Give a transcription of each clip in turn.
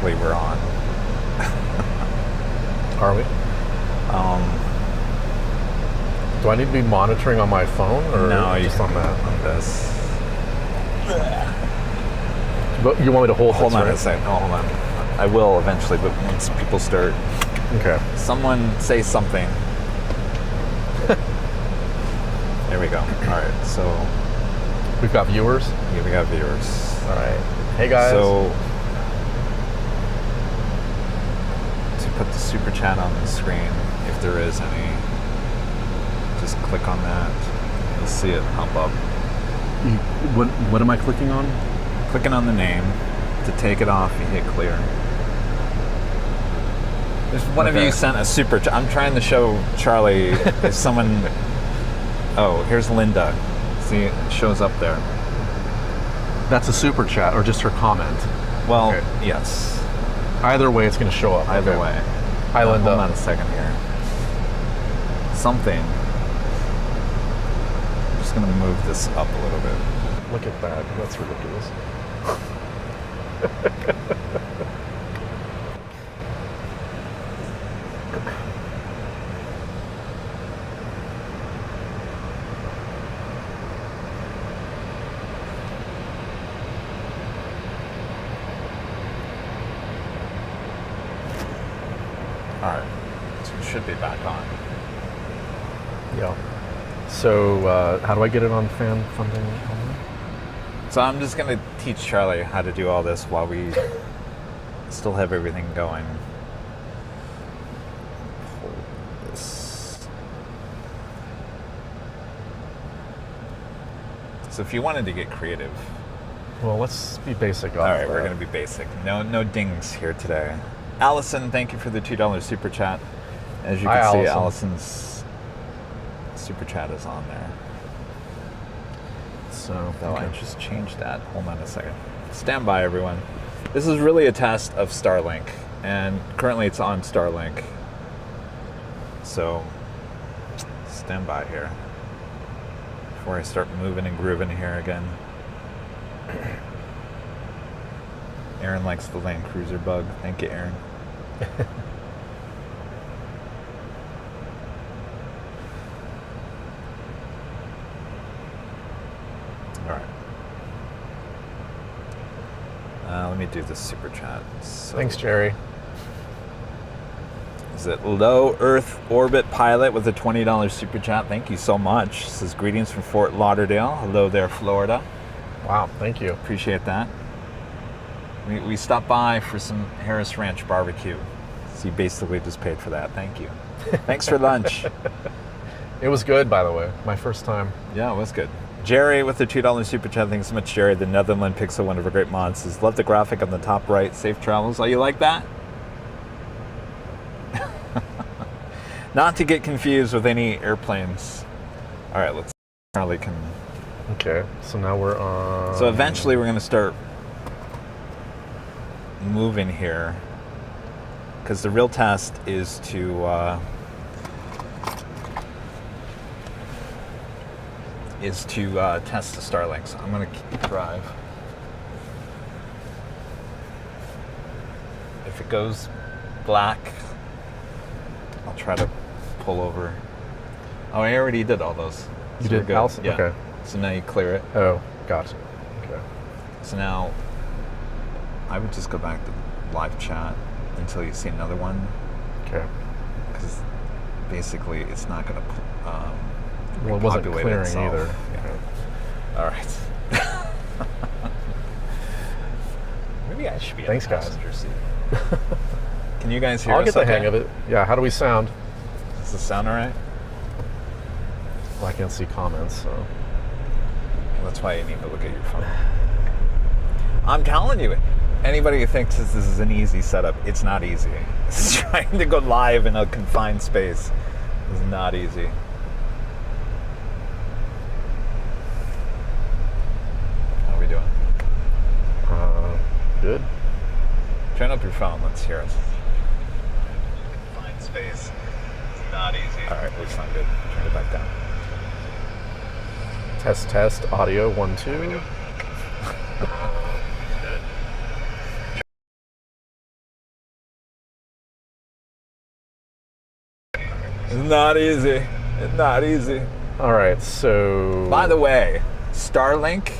technically we're on. Are we? Do I need to be monitoring on my phone or No, just on that? On this. But you want me to hold Hold this, on right? a second. Oh, hold on. I will eventually, but once people start... Okay. Someone say something. There we go. All right, so... We've got viewers? Yeah, we got viewers. All right. Hey, guys. So... to put the super chat on the screen, if there is any, just click on that. You'll see it pop up. What am I clicking on? Clicking on the name. To take it off, you hit clear. There's one of you sent a super chat. I'm trying to show Charlie if someone... Oh, here's Linda. See, it shows up there. That's a super chat or just her comment? Well, okay. Yes. Either way, it's going to show up. Either okay. way. Hi, Linda. Hold on a second here. Something. I'm just going to move this up a little bit. Look at that. That's ridiculous. All right. So it should be back on. Yeah. So how do I get it on fan funding? So I'm just going to teach Charlie how to do all this while we still have everything going. Hold this. So if you wanted to get creative. Well, let's be basic. All right, we're going to be basic. No dings here today. Allison, thank you for the $2 super chat. As you can see, Allison's super chat is on there. So, I just changed that. Hold on a second. Stand by, everyone. This is really a test of Starlink, and currently it's on Starlink. So, stand by here before I start moving and grooving here again. Aaron likes the Land Cruiser bug. Thank you, Aaron. All right. Let me do the super chat. So, thanks, Jerry. is it Low Earth Orbit Pilot with a $20 super chat? Thank you so much. It says greetings from Fort Lauderdale. Hello there, Florida. Wow, thank you. Appreciate that. We stopped by for some Harris Ranch barbecue. So you basically just paid for that. Thank you. Thanks for lunch. It was good, by the way. My first time. Yeah, it was good. Jerry with the $2 super chat. Thanks so much, Jerry. The Netherland Pixel, one of our great mods, says, love the graphic on the top right. Safe travels. Oh, you like that? Not to get confused with any airplanes. All right, let's Charlie can. Okay, so now we're on. So eventually we're going to start moving here, because the real test is to test the Starlink. So I'm going to drive. If it goes black, I'll try to pull over. Oh, I already did all those. You So did, good. Allison? Yeah. Okay. So now you clear it. Oh, gotcha. Okay. So now I would just go back to live chat until you see another one. Okay. Because basically it's not going to Well, it wasn't repopulate clearing itself. either. Yeah. All right. Maybe I should be Thanks, in the guys. passenger seat. Can you guys hear I'll us get the okay? hang of it. Yeah, how do we sound? Does this sound all right? Well, I can't see comments, so. Well, that's why you need to look at your phone. I'm telling you, anybody who thinks this is an easy setup, it's not easy. Trying to go live in a confined space is not easy. How are we doing? Good. Turn up your phone. Let's hear us. Confined space is not easy. All right, we sound good. Turn it back down. Test, audio, 1, 2. It's not easy. It's not easy. All right, so... By the way, Starlink,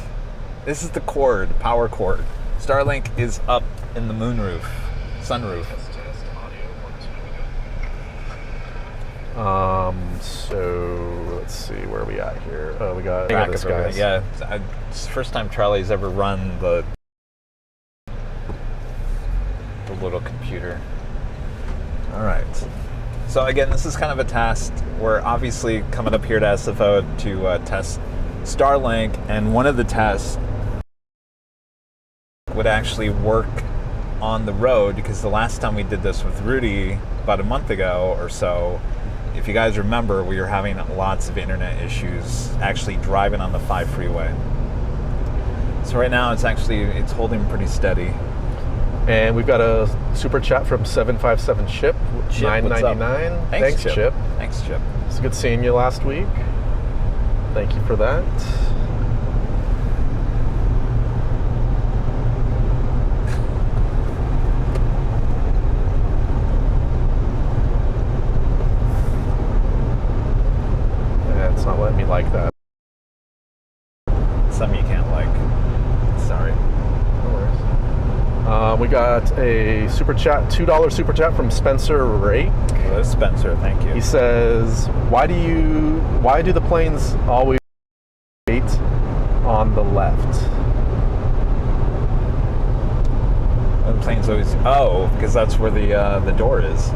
this is the cord, power cord. Starlink is up in the sunroof. So let's see where are we at here. Oh, we got Track this of guy. everything. Yeah, it's the first time Charlie's ever run the little computer. All right. So again, this is kind of a test. We're obviously coming up here to SFO to test Starlink, and one of the tests would actually work on the road, because the last time we did this with Rudy about a month ago or so, if you guys remember, we were having lots of internet issues actually driving on the 5 freeway. So right now it's holding pretty steady. And we've got a super chat from 757 Chip, $9.99. Thanks, Chip. Thanks, Chip. It's good seeing you last week. Thank you for that. Yeah, it's not letting me like that. Some you can't like. Sorry. No worries. We got a super chat, $2 super chat from Spencer Rake. Hello, Spencer. Thank you. He says, why do the planes always wait on the left? The plane's always... Oh, because that's where the door is.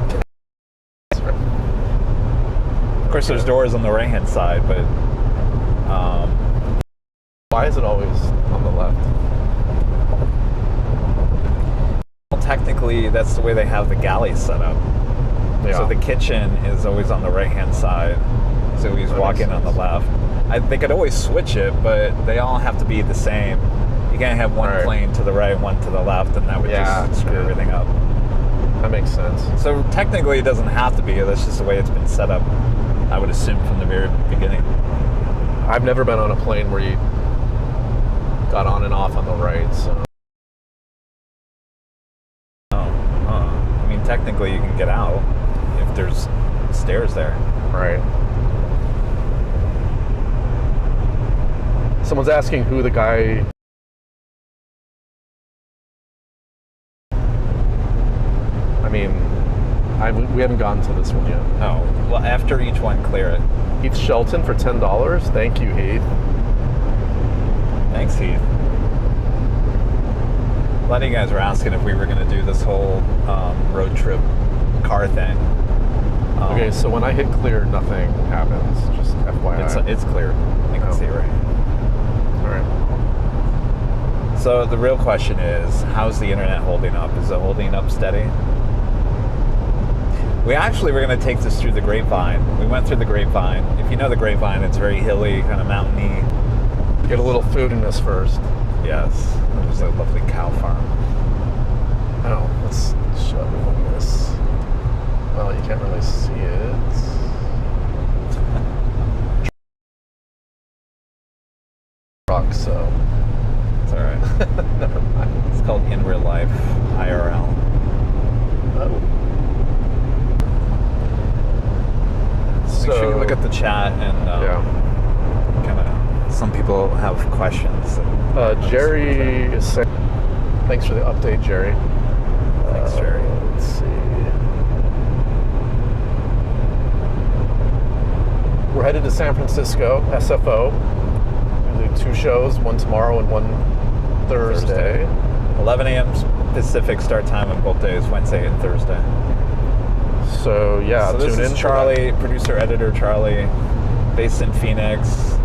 Of course, there's doors on the right-hand side, but... Why is it always on the left? Well, technically, that's the way they have the galley set up. Yeah. So the kitchen is always on the right-hand side. So he's walking on the left. They could always switch it, but they all have to be the same. You can't have one plane to the right, one to the left, and that would just screw everything up. That makes sense. So technically, it doesn't have to be. That's just the way it's been set up, I would assume, from the very beginning. I've never been on a plane where you got on and off on the right, so... I mean, technically, you can get out if there's stairs there. Right. Someone's asking who the guy... I mean, we haven't gotten to this one yet. Oh, well, after each one, clear it. Heath Shelton for $10. Thank you, Heath. Thanks, Heath. A lot of you guys were asking if we were going to do this whole road trip car thing. Okay, so when I hit clear, nothing happens. Just FYI. It's clear. You can see, right? All right. So the real question is, how's the internet holding up? Is it holding up steady? We actually were going to take this through the Grapevine. We went through the Grapevine. If you know the Grapevine, it's very hilly, kind of mountainy. Get a little food in this first. Yes. There's a lovely cow farm. Oh, let's show everyone this. Well, you can't really see it. Truck, so it's all right. Never mind. It's called In Real Life, IRL. Oh. So make sure you look at the chat and kind of. Some people have questions. Jerry is saying, thanks for the update, Jerry. Thanks, Jerry. Let's see. We're headed to San Francisco, SFO. We'll do 2 shows, one tomorrow and one Thursday. 11 a.m. Pacific start time on both days, Wednesday and Thursday. So, yeah, so this tune is in. Charlie, producer, editor Charlie, based in Phoenix.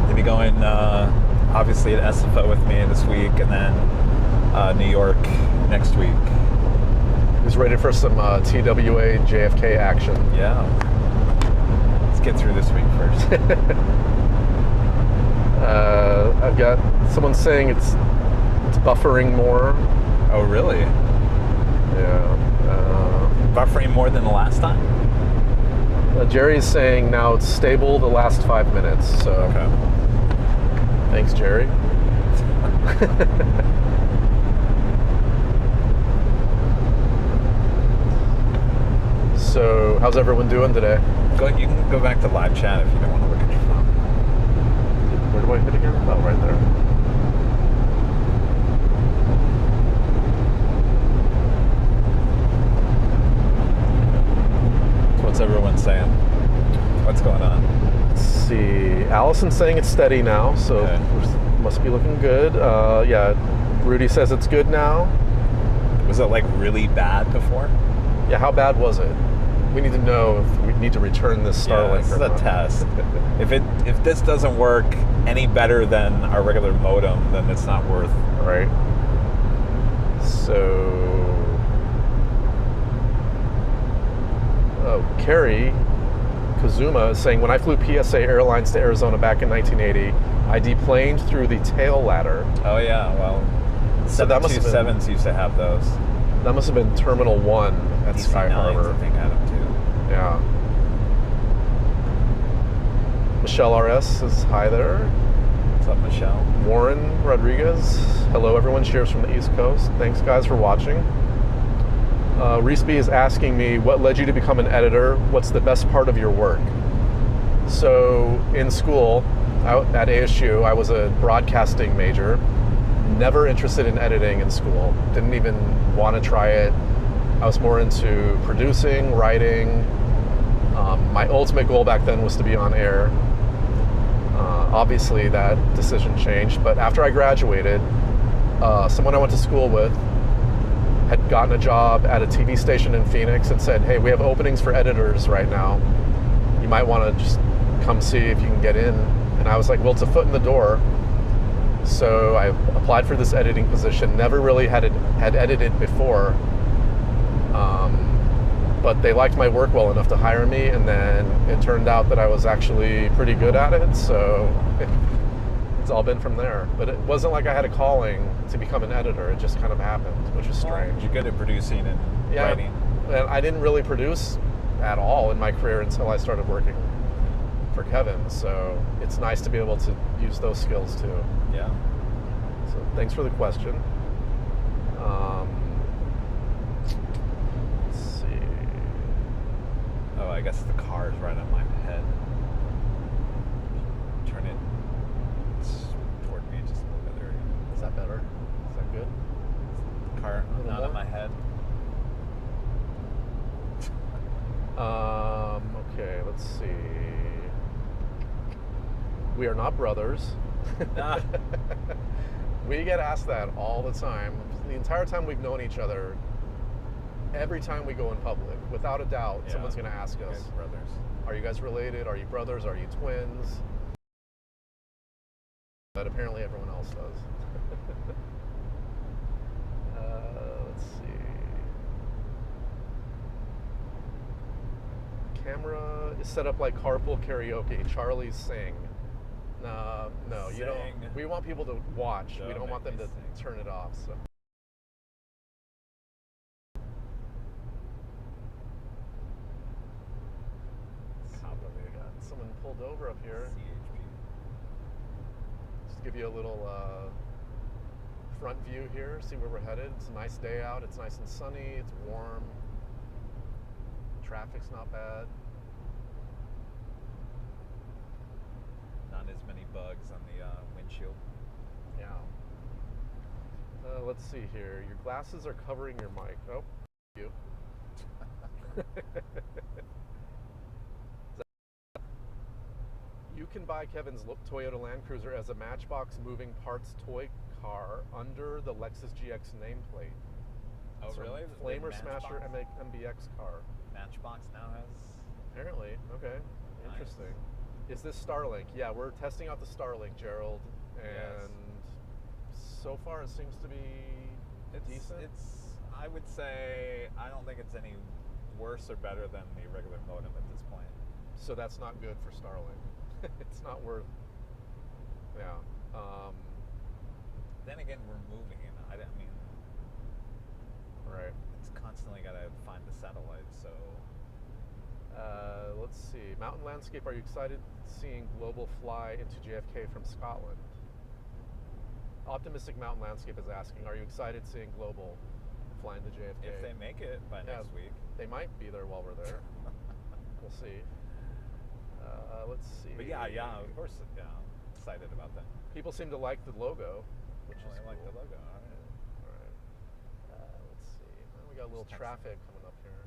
He'll be going, obviously, to SFO with me this week, and then New York next week. He's ready for some TWA JFK action. Yeah. Let's get through this week first. I've got someone saying it's buffering more. Oh, really? Yeah. Buffering more than the last time? Jerry's saying now it's stable the last 5 minutes. So. Okay. Thanks, Jerry. So, how's everyone doing today? You can go back to live chat if you don't want to look at your phone. Where do I hit again? Oh, right there. What's everyone saying? What's going on? Let's see. Allison's saying it's steady now, so Okay. must be looking good. Yeah, Rudy says it's good now. Was it like really bad before? Yeah, how bad was it? We need to know if we need to return this Starlink. This is or a not. test. If this doesn't work any better than our regular modem, then it's not worth. Right. So, Carrie Kazuma is saying, when I flew PSA Airlines to Arizona back in 1980, I deplaned through the tail ladder. Oh yeah, well, So that must have been- 727s used to have those. That must have been Terminal 1 at Sky DC-9s, Harbor. I think had them too. Yeah. Michelle RS says hi there. What's up, Michelle? Warren Rodriguez, hello everyone, cheers from the East Coast. Thanks guys for watching. Reese B is asking me, what led you to become an editor? What's the best part of your work? So in school, out at ASU, I was a broadcasting major. Never interested in editing in school. Didn't even want to try it. I was more into producing, writing. My ultimate goal back then was to be on air. Obviously that decision changed, but after I graduated, someone I went to school with had gotten a job at a TV station in Phoenix and said, hey, we have openings for editors right now. You might want to just come see if you can get in. And I was like, well, it's a foot in the door. So I applied for this editing position. Never really had edited before, but they liked my work well enough to hire me. And then it turned out that I was actually pretty good at it. So it's all been from there. But it wasn't like I had a calling to become an editor. It just kind of happened, which is strange. You're good at producing and writing. And I didn't really produce at all in my career until I started working for Kevin. So it's nice to be able to use those skills too. Yeah. So thanks for the question. Let's see. Oh, I guess the car is right on my head. Turn it toward me just a little bit. There we go. Is that better? Is that good? The car little not more? on my head. Okay, let's see. We are not brothers. Ah. We get asked that all the time. The entire time we've known each other, every time we go in public, without a doubt, Yeah. someone's going to ask You us, guys brothers. are you guys related? Are you brothers? Are you twins? But apparently everyone else does. Let's see. Camera is set up like carpool karaoke. Charlie's sing. No, you don't. Sing. We want people to watch. We Don't don't want make them to me sing. turn it off. So. We got someone pulled over up here. Just to give you a little front view here, see where we're headed. It's a nice day out. It's nice and sunny. It's warm. Traffic's not bad. Not as many bugs on the windshield. Yeah. Let's see here. Your glasses are covering your mic. Oh, you. You can buy Kevin's Toyota Land Cruiser as a Matchbox moving parts toy car under the Lexus GX nameplate. Oh, It's a really? The Flamer Matchbox? Smasher MBX car. Matchbox now has. Apparently. Okay. Nice. Interesting. Is this Starlink? Yeah, we're testing out the Starlink, Gerald, and so far it seems to be decent. I would say I don't think it's any worse or better than the regular modem at this point. So that's not good for Starlink. It's not worth. Yeah. Then again, we're moving, and I mean, Right. it's constantly got to find the satellite. So Let's see. Mountain Landscape, are you excited seeing Global fly into JFK from Scotland? Optimistic Mountain Landscape is asking, are you excited seeing Global flying to JFK. If they make it by next week. They might be there while we're there. We'll see. Let's see. But yeah, of course, yeah, I'm excited about that. People seem to like the logo, which is I cool. like the logo. All right. Let's see. Well, we got a little traffic coming up here.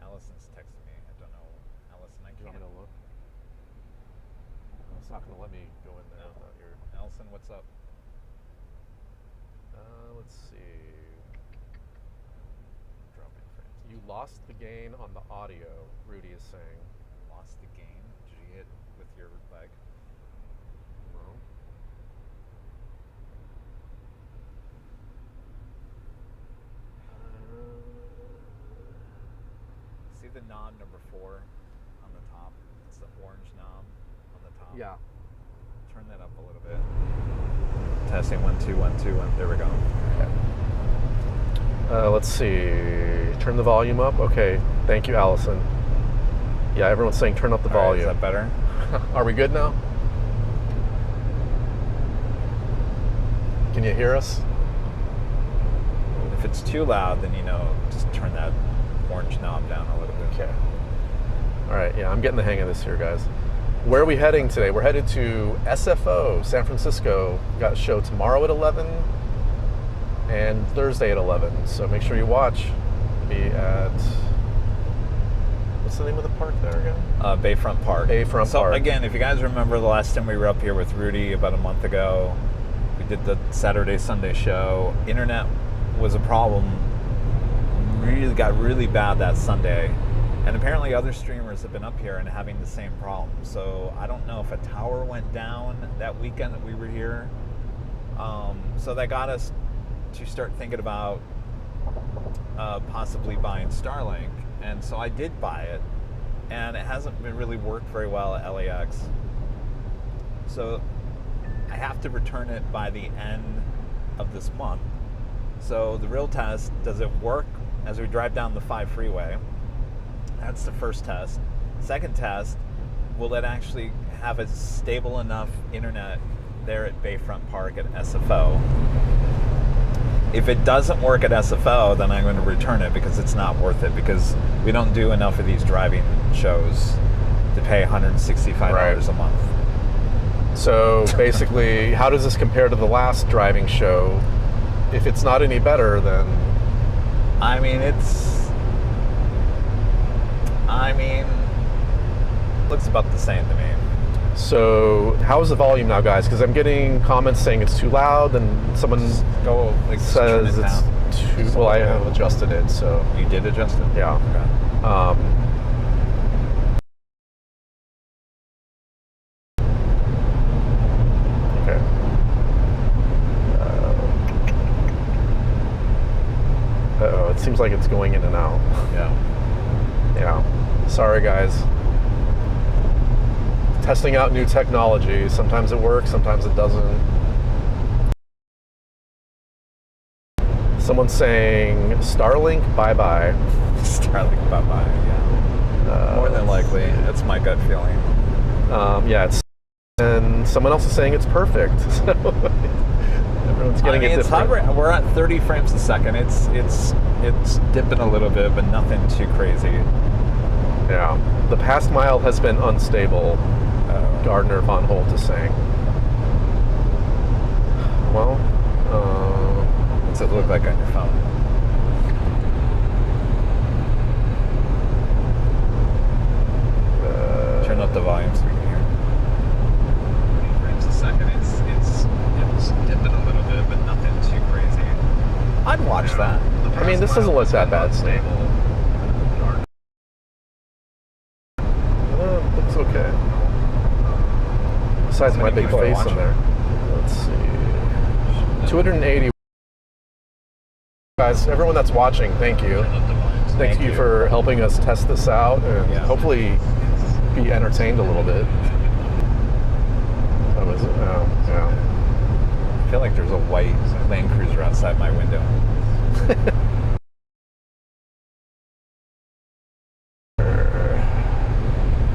Allison's texting me. I don't know. Allison, I Do you want can't. me to look? It's not going to let me go in there without your... Allison, what's up? Let's see. Dropping frames. You lost the gain on the audio, Rudy is saying. Lost the game? Did you hit with your leg? No. See the knob number 4 on the top? It's the orange knob on the top. Yeah. Turn that up a little bit. Testing 1 2 1 2 1. There we go. Okay. Let's see. Turn the volume up. Okay. Thank you, Allison. Yeah, everyone's saying turn up the volume. Is that better? Are we good now? Can you hear us? If it's too loud, then just turn that orange knob down a little bit. Okay. All right. Yeah, I'm getting the hang of this here, guys. Where are we heading today? We're headed to SFO, San Francisco. We've got a show tomorrow at 11 and Thursday at 11. So make sure you watch. Be at, what's the name of the park there again? Bayfront Park. Bayfront so Park. Again, if you guys remember the last time we were up here with Rudy about a month ago, we did the Saturday, Sunday show. Internet was a problem. Got really bad that Sunday. And apparently other streamers have been up here and having the same problem. So I don't know if a tower went down that weekend that we were here. So that got us to start thinking about possibly buying Starlink. And so I did buy it. And it hasn't really worked very well at LAX. So I have to return it by the end of this month. So the real test, does it work as we drive down the 5 freeway? That's the first test. Second test, will it actually have a stable enough internet there at Bayfront Park at SFO? If it doesn't work at SFO, then I'm going to return it because it's not worth it, because we don't do enough of these driving shows to pay $165 a month. So basically, how does this compare to the last driving show? If it's not any better, then... I mean, looks about the same to me. So how's the volume now, guys? Because I'm getting comments saying it's too loud, and someone says it's too... Well, I have adjusted it, so... You did adjust it? Yeah. Okay. It seems like it's going in and out. Yeah. Sorry, guys. Testing out new technology. Sometimes it works, sometimes it doesn't. Someone's saying Starlink, bye-bye. Starlink, bye-bye, yeah. More than likely. That's my gut feeling. Yeah, and someone else is saying it's perfect. So everyone's getting it different. We're at 30 frames a second. It's dipping a little bit, but nothing too crazy. Yeah. The past mile has been unstable, Gardner Von Holt is saying. Well, what's it look like on your phone? Turn up the volume so we can hear. 20 frames a second. It's dipping a little bit, but nothing too crazy. I'd watch that. I mean, this doesn't look that bad. Stable. Looks okay. Besides my big face in there. Let's see. 280. Guys, everyone that's watching, thank you. Thank you for helping us test this out and hopefully be entertained a little bit. Oh, is it? Oh, yeah. I feel like there's a white Land Cruiser outside my window.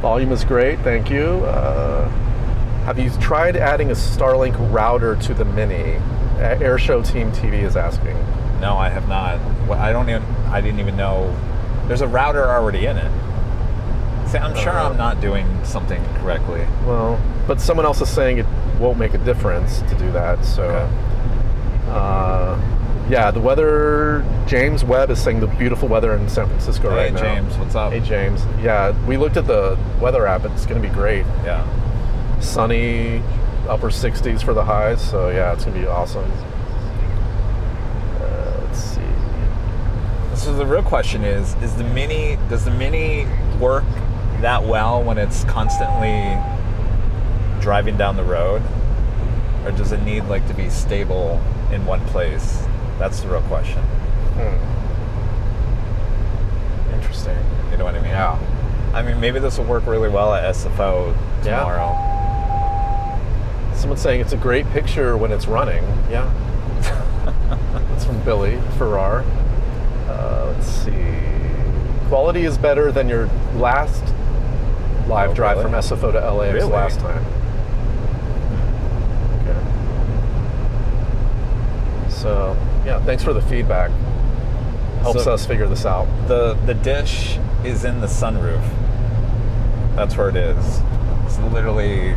Volume is great, thank you. Have you tried adding a Starlink router to the Mini? Airshow Team TV is asking. No, I have not. Well, I didn't even know. There's a router already in it. See, I'm sure I'm not doing something correctly. Well, but someone else is saying it won't make a difference to do that. So, Okay. Yeah, the weather. James Webb is saying the beautiful weather in San Francisco right now. Hey, James, what's up? Hey, James. Yeah, we looked at the weather app. It's going to be great. Yeah. Sunny, upper 60s for the highs. So yeah, it's going to be awesome. Let's see. So the real question is does the Mini work that well when it's constantly driving down the road? Or does it need like to be stable in one place? That's the real question. Interesting. You know what I mean? Yeah. I mean, maybe this will work really well at SFO tomorrow. Someone's saying it's a great picture when it's running. Yeah. That's from Billy Farrar. Let's see. Quality is better than your last live drive really? from SFO to LAX Really? last time. Okay. So, yeah, thanks for the feedback. Helps So- us figure this out. The dish is in the sunroof. That's where it is. It's literally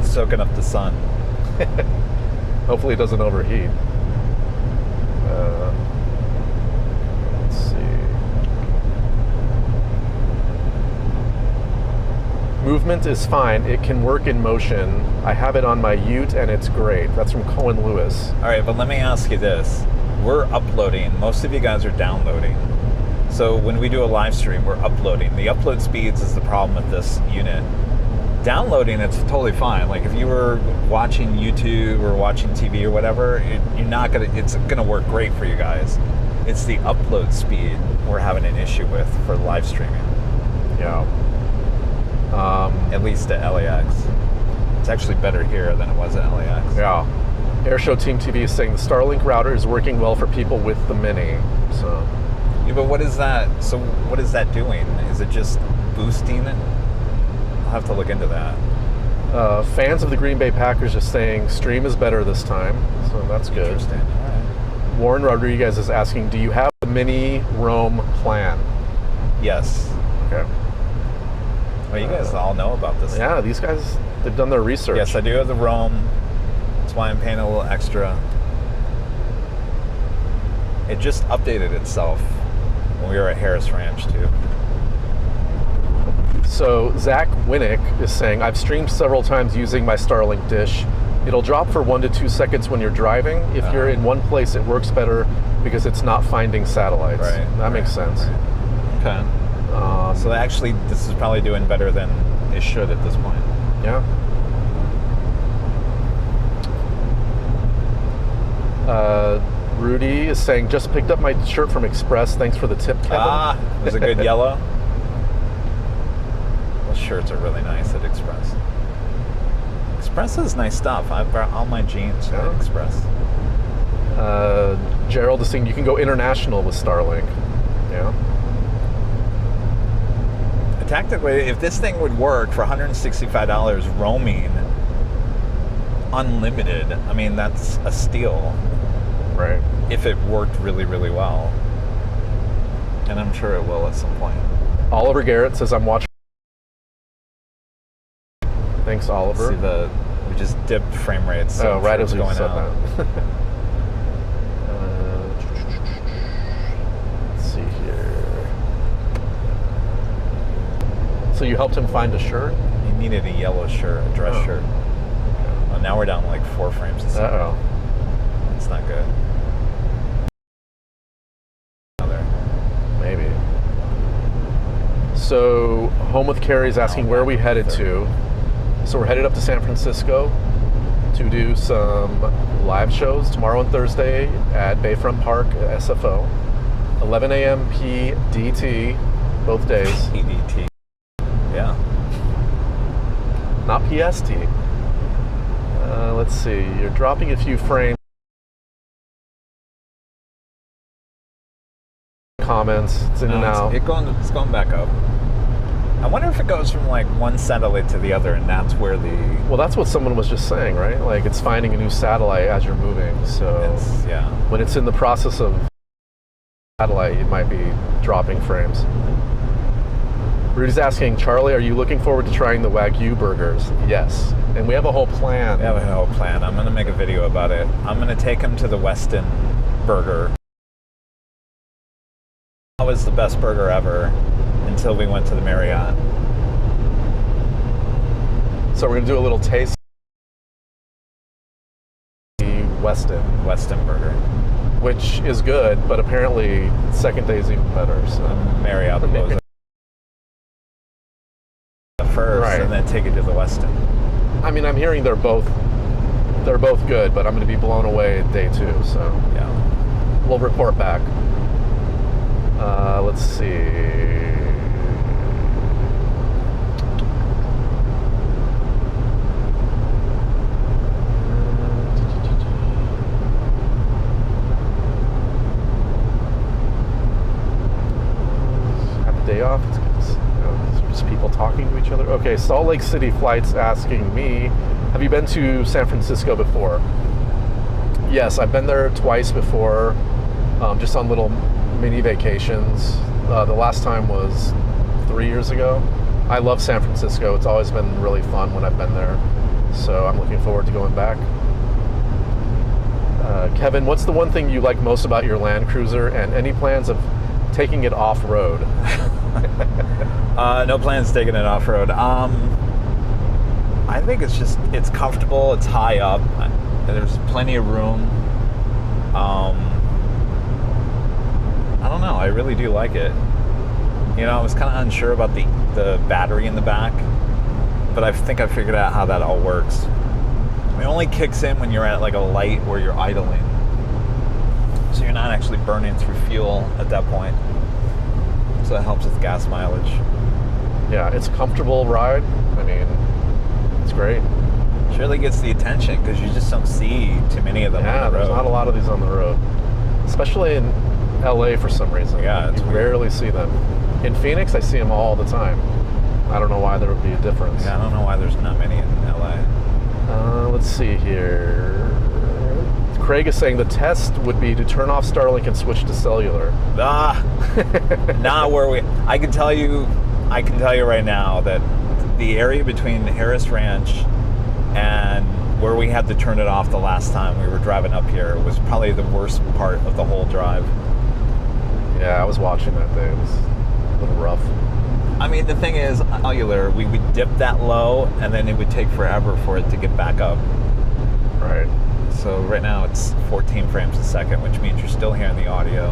soaking up the sun. Hopefully it doesn't overheat. Let's see. Movement is fine. It can work in motion. I have it on my Ute and it's great. That's from Cohen Lewis. All right, but let me ask you this. We're uploading. Most of you guys are downloading. So when we do a live stream, we're uploading. The upload speeds is the problem with this unit. Downloading, it's totally fine. Like if you were watching YouTube or watching TV or whatever, it's gonna work great for you guys. It's the upload speed we're having an issue with for live streaming. Yeah. At least at LAX. It's actually better here than it was at LAX. Yeah. Airshow Team TV is saying the Starlink router is working well for people with the Mini. So, Yeah, but what is that? So what is that doing? Is it just boosting it? I'll have to look into that. fans of the Green Bay Packers are saying stream is better this time. So that's good. Interesting. All right. Warren Rodriguez is asking, do you have the Mini Roam plan? Yes. Okay. Well, you guys all know about this. Yeah, these guys, they've done their research. Yes, I do have the Rome. That's why I'm paying a little extra. It just updated itself when we were at Harris Ranch, too. So Zach Winnick is saying, I've streamed several times using my Starlink dish. It'll drop for 1 to 2 seconds when you're driving. If you're in one place, it works better because it's not finding satellites. Right. That makes sense. Right. Okay. So actually, this is probably doing better than it should at this point. Yeah. Rudy is saying, just picked up my shirt from Express. Thanks for the tip, Kevin. It was a good yellow. Those shirts are really nice at Express. Express is nice stuff. I've got all my jeans at Express. Gerald is saying you can go international with Starlink. Yeah. Technically, if this thing would work for $165 roaming, unlimited, I mean, that's a steal. Right. If it worked really, really well. And I'm sure it will at some point. Oliver Garrett says, I'm watching. Thanks, Oliver. See, we just dipped frame rates. So right as we going said out. that. Let's see here. So you helped him find a shirt? He needed a yellow shirt, a dress shirt. Oh, now we're down like 4 frames a second. Uh-oh. That's not good. Maybe. So Home with Carrie is asking where are we headed to. So we're headed up to San Francisco to do some live shows tomorrow and Thursday at Bayfront Park at SFO. 11 a.m. PDT, both days. PDT. Yeah. Not PST. Let's see. You're dropping a few frames. Comments. It's in and out. It's going back up. I wonder if it goes from like one satellite to the other, and that's where the Well, that's what someone was just saying, right? Like it's finding a new satellite as you're moving. So yeah. when it's in the process of satellite, it might be dropping frames. Rudy's asking, Charlie, are you looking forward to trying the Wagyu burgers? Yes. And we have a whole plan. We have a whole plan. I'm going to make a video about it. I'm going to take him to the Weston Burger. That was the best burger ever until we went to the Marriott. So we're going to do a little taste of the Weston Burger. Which is good, but apparently second day is even better. So Marriott blows it first, right. And then take it to the Weston. I mean, I'm hearing they're both good, but I'm going to be blown away day 2. So yeah, we'll report back. Let's see. Day off. It's just people talking to each other. Okay, Salt Lake City Flights asking me, have you been to San Francisco before? Yes, I've been there twice before, just on little mini vacations. The last time was 3 years ago. I love San Francisco. It's always been really fun when I've been there, so I'm looking forward to going back. Kevin, what's the one thing you like most about your Land Cruiser, and any plans of taking it off-road? No plans taking it off-road. I think it's comfortable, it's high up, there's plenty of room. I don't know, I really do like it. You know, I was kind of unsure about the battery in the back, but I think I figured out how that all works. It only kicks in when you're at like a light where you're idling. So you're not actually burning through fuel at that point. So it helps with gas mileage. Yeah, it's a comfortable ride. I mean, it's great. Surely gets the attention because you just don't see too many of them on the road. There's not a lot of these on the road. Especially in LA for some reason. Yeah, you rarely see them. In Phoenix, I see them all the time. I don't know why there would be a difference. Yeah, I don't know why there's not many in LA. Let's see here. Craig is saying the test would be to turn off Starlink and switch to cellular. Not where we. I can tell you right now that the area between Harris Ranch and where we had to turn it off the last time we were driving up here was probably the worst part of the whole drive. Yeah, I was watching that day. It was a little rough. I mean, the thing is, cellular, we would dip that low, and then it would take forever for it to get back up. Right. So right now it's 14 frames a second, which means you're still hearing the audio.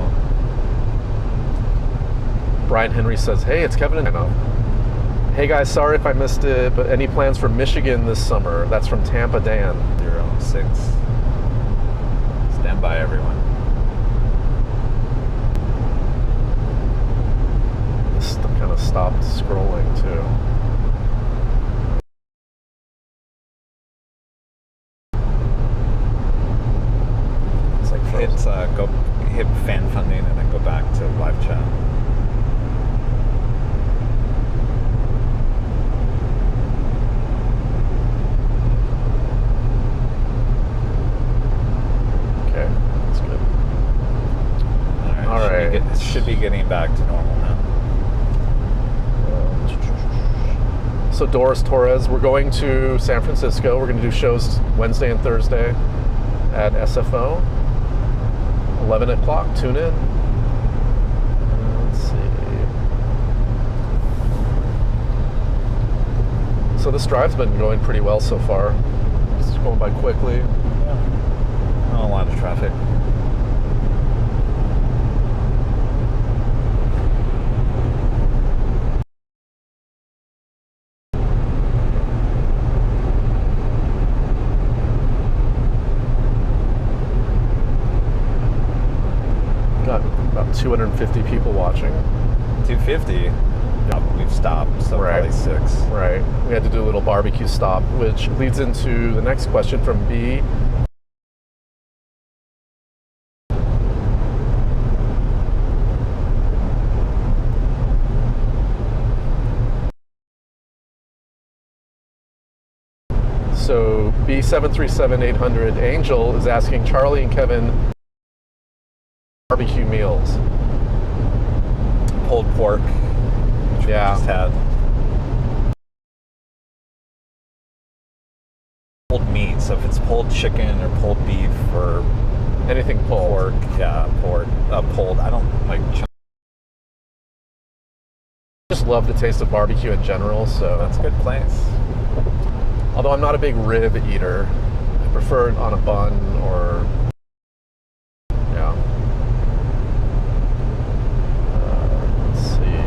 Brian Henry says, hey, it's Kevin. I know. Hey guys, sorry if I missed it, but any plans for Michigan this summer? That's from Tampa Dan. 06. Stand by, everyone. This kind of stopped scrolling too. It's like hit fan funding and then go back to live chat. Okay, that's good. All right. Should be getting back to normal now. So Doris Torres, we're going to San Francisco. We're going to do shows Wednesday and Thursday at SFO. 11 o'clock, tune in. Let's see. So this drive's been going pretty well so far. It's going by quickly. Yeah. Not a lot of traffic. Got about 250 people watching. 250. We've stopped, so Right. probably 6. Right. We had to do a little barbecue stop, which leads into the next question from B. So B737800 Angel is asking Charlie and Kevin barbecue meals. Pulled pork, which we just had. Pulled meat, so if it's pulled chicken or pulled beef or anything pulled. Pork, yeah, pulled. I don't like. I just love the taste of barbecue in general, so that's a good place. Although I'm not a big rib eater, I prefer it on a bun or yeah. Let's see.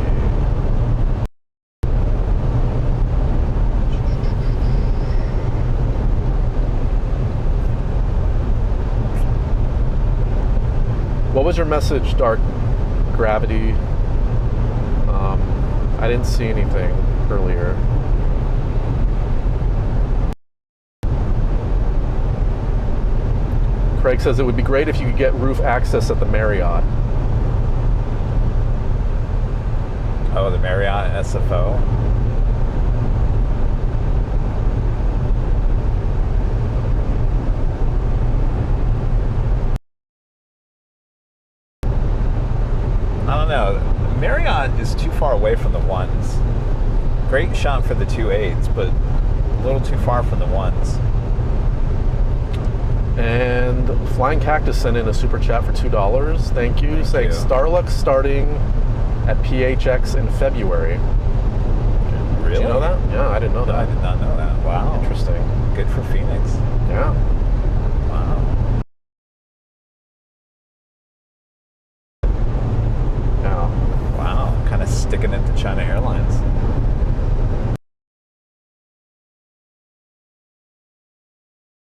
What was your message, Dark Gravity? I didn't see anything earlier. Craig says it would be great if you could get roof access at the Marriott. Oh, the Marriott SFO. I don't know. Marriott is too far away from the ones. Great shot for the 2.8s, but a little too far from the ones. And Flying Cactus sent in a super chat for $2. Thank you. Saying Starlux starting at PHX in February. Really? Did you know that? Yeah, I didn't know that. I did not know that. Wow. Interesting. Good for Phoenix. Yeah. Wow. Yeah. Wow. Kind of sticking it to China Airlines.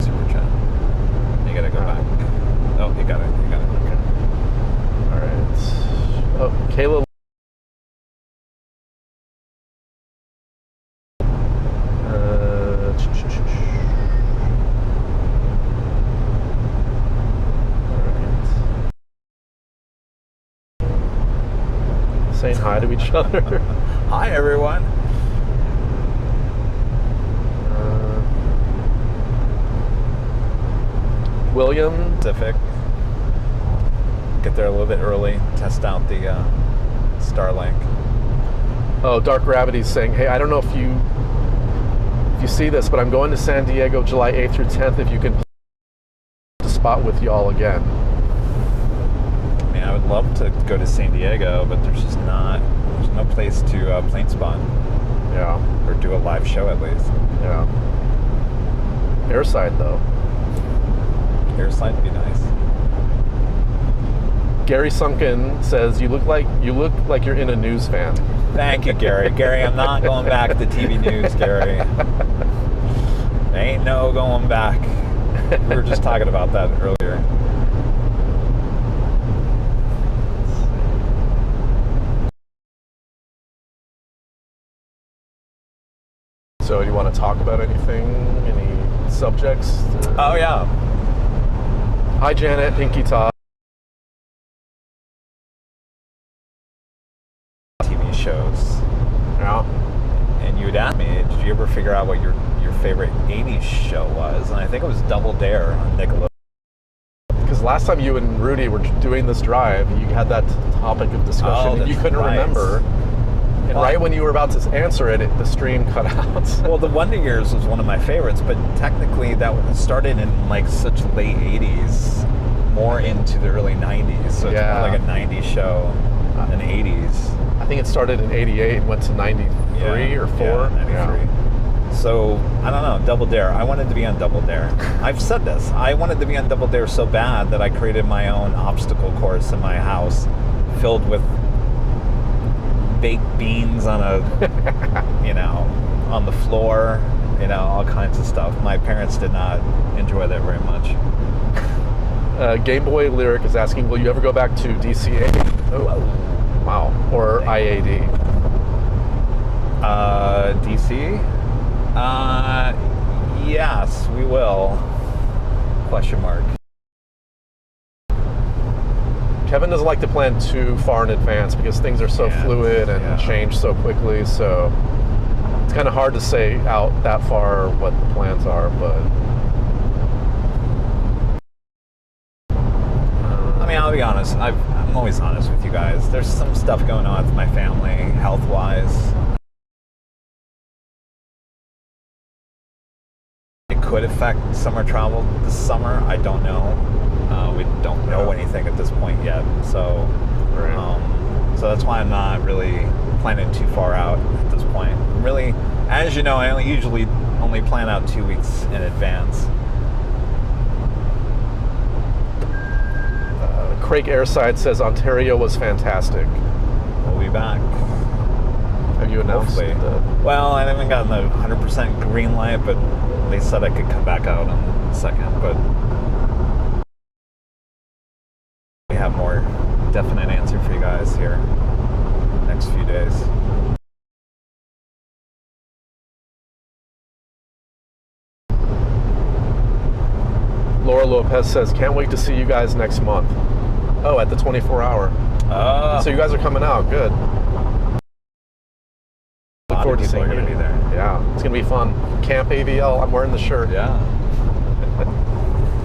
Super chat. You gotta go back. Oh, you got it. You got it. Okay. All right. Oh, Kayla. Saying hi to each other. Hi, everyone. William. Pacific. Get there a little bit early. Test out the Starlink. Oh, Dark Gravity's saying, hey, I don't know if you see this, but I'm going to San Diego July 8th through 10th. If you can spot with y'all again. I mean, I would love to go to San Diego, but there's no place to plane spot. Yeah. Or do a live show at least. Yeah. Airside though. Airside would be nice. Gary Sunken says you look like you're in a news van. Thank you, Gary. Gary, I'm not going back to TV news, Gary. Ain't no going back. We were just talking about that earlier. So do you want to talk about anything? Any subjects? Oh, yeah. Hi, Janet, Pinky Todd. TV shows. Yeah. And you would ask me, did you ever figure out what your favorite 80s show was? And I think it was Double Dare on Nickelodeon. Because last time you and Rudy were doing this drive, you had that topic of discussion and you couldn't remember. And right when you were about to answer it, the stream cut out. Well, the Wonder Years was one of my favorites, but technically that started in like such late 80s, more into the early 90s. So it's more like a 90s show than 80s. I think it started in 88 and went to 93 or 4. Yeah, 93. Yeah. So, I don't know, Double Dare. I wanted to be on Double Dare. I've said this. I wanted to be on Double Dare so bad that I created my own obstacle course in my house filled with baked beans on a, on the floor, all kinds of stuff. My parents did not enjoy that very much. Game Boy Lyric is asking, will you ever go back to DCA? Oh, wow. Or IAD? DC? Yes, we will. Question mark. Kevin doesn't like to plan too far in advance because things are so fluid and change so quickly. So it's kind of hard to say out that far what the plans are, but I mean, I'll be honest. I'm always honest with you guys. There's some stuff going on with my family, health-wise. It could affect summer travel this summer. I don't know. We don't know anything at this point yet. So, so that's why I'm not really planning too far out at this point. Really, as you know, I usually only plan out 2 weeks in advance. Craig Airside says Ontario was fantastic. We'll be back. Have you announced Hopefully. Well, I haven't gotten the 100% green light, but they said I could come back out on the 2nd, but we have more definite answer for you guys here next few days. Laura Lopez says, can't wait to see you guys next month. Oh, at the 24-hour. So you guys are coming out. Good. Look forward to seeing you. Going to be there. Yeah, it's going to be fun. Camp AVL. I'm wearing the shirt. Yeah.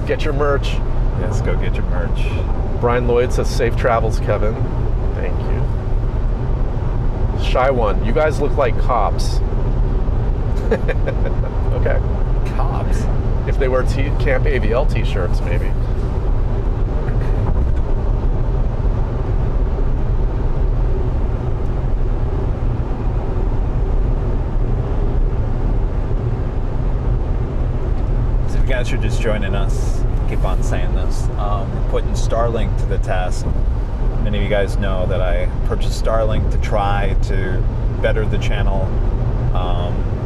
Get your merch. Yes, go get your merch. Brian Lloyd says, safe travels, Kevin. Thank you. Shy One, you guys look like cops. Okay. Cops? If they wear Camp AVL t-shirts, maybe. So if you guys are just joining us, keep on saying this. We're putting Starlink to the test. Many of you guys know that I purchased Starlink to try to better the channel.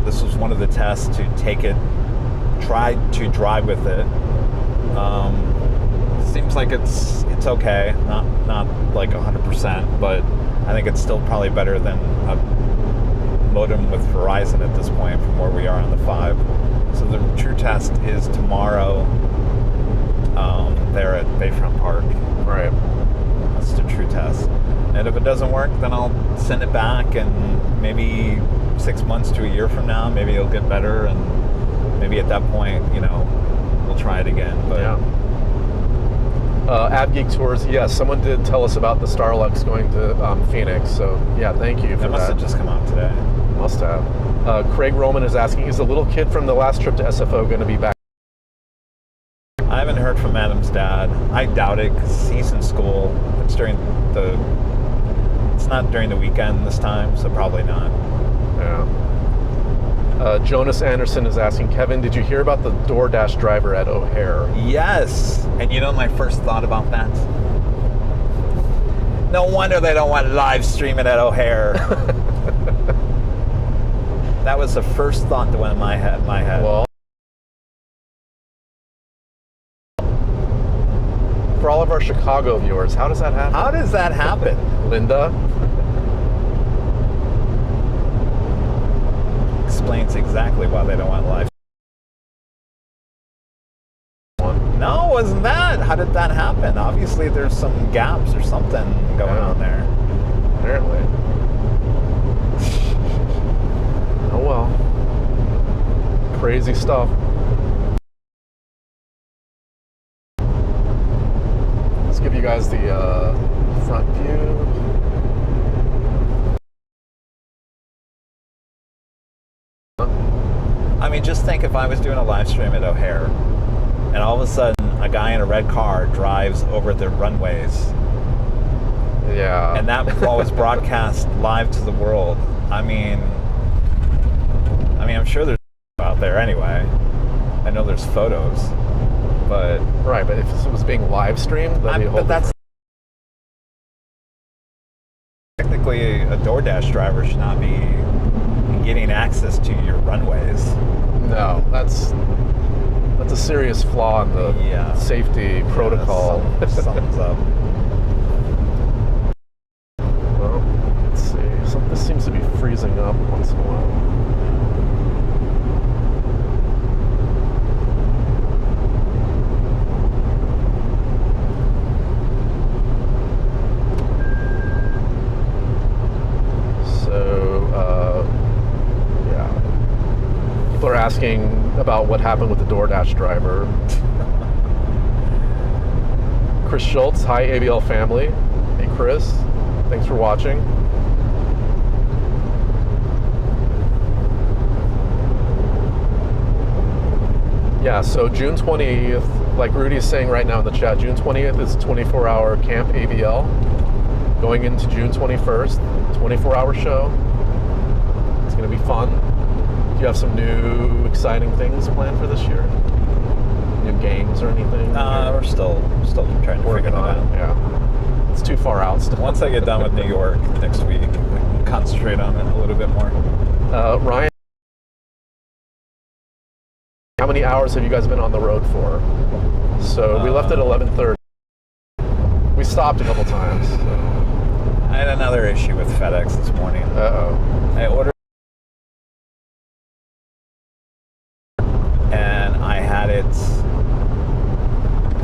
This was one of the tests to take it, try to drive with it. Seems like it's okay, not like 100%, but I think it's still probably better than a modem with Verizon at this point from where we are on the 5. So the true test is tomorrow there at Bayfront Park. Right. That's the true test. And if it doesn't work, then I'll send it back, and maybe 6 months to a year from now, maybe it'll get better, and maybe at that point, you know, we'll try it again. But yeah. AdGeek Tours, yes, someone did tell us about the Starlux going to Phoenix, so yeah, thank you for that. That must have just come out today. Must have. Craig Roman is asking, is the little kid from the last trip to SFO going to be back? I haven't heard from Adam's dad. I doubt it, because he's in school. It's not during the weekend this time, so probably not. Yeah. Jonas Anderson is asking, Kevin, did you hear about the DoorDash driver at O'Hare? Yes, and you know my first thought about that? No wonder they don't want live streaming at O'Hare. That was the first thought that went in my head. Well, for all of our Chicago viewers, how does that happen? How does that happen? Linda? Explains exactly why they don't want live. No, it wasn't that. How did that happen? Obviously, there's some gaps or something going on there. Apparently. Oh well. Crazy stuff. Let's give you guys the front view. I mean, just think if I was doing a live stream at O'Hare, and all of a sudden a guy in a red car drives over the runways. Yeah. And that was broadcast live to the world. I mean, I'm sure there's out there anyway. I know there's photos, but right. But if it was being live streamed, that'd be a whole. But that's technically a DoorDash driver should not be getting access to your runways. No, that's a serious flaw in the safety protocol. Something's up. Well, let's see. This seems to be freezing up once in a while. So, yeah. asking about what happened with the DoorDash driver. Chris Schultz, hi ABL family. Hey Chris, thanks for watching. Yeah, so June 20th, like Rudy is saying right now in the chat, June 20th is 24-hour Camp ABL. Going into June 21st, 24-hour show. It's going to be fun. Do you have some new exciting things planned for this year? New games or anything? We're still trying to figure it out. Yeah, it's too far out still. Once I get done with New York next week, I can concentrate on it a little bit more. Ryan, how many hours have you guys been on the road for? So we left at 11:30. We stopped a couple times. So. I had another issue with FedEx this morning. I ordered and I had it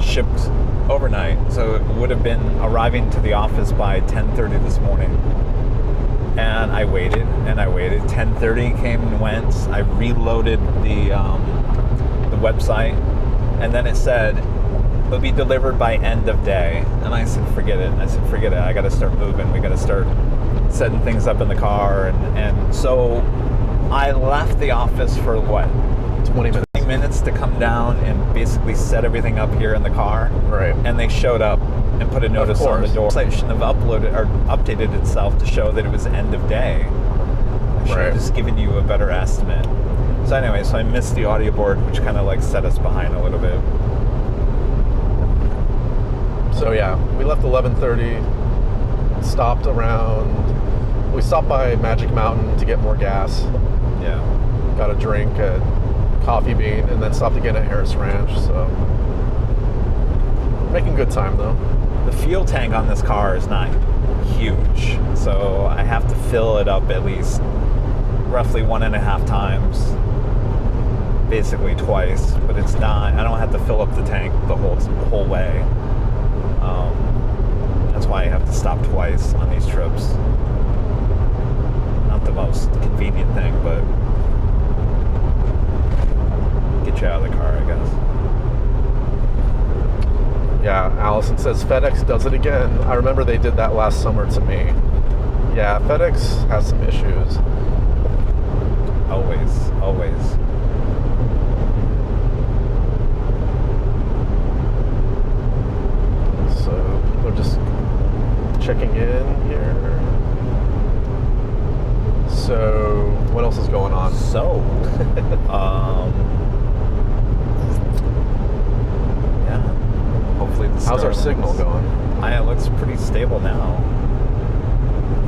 shipped overnight, so it would have been arriving to the office by 10:30 this morning. And I waited and I waited. 10:30 came and went. I reloaded the website, and then it said it'll be delivered by end of day. And I said, forget it. I got to start moving. We got to start setting things up in the car. And so I left the office for what? 20 minutes to come down and basically set everything up here in the car. Right. And they showed up and put a notice on the door. The site shouldn't have uploaded or updated itself to show that it was end of day. I should have just given you a better estimate. So anyway, so I missed the audio board, which kind of like set us behind a little bit. So yeah, we left 11:30, stopped around, we stopped by Magic Mountain to get more gas. Yeah. Got a drink at Coffee Bean, and then stopped again at Harris Ranch, so making good time though. The fuel tank on this car is not huge, so I have to fill it up at least roughly 1.5 times, basically twice, but it's not, I don't have to fill up the tank the whole way. That's why I have to stop twice on these trips. Not the most convenient thing, but get you out of the car, I guess. Yeah, Allison says FedEx does it again. I remember they did that last summer to me. Yeah, FedEx has some issues. Always. So we're just checking in here. So what else is going on? So, yeah. Hopefully the How's our signal going? It looks pretty stable now.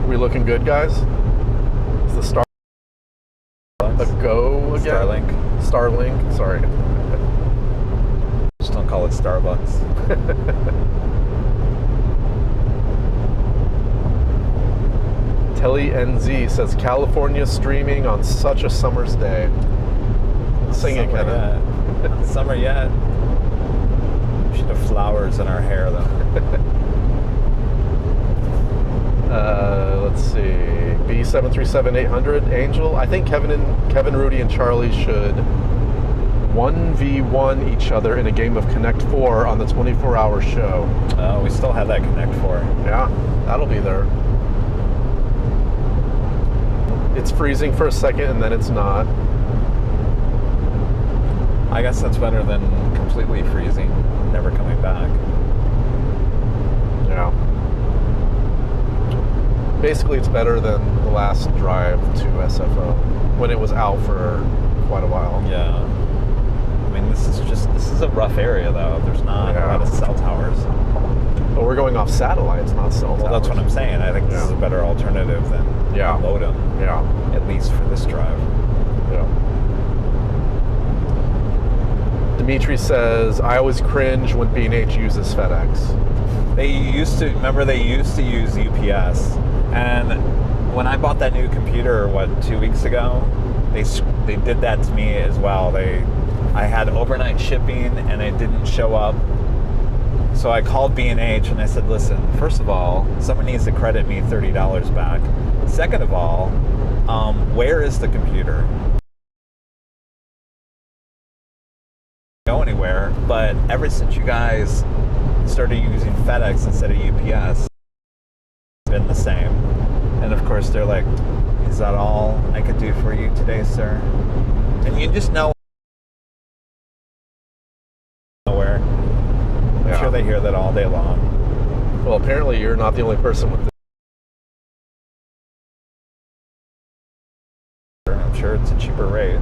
We looking good, guys? Is the star a go again? Starlink. Sorry. Just don't call it Starbucks. Telly NZ says California streaming on such a summer's day. Sing it, Kevin. Not summer yet. We should have flowers in our hair, though. Let's see. B737800 Angel. I think Kevin, Rudy, and Charlie should 1v1 each other in a game of Connect 4 on the 24-hour show. We still have that Connect 4. Yeah, that'll be there. It's freezing for a second and then it's not. I guess that's better than completely freezing, never coming back. Yeah. Basically, it's better than the last drive to SFO when it was out for quite a while. Yeah. I mean, this is a rough area, though. There's not a lot of cell towers. But we're going off satellites, not cell towers. Well, that's what I'm saying. I think this is a better alternative than a modem. Yeah. At least for this drive. Yeah. Dimitri says, I always cringe when B&H uses FedEx. They used to use UPS. And when I bought that new computer, 2 weeks ago, they did that to me as well. I had overnight shipping and it didn't show up. So I called B&H and I said, listen, first of all, someone needs to credit me $30 back. Second of all, where is the computer? But ever since you guys started using FedEx instead of UPS, it's been the same. And of course, they're like, "Is that all I could do for you today, sir?" And you just know nowhere. I'm sure they hear that all day long. Well, apparently you're not the only person with this. I'm sure it's a cheaper rate.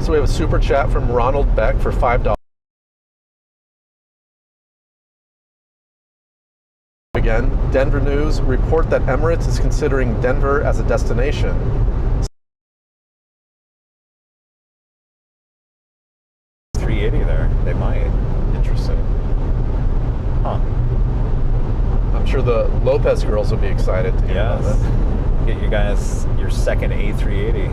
So we have a super chat from Ronald Beck for $5. Again, Denver News report that Emirates is considering Denver as a destination. $380 there. They might. Interesting. Huh. I'm sure the Lopez girls will be excited to hear about it. Get you guys your second A380.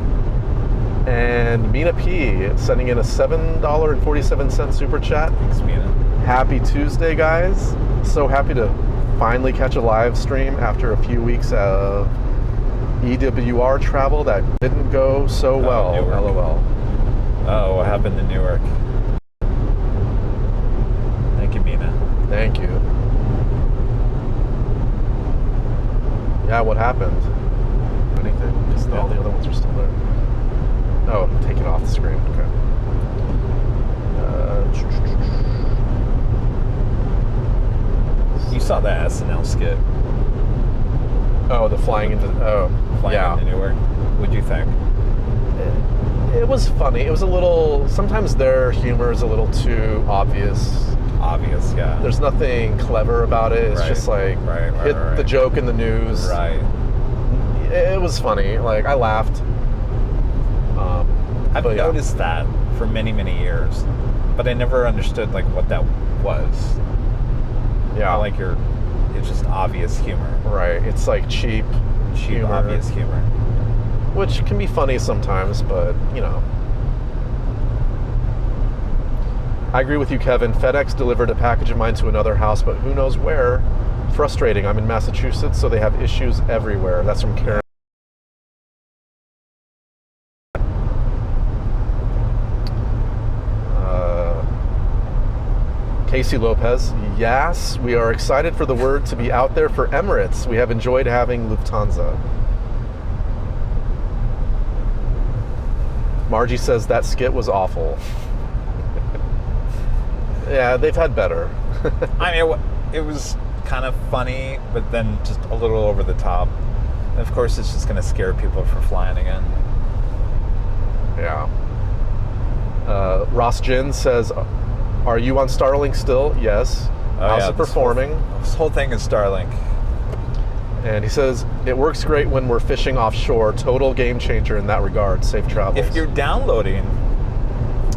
And Mina P sending in a $7.47 super chat. Thanks, Mina. Happy Tuesday, guys. So happy to finally catch a live stream after a few weeks of EWR travel that didn't go so well. Newark. LOL. Oh, what happened to Newark? Thank you, Mina. Thank you. Yeah, what happened? Anything? Because all the other ones are still there. Oh, take it off the screen. Okay. You saw that SNL skit. Oh, the flying into Into Newark. What'd you think? It was funny. It was a little. Sometimes their humor is a little too obvious. Obvious, yeah. There's nothing clever about it. It's just like hit the joke in the news. Right. It was funny. Like I laughed. I've noticed that for many, many years, but I never understood like what that was. Yeah, like it's just obvious humor. Right. It's like cheap humor, obvious humor, which can be funny sometimes, but you know. I agree with you, Kevin. FedEx delivered a package of mine to another house, but who knows where. Frustrating. I'm in Massachusetts, so they have issues everywhere. That's from Karen. Casey Lopez, yes, we are excited for the word to be out there for Emirates. We have enjoyed having Lufthansa. Margie says that skit was awful. Yeah, they've had better. I mean, it was kind of funny, but then just a little over the top. And of course, it's just going to scare people from flying again. Yeah. Ross Jin says, are you on Starlink still? Yes. How's it performing? This whole thing is Starlink. And he says, it works great when we're fishing offshore. Total game changer in that regard. Safe travels. If you're downloading,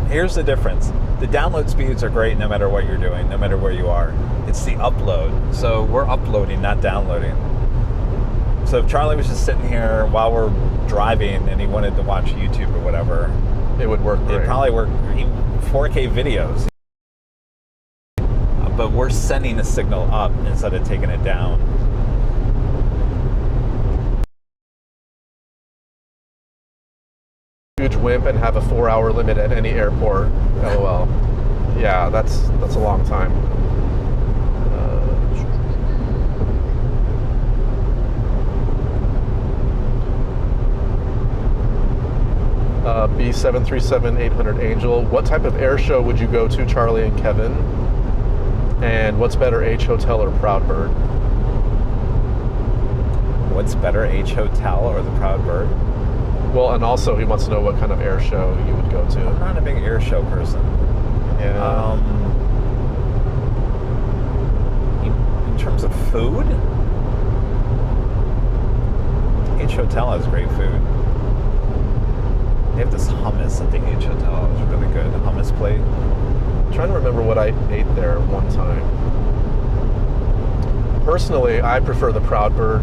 here's the difference. The download speeds are great no matter what you're doing, no matter where you are. It's the upload. So we're uploading, not downloading. So if Charlie was just sitting here while we're driving and he wanted to watch YouTube or whatever, it would work great. It'd probably work 4K videos. But we're sending a signal up instead of taking it down. Huge wimp and have a 4-hour limit at any airport. LOL. Yeah, that's a long time. B737-800 Angel. What type of air show would you go to, Charlie and Kevin? And what's better, H Hotel or Proud Bird? What's better, H Hotel or the Proud Bird? Well, and also he wants to know what kind of air show you would go to. I'm not a big air show person. Yeah. In terms of food, H Hotel has great food. They have this hummus at the H Hotel. It's really good. The hummus plate. I'm trying to remember what I ate there one time. Personally, I prefer the Proud Bird.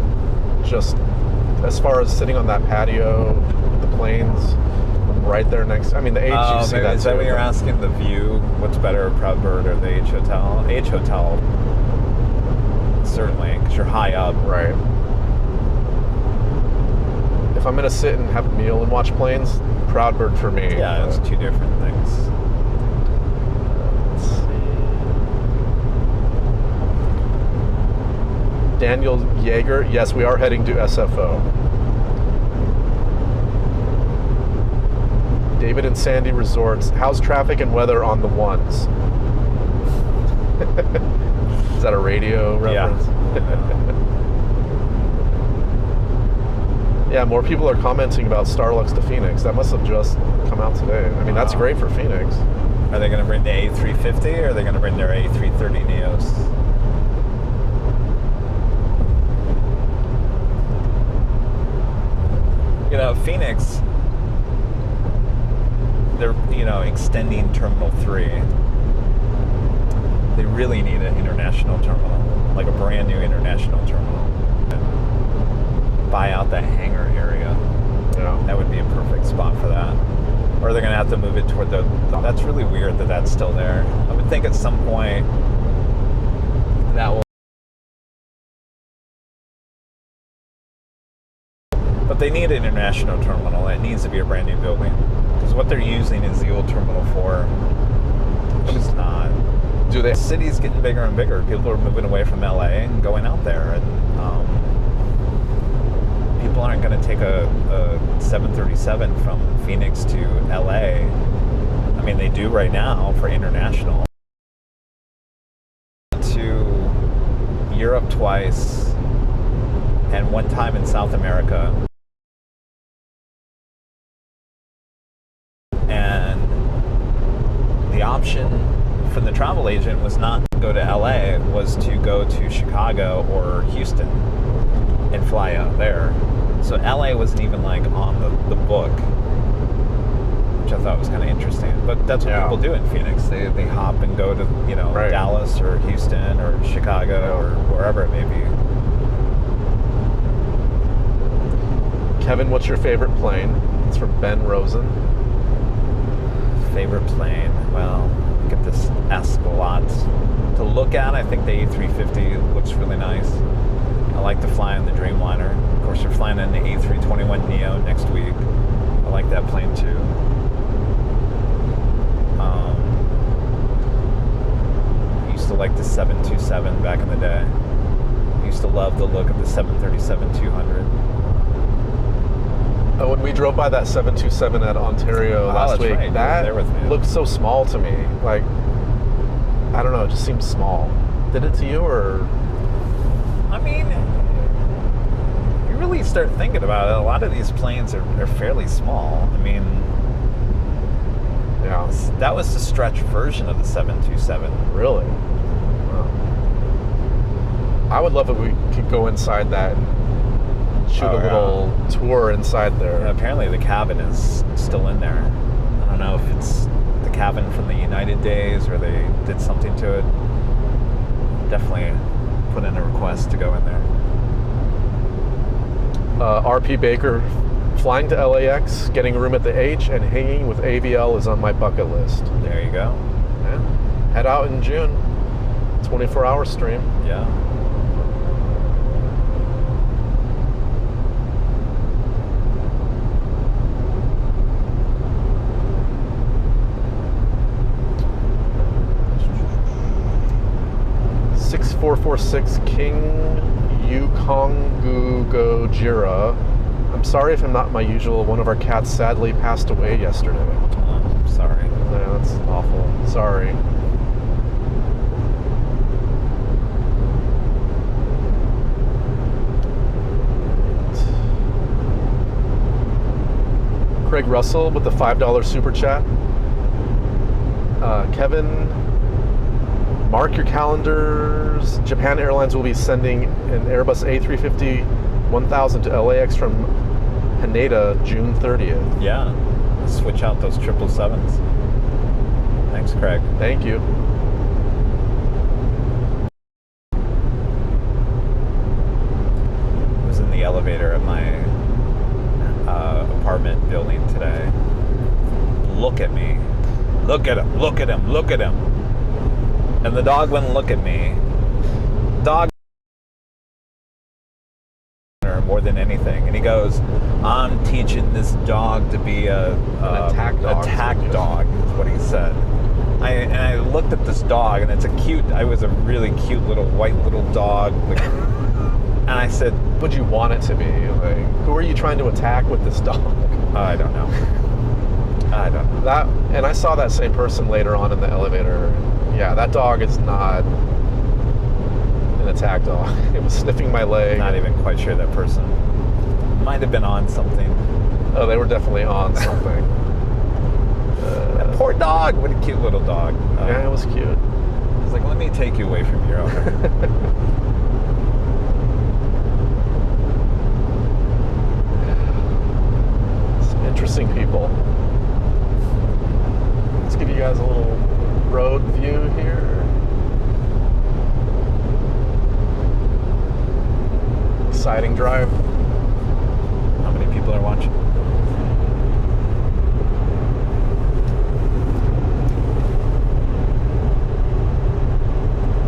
Just as far as sitting on that patio with the planes right there next. I mean, the H, you see that. Is that what you're asking? The view? What's better, Proud Bird or the H Hotel? H Hotel, certainly, because you're high up. Right. If I'm going to sit and have a meal and watch planes, Proud Bird for me. Yeah, it's two different things. Daniel Yeager, yes, we are heading to SFO. David and Sandy Resorts, how's traffic and weather on the ones? Is that a radio reference? Yeah, more people are commenting about Starlux to Phoenix. That must have just come out today. I mean, that's great for Phoenix. Are they going to bring the A350 or are they going to bring their A330 Neos? You know, Phoenix, they're, extending Terminal 3. They really need an international terminal, like a brand new international terminal. Buy out the hangar area. Yeah. That would be a perfect spot for that. Or they're going to have to move it toward the... That's really weird that that's still there. I would think at some point that will... But they need an international terminal. It needs to be a brand new building. Because what they're using is the old Terminal 4, which is not... The city's getting bigger and bigger. People are moving away from LA and going out there. And people aren't going to take a 737 from Phoenix to LA. I mean, they do right now for international. To Europe twice and one time in South America. And the option for the travel agent was not to go to LA, was to go to Chicago or Houston and fly out there. So LA wasn't even like on the book, which I thought was kind of interesting. But that's what people do in Phoenix. They hop and go to Dallas or Houston or Chicago or wherever it may be. Kevin, what's your favorite plane? It's from Ben Rosen. Favorite plane? Well, get this asked a lot. To look at, I think the A350 looks really nice. I like to fly on the Dreamliner. Of course, you're flying on the A321neo next week. I like that plane too. I used to like the 727 back in the day. I used to love the look of the 737-200. Oh, when we drove by that 727 at Ontario last week, right. that looked so small to me. Like, I don't know, it just seemed small. Did it to you, or? I mean, you really start thinking about it, a lot of these planes are fairly small. I mean, that was the stretch version of the 727. Really? Wow. I would love if we could go inside that and shoot a little tour inside there. Yeah, apparently the cabin is still in there. I don't know if it's the cabin from the United days or they did something to it. Definitely put in a request to go in there. RP Baker, flying to LAX, getting a room at the H, and hanging with AVL is on my bucket list. There you go. Yeah. Head out in June. 24-hour stream. Yeah. .446 King Yukongu Gojira. I'm sorry if I'm not my usual. One of our cats sadly passed away yesterday. Oh, sorry. Yeah, that's awful. Sorry. Craig Russell with the $5 super chat. Kevin, mark your calendars. Japan Airlines will be sending an Airbus A350-1000 to LAX from Haneda June 30th. Yeah. Switch out those 777s. Thanks, Craig. Thank you. I was in the elevator at my apartment building today. Look at me. Look at him. Look at him. Look at him. And the dog wouldn't look at me. Dog more than anything. And he goes, I'm teaching this dog to be an attack dog is what he said. I looked at this dog, and it was a really cute little white little dog. And I said, Would you want it to be? Like, who are you trying to attack with this dog? I don't know. I don't know. That, and I saw that same person later on in the elevator. Yeah, that dog is not an attack dog. It was sniffing my leg. Not even quite sure that person might have been on something. Oh, they were definitely on something. That poor dog. What a cute little dog. Yeah, it was cute. I was like, let me take you away from your owner. Some interesting people. Let's give you guys a little road view here. Exciting drive. How many people are watching?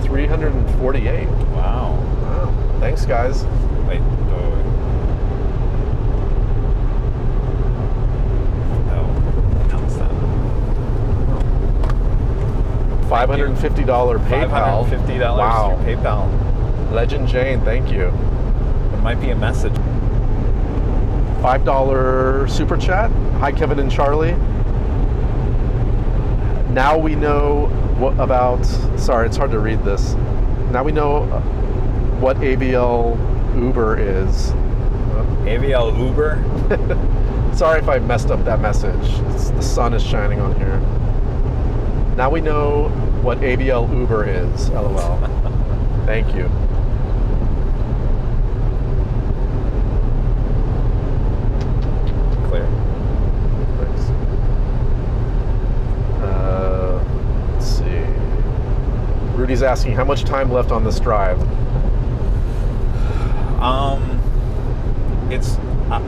$348. Wow. Wow. Thanks, guys. Wait. No. How's that? $550 PayPal. $550 Wow. through PayPal. Legend Jane, thank you. There might be a message. $5 super chat. Hi, Kevin and Charlie. Now we know what about. Sorry, it's hard to read this. Now we know what ABL Uber is. AVL Uber? Sorry if I messed up that message. The sun is shining on here. Now we know what ABL Uber is. LOL. Thank you. Clear. Thanks. Let's see. Rudy's asking, how much time left on this drive?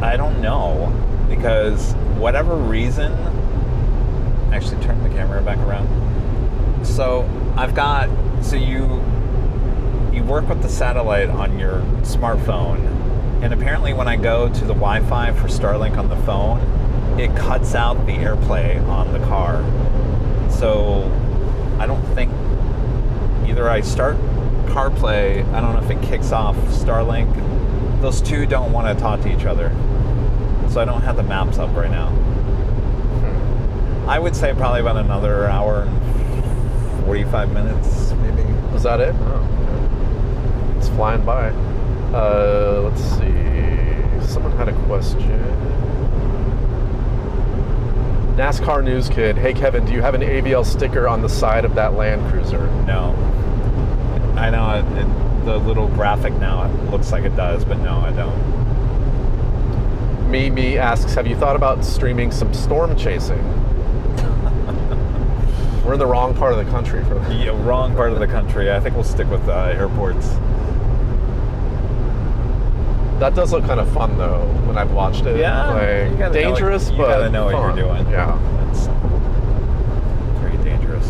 I don't know, because whatever reason, actually turn the camera back around. So you work with the satellite on your smartphone, and apparently when I go to the Wi-Fi for Starlink on the phone, it cuts out the AirPlay on the car. So I don't think either I start CarPlay, I don't know if it kicks off Starlink. Those two don't want to talk to each other. So I don't have the maps up right now. I would say probably about another hour and 45 minutes, maybe. Was that it? Oh, okay. It's flying by. Let's see. Someone had a question. NASCAR News Kid. Hey, Kevin, do you have an AVL sticker on the side of that Land Cruiser? No. I know the little graphic now, it looks like it does, but no, I don't. Me asks, have you thought about streaming some storm chasing? We're in the wrong part of the country for that. Yeah, wrong part of the country. I think we'll stick with airports. That does look kind of fun, though, when I've watched it. Yeah. Like, dangerous, you but gotta know fun. what you're doing. Yeah. It's very dangerous.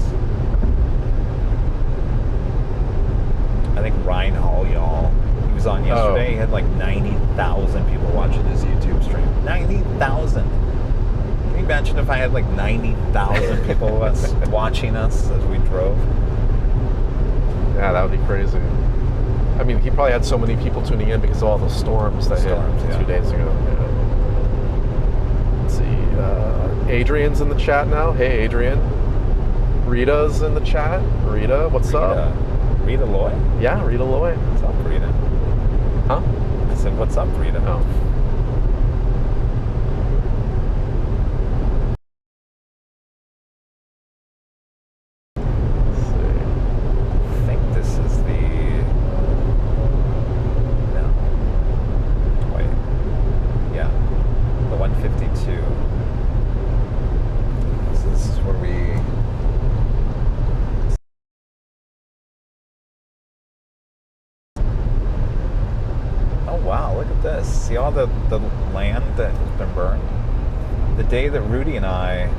I think Ryan Hall, y'all, he was on yesterday. He had like 90,000 people watching his YouTube stream. 90,000. Can you imagine if I had like 90,000 people watching us as we drove? Yeah, that would be crazy. I mean, he probably had so many people tuning in because of all those storms that hit 2 days ago. Yeah. Let's see. Adrian's in the chat now. Hey, Adrian. Rita's in the chat. Rita, what's up? Rita Loy? Yeah, Rita Loy. What's up, Rita? Huh? I said, what's up, Rita? Oh. See all the land that has been burned? The day that Rudy and I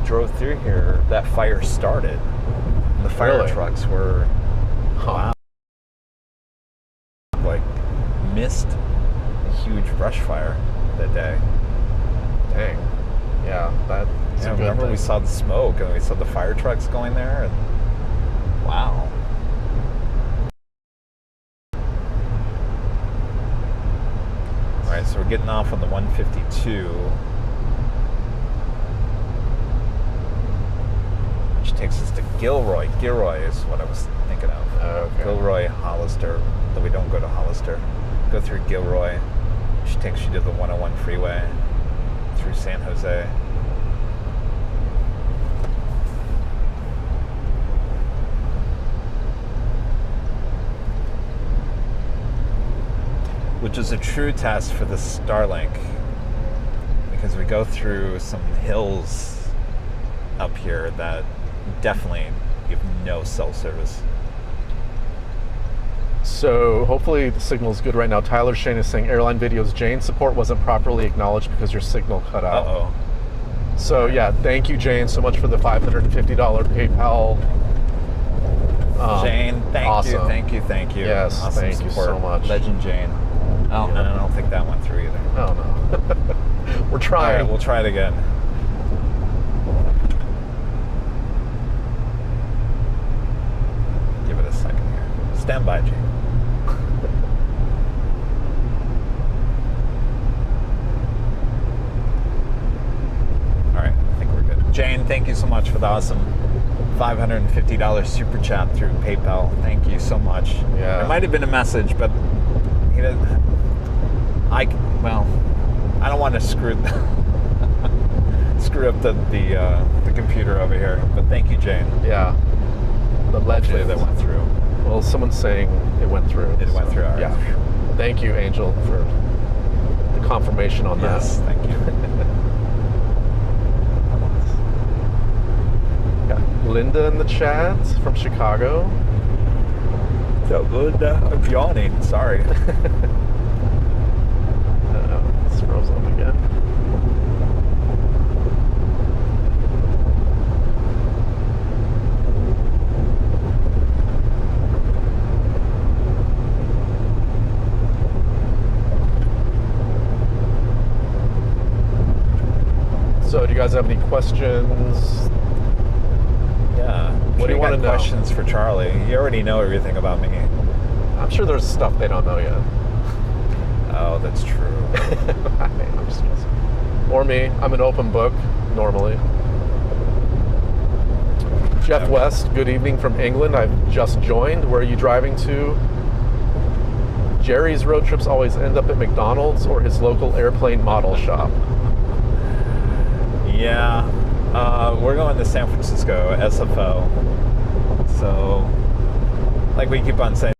drove through here, that fire started. The fire trucks were, wow, like missed a huge brush fire that day. Dang. Yeah, that's a good remember thing. We saw the smoke and we saw the fire trucks going there. And wow. getting off on the 152, which takes us to Gilroy. Gilroy is what I was thinking of. Okay. Gilroy, Hollister. Though we don't go to Hollister. Go through Gilroy, which takes you to the 101 freeway through San Jose. Which is a true test for the Starlink, because we go through some hills up here that definitely give no cell service. So hopefully the signal's good right now. Tyler Shane is saying airline videos Jane support wasn't properly acknowledged because your signal cut out. Uh-oh. So yeah, thank you Jane so much for the $550 PayPal. Jane, thank you. Yes, awesome thank you so much. Legend Jane. Oh, Yeah. and I don't think that went through either. Oh no. We're All trying. right, we'll try it again. Give it a second here. Stand by, Jane. All right, I think we're good. Jane, thank you so much for the awesome $550 super chat through PayPal. Thank you so much. Yeah. It might have been a message, but he doesn't. I don't want to screw up the computer over here. But thank you, Jane. Yeah. The Hopefully legend. that went through. Well, someone's saying it went through. It went through. All right. Yeah. Thank you, Angel, for the confirmation on Yes, that. thank you. Got Linda in the chat from Chicago. So Linda, I'm yawning. Sorry. This froze up again. So, do you guys have any questions? Yeah. What do you want to know? Questions for Charlie? You already know everything about me. I'm sure there's stuff they don't know yet. Oh, that's true. I'm just messing. Or me. I'm an open book, normally. Jeff Okay. West, good evening from England. I've just joined. Where are you driving to? Jerry's road trips always end up at McDonald's or his local airplane model shop. Yeah. We're going to San Francisco, SFO. So, like we keep on saying,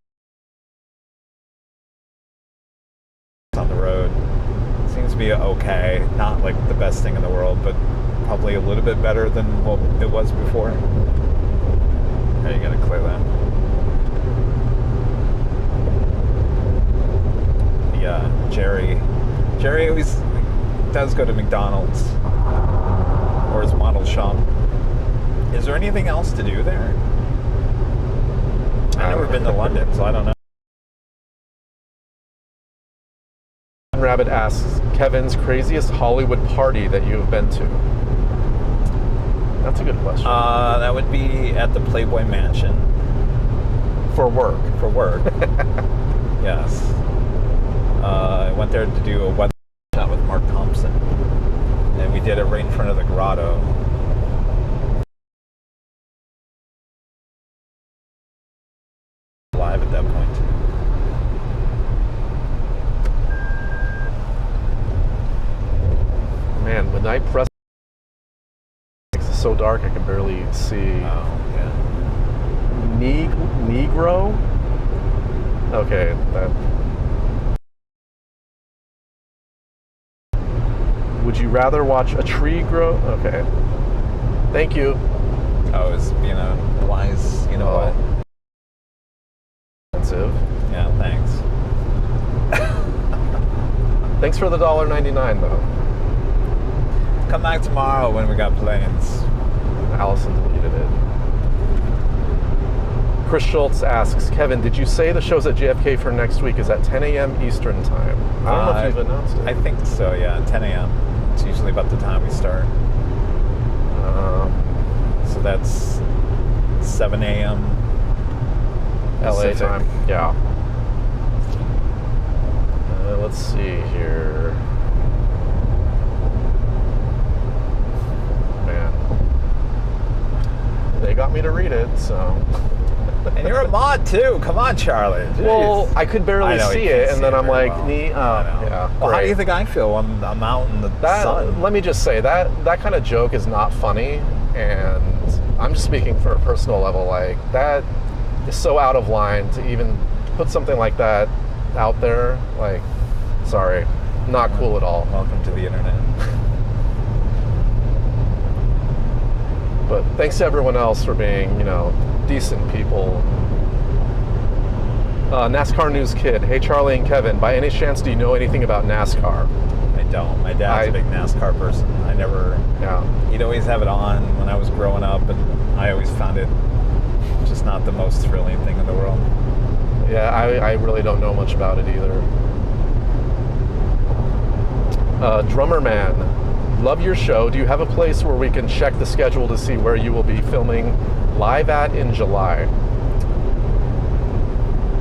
on the road. Seems to be okay. Not like the best thing in the world, but probably a little bit better than what it was before. How you gonna clear that? Yeah, Jerry always does go to McDonald's or his model shop. Is there anything else to do there? I've never been to London, so I don't know. Rabbit asks, Kevin's craziest Hollywood party that you have been to? That's a good question. That would be at the Playboy Mansion. For work. For work. Yes. I went there to do a weather shot with Mark Thompson. And we did it right in front of the grotto. Live at that point. Man, when I press it's so dark I can barely see. Oh, yeah. Negro? Okay, that. Would you rather watch a tree grow? Okay. Thank you. Oh, it's, wise, what? Expensive. Yeah, thanks. Thanks for the $1.99 though. Come back tomorrow when we got planes. Allison deleted it. Chris Schultz asks, Kevin, did you say the show's at JFK for next week is at 10 a.m. Eastern time? I don't know if you've announced it. I think so, yeah, 10 a.m. It's usually about the time we start. So that's 7 a.m. LA Pacific. time. Yeah. Let's see here. Man. They got me to read it, so. And you're a mod too. Come on, Charlie. Jeez. Well, I could barely see it, and then I'm like, well. yeah. Well, how do you think I feel when I'm out in the sun? Let me just say that kind of joke is not funny, and I'm just speaking for a personal level. Like, that is so out of line to even put something like that out there. Like, sorry, not cool at all. Welcome to the internet. But thanks to everyone else for being, decent people. NASCAR News Kid. Hey, Charlie and Kevin, by any chance do you know anything about NASCAR? I don't. My dad's a big NASCAR person. I never... Yeah. He'd always have it on when I was growing up, and I always found it just not the most thrilling thing in the world. Yeah, I really don't know much about it either. Drummer Man, love your show. Do you have a place where we can check the schedule to see where you will be filming live at in July?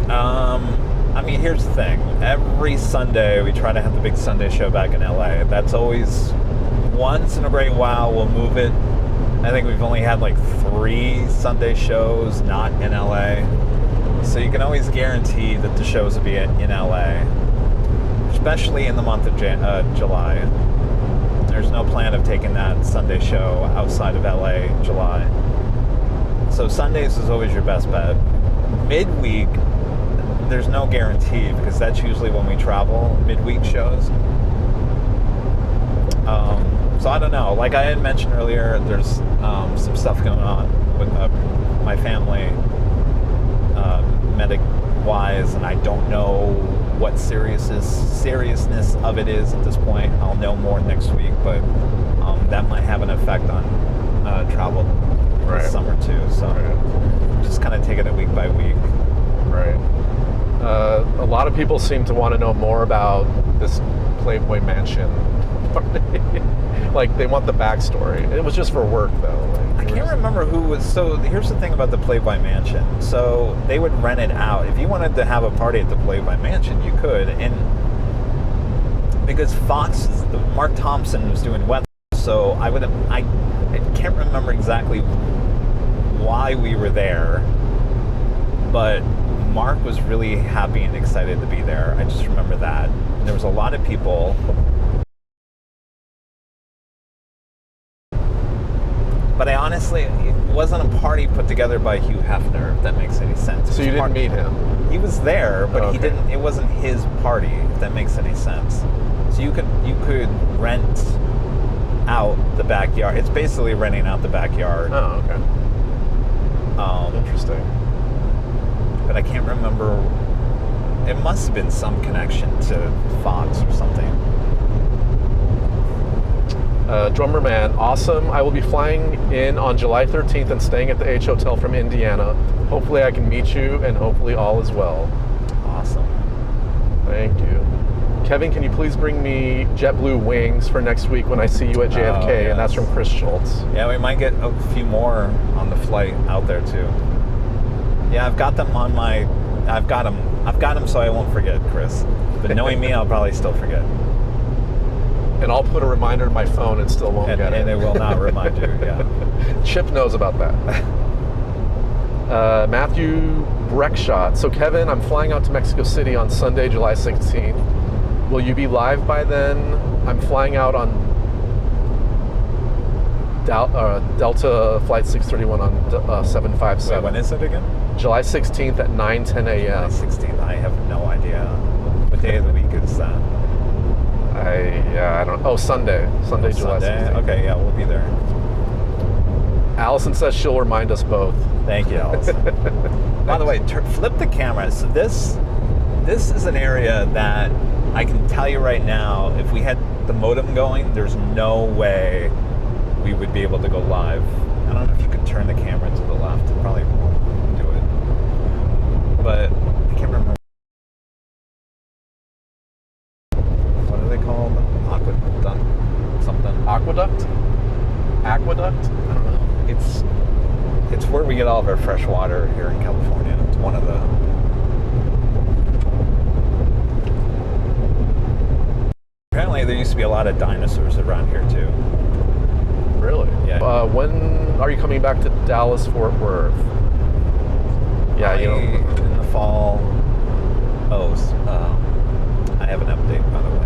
I mean, here's the thing. Every Sunday, we try to have the big Sunday show back in LA. That's always, once in a great while, we'll move it. I think we've only had like 3 Sunday shows not in LA. So you can always guarantee that the shows will be in LA, especially in the month of July. There's no plan of taking that Sunday show outside of LA in July. So Sundays is always your best bet. Midweek, there's no guarantee because that's usually when we travel, midweek shows. So I don't know. Like I had mentioned earlier, there's some stuff going on with my family, medic-wise, and I don't know what seriousness of it is at this point. I'll know more next week, but that might have an effect on travel this summer too. So just kind of taking it week by week. Right. A lot of people seem to want to know more about this Playboy Mansion party. Like, they want the backstory. It was just for work, though. I can't remember who was... So, here's the thing about the Playboy Mansion. So, they would rent it out. If you wanted to have a party at the Playboy Mansion, you could. And because Fox, Mark Thompson was doing weather, so I can't remember exactly why we were there, but Mark was really happy and excited to be there. I just remember that. And there was a lot of people. But it wasn't a party put together by Hugh Hefner, if that makes any sense. So you didn't meet him? He was there, but he didn't. It wasn't his party, if that makes any sense. So you could rent out the backyard. It's basically renting out the backyard. Oh, okay. Interesting. But I can't remember. It must have been some connection to Fox or something. Drummer Man, awesome. I will be flying in on July 13th and staying at the H Hotel from Indiana. Hopefully I can meet you, and hopefully all is well. Awesome. Thank you. Kevin, can you please bring me JetBlue wings for next week when I see you at JFK? Oh, yes. And that's from Chris Schultz. Yeah, we might get a few more on the flight out there too. Yeah, I've got them on my... I've got them so I won't forget, Chris. But knowing me, I'll probably still forget. And I'll put a reminder in my phone and still won't get it. And it will not remind you, yeah. Chip knows about that. Matthew Breckshot. So, Kevin, I'm flying out to Mexico City on Sunday, July 16th. Will you be live by then? I'm flying out on Delta Flight 631 on 757. Wait, when is it again? July 16th at 9:10 a.m. July 16th. I have no idea. What day of the week is that? I don't know. Oh, Sunday, July 16th. Okay, yeah, we'll be there. Allison says she'll remind us both. Thank you, Allison. By the way, flip the camera. So this is an area that I can tell you right now, if we had the modem going, there's no way we would be able to go live. I don't know if you could turn the camera to the left. It probably won't do it. But I can't remember. What are they called? Aqueduct? Something? Aqueduct? I don't know. It's where we get all of our fresh water here in California. It's one of the... apparently there used to be a lot of dinosaurs around here too. Really? Yeah. When are you coming back to Dallas, Fort Worth? Yeah, in the fall. Oh, I have an update, by the way.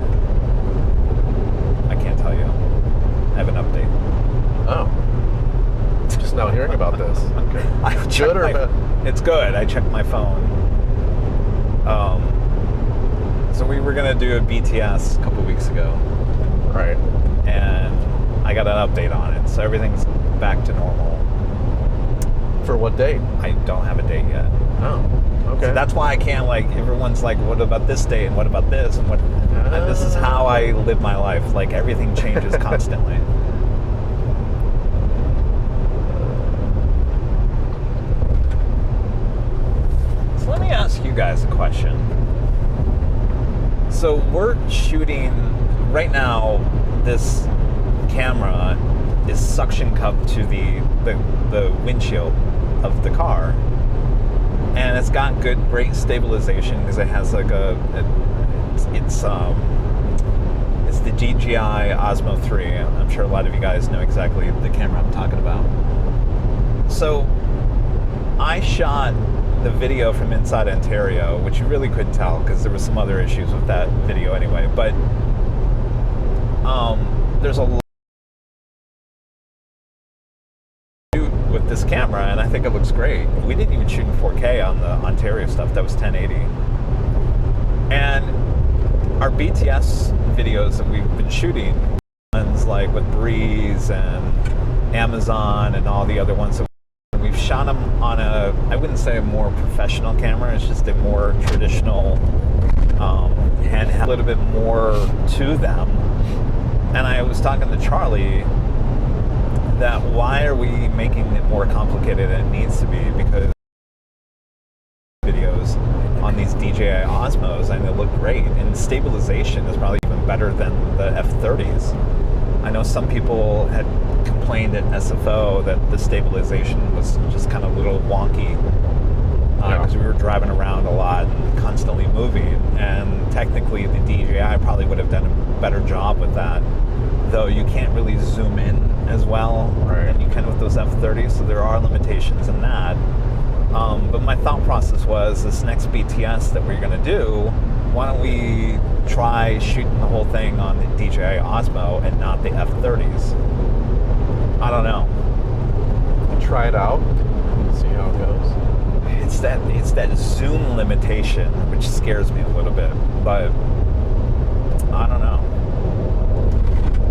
I can't tell you. I have an update. Oh. Just now hearing about this. Okay. Good or bad? It's good. I checked my phone. So we were gonna do a BTS a couple weeks ago. Right. And I got an update on it. So everything's back to normal. For what date? I don't have a date yet. Oh. Okay. So that's why I can't, like, everyone's like, what about this date and what about this and what, and this is how I live my life. Like, everything changes constantly. So let me ask you guys a question. So we're shooting right now. This camera is suction cupped to the windshield of the car. And it's got great stabilization because it has like it's the DJI Osmo 3. I'm sure a lot of you guys know exactly the camera I'm talking about. So I shot the video from inside Ontario, which you really couldn't tell because there were some other issues with that video anyway. But there's a lot with this camera, and I think it looks great. We didn't even shoot in 4K on the Ontario stuff. That was 1080. And our BTS videos that we've been shooting, ones like with Breeze and Amazon and all the other ones, that we've shot them on I wouldn't say a more professional camera, it's just a more traditional handheld, a little bit more to them. And I was talking to Charlie that why are we making it more complicated than it needs to be, because videos on these DJI Osmos and they look great, and the stabilization is probably even better than the F30s. I know some people had complained at SFO that the stabilization was just kind of a little wonky because we were driving around a lot and constantly moving, and technically the DJI probably would have done a better job with that, though you can't really zoom in as well, right, and you can with those F30s, so there are limitations in that. But my thought process was, this next BTS that we're going to do, why don't we try shooting the whole thing on the DJI Osmo and not the F30s? I don't know. Try it out, see how it goes. It's that zoom limitation which scares me a little bit, but I don't know.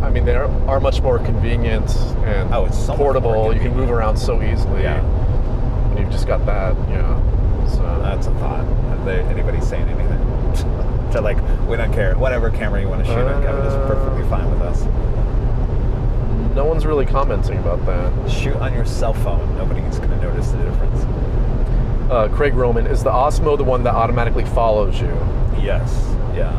I mean, they are much more convenient and it's so portable. You can move around so easily. Yeah. And you've just got that, So that's a thought. Have anybody saying anything? They're like, we don't care. Whatever camera you want to shoot on, Kevin, is perfectly fine with us. No one's really commenting about that. Shoot on your cell phone. Nobody's going to notice the difference. Craig Roman, is the Osmo the one that automatically follows you? Yes. Yeah.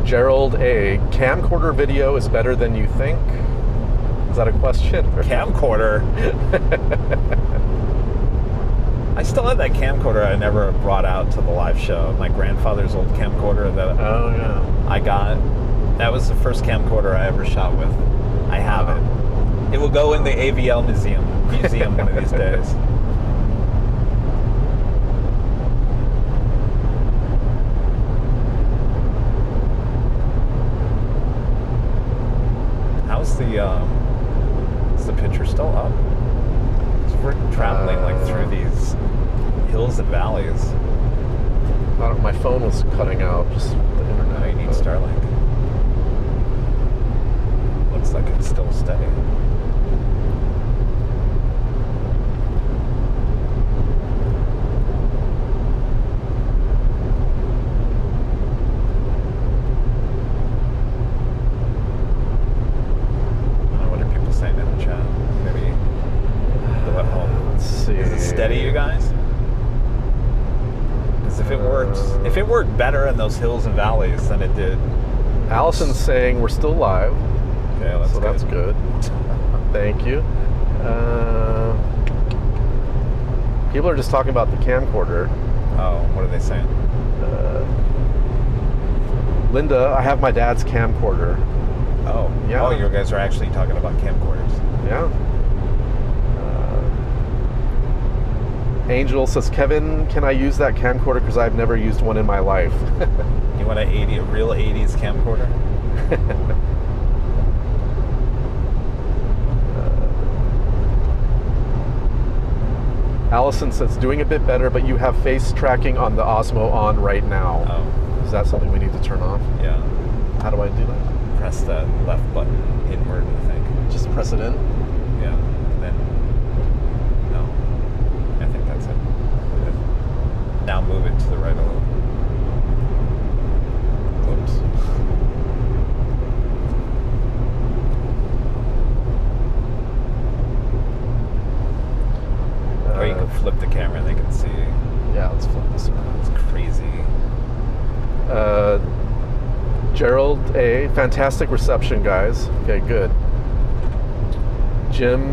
Gerald A. Camcorder video is better than you think? Is that a question? Camcorder? I still have that camcorder I never brought out to the live show. My grandfather's old camcorder that I got. That was the first camcorder I ever shot with. I have it. It will go in the AVL museum one of these days. Is the picture still up? We're traveling like through these hills and valleys. My phone was cutting out, just the internet. No, you need Starlink. Looks like it's still steady. What are people saying in the chat? Maybe go at home. Let's see. Is it steady, you guys? Because if it worked better in those hills and valleys than it did. Allison's saying we're still live. Okay, that's good. Thank you. People are just talking about the camcorder. Oh, what are they saying? Linda, I have my dad's camcorder. Oh, Yeah. Oh, you guys are actually talking about camcorders. Yeah. Angel says, Kevin, can I use that camcorder because I've never used one in my life? You want a real 80s camcorder? Allison says, doing a bit better, but you have face tracking on the Osmo on right now. Oh, Is that something we need to turn off? yeah. How do I do that? Press the left button inward, I think. Just press it in? Yeah. And then, no. I think that's it. Good. Now move it to the right a little. Oops. Or you can flip the camera and they can see. Yeah, let's flip this around. It's crazy. Gerald A, fantastic reception, guys. Okay, good. Jim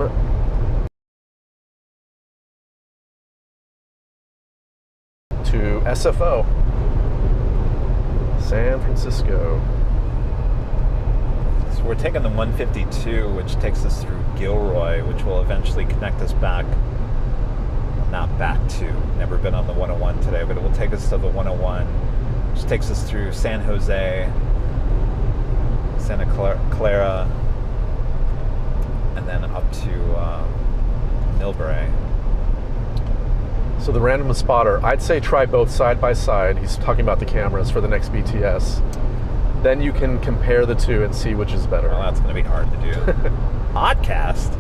to SFO, San Francisco. So we're taking the 152, which takes us through Gilroy, which will eventually connect us back. Not back to. Never been on the 101 today, but it will take us to the 101, which takes us through San Jose, Santa Clara, and then up to Millbrae. So the random spotter, I'd say try both side by side. He's talking about the cameras for the next BTS. Then you can compare the two and see which is better. Well, that's going to be hard to do. Podcast?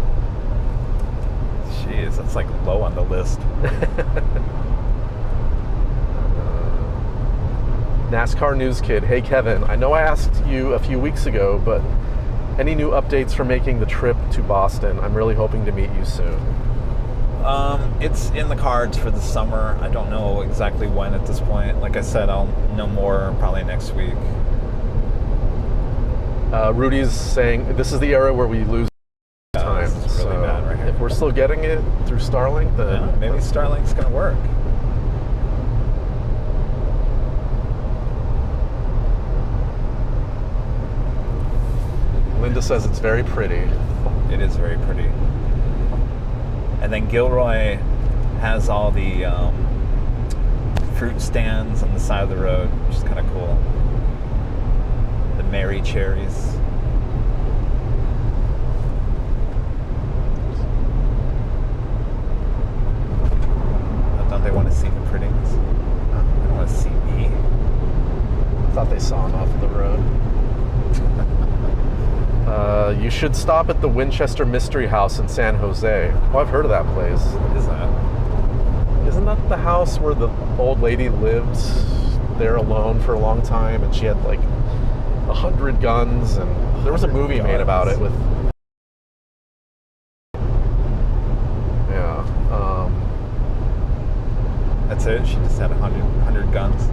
Jeez, that's like low on the list. NASCAR News Kid, hey Kevin, I know I asked you a few weeks ago, but any new updates for making the trip to Boston? I'm really hoping to meet you soon. It's in the cards for the summer. I don't know exactly when at this point. Like I said, I'll know more probably next week. Rudy's saying this is the era where we lose time. This is really bad right here. If we're still getting it through Starlink, then Yeah, maybe Starlink's going to work. Linda says it's very pretty. It is very pretty. And then Gilroy has all the fruit stands on the side of the road, which is kind of cool. The Mary cherries. Don't they want to see the prettiness? They don't want to see me. I thought they saw him off the road. You should stop at the Winchester Mystery House in San Jose. Oh, I've heard of that place. What is that? Isn't that the house where the old lady lived there alone for a long time, and she had like 100 guns, and there was a movie made about it with. Yeah. That's it? She just had 100 guns?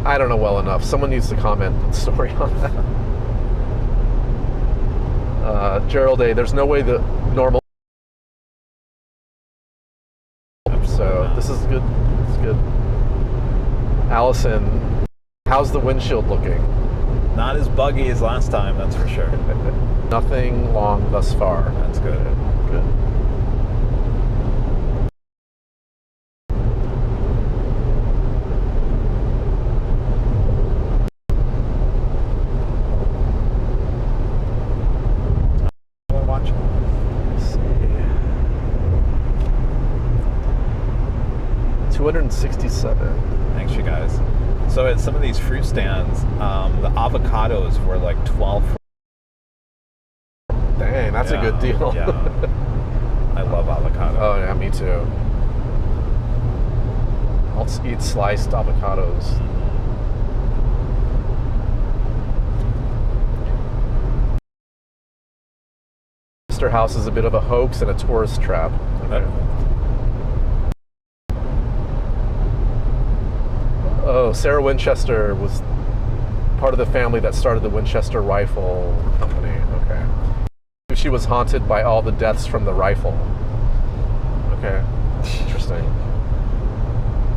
I don't know well enough. Someone needs to comment the story on that. Gerald A, there's no way the normal. So this is good. It's good. Allison, how's the windshield looking? Not as buggy as last time, that's for sure. Nothing long thus far. That's good. Good. Watch. Let's see. 267. Thanks, you guys. So at some of these fruit stands, the avocados were like 12. Dang, that's a good deal. Yeah. I love avocado. Oh yeah, me too. I'll eat sliced avocados. Mr. House is a bit of a hoax and a tourist trap. Okay. Oh, Sarah Winchester was part of the family that started the Winchester Rifle Company. Okay. She was haunted by all the deaths from the rifle. Okay. Interesting.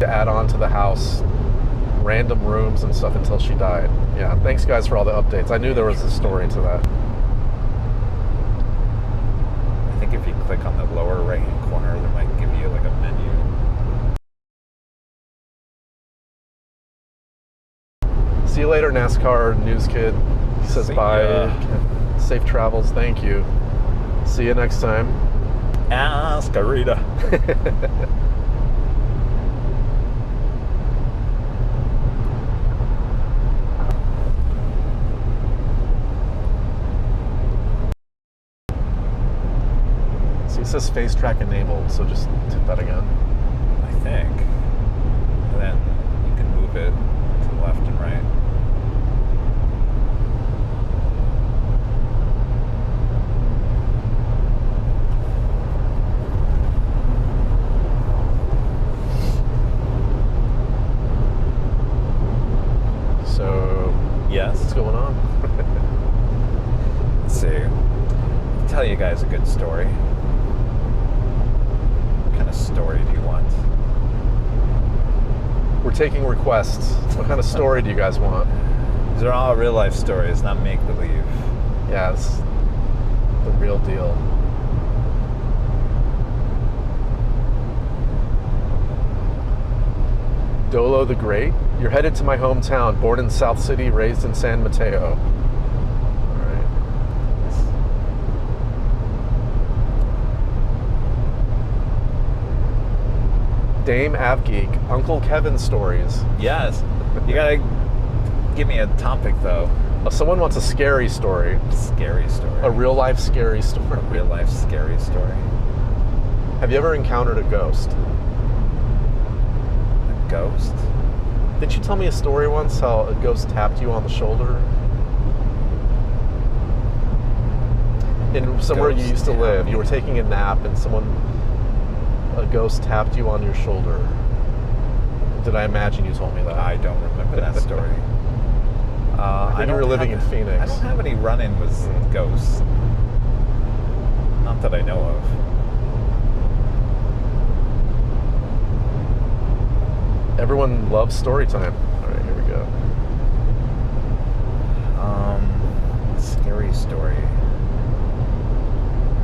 To add on to the house random rooms and stuff until she died. Yeah, thanks guys for all the updates. I knew there was a story to that. I think if you click on the lower right-hand corner, there might give you like a menu. See you later, NASCAR news kid. He says See bye. ya. Safe travels. Thank you. See you next time. Ascarita. See, it says face track enabled, so just hit that again. I think. And then you can move it to the left and right. So, Yes. what's going on? Let's see. I'll tell you guys a good story. What kind of story do you want? We're taking requests. What kind of story do you guys want? These are all real life stories, not make believe. Yeah, it's the real deal. Dolo the Great, you're headed to my hometown, born in South City, raised in San Mateo. All right. Dame Avgeek, Uncle Kevin stories. Yes. You gotta give me a topic though. Oh, someone wants a scary story, Scary story. a real life scary story. A real life scary story. Have you ever encountered a ghost? A ghost? Didn't you tell me a story once how a ghost tapped you on the shoulder? In somewhere you Ghost used to live, tapped you were me. taking a nap and a ghost tapped you on your shoulder. Did I imagine you told me that? I don't remember that story. I think you were living in Phoenix. I don't have any run-in with ghosts. Not that I know of. Everyone loves story time. All right, here we go. Scary story.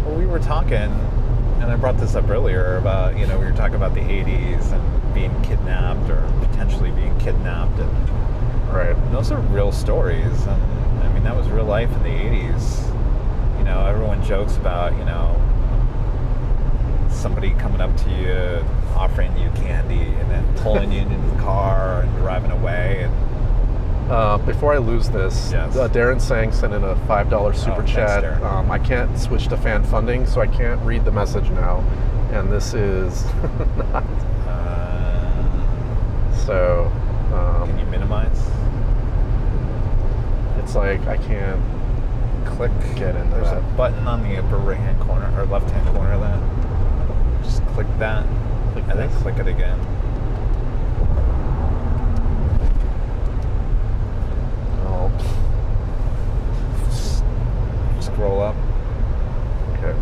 Well, we were talking, and I brought this up earlier about, we were talking about the 80s and being kidnapped or potentially being kidnapped. And Right. those are real stories. And I mean, that was real life in the 80s. Everyone jokes about, somebody coming up to you, offering you candy, and then pulling you into the car and driving away. And Before I lose this, Yes. Darren Sang sent in a $5 super thanks, chat. Darren. I can't switch to fan funding, so I can't read the message now. And this is not. So, Can you minimize? it's like I can't Click. get into There's a that. button on the upper right-hand corner or left-hand corner of that. Just click that, Click and then this. click it again. Oh, Scroll up. okay.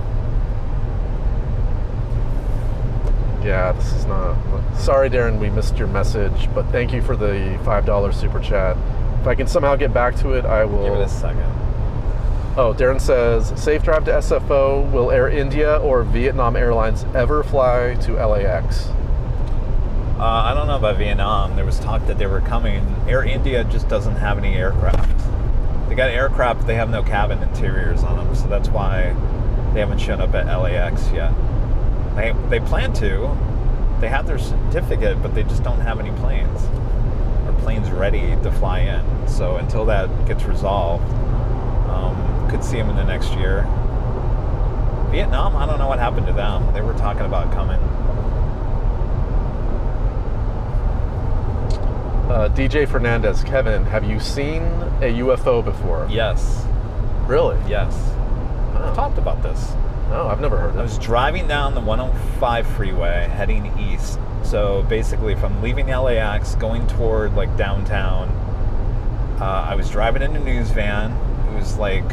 Yeah, this is not. Sorry, Darren, we missed your message, but thank you for the $5 super chat. If I can somehow get back to it, I will. Give it a second. Oh, Darren says, safe drive to SFO. Will Air India or Vietnam Airlines ever fly to LAX? I don't know about Vietnam. There was talk that they were coming. Air India just doesn't have any aircraft. They got aircraft, they have no cabin interiors on them, so that's why they haven't shown up at LAX yet. They plan to. They have their certificate, but they just don't have any planes or planes ready to fly in. So until that gets resolved, could see them in the next year. Vietnam, I don't know what happened to them. They were talking about coming. DJ Fernandez, Kevin, have you seen a UFO before? Yes. Really? Yes. Oh. I've talked about this. No, I've never heard I of was it. driving down the 105 freeway heading east. So basically from leaving LAX going toward like downtown, I was driving in a news van. It was like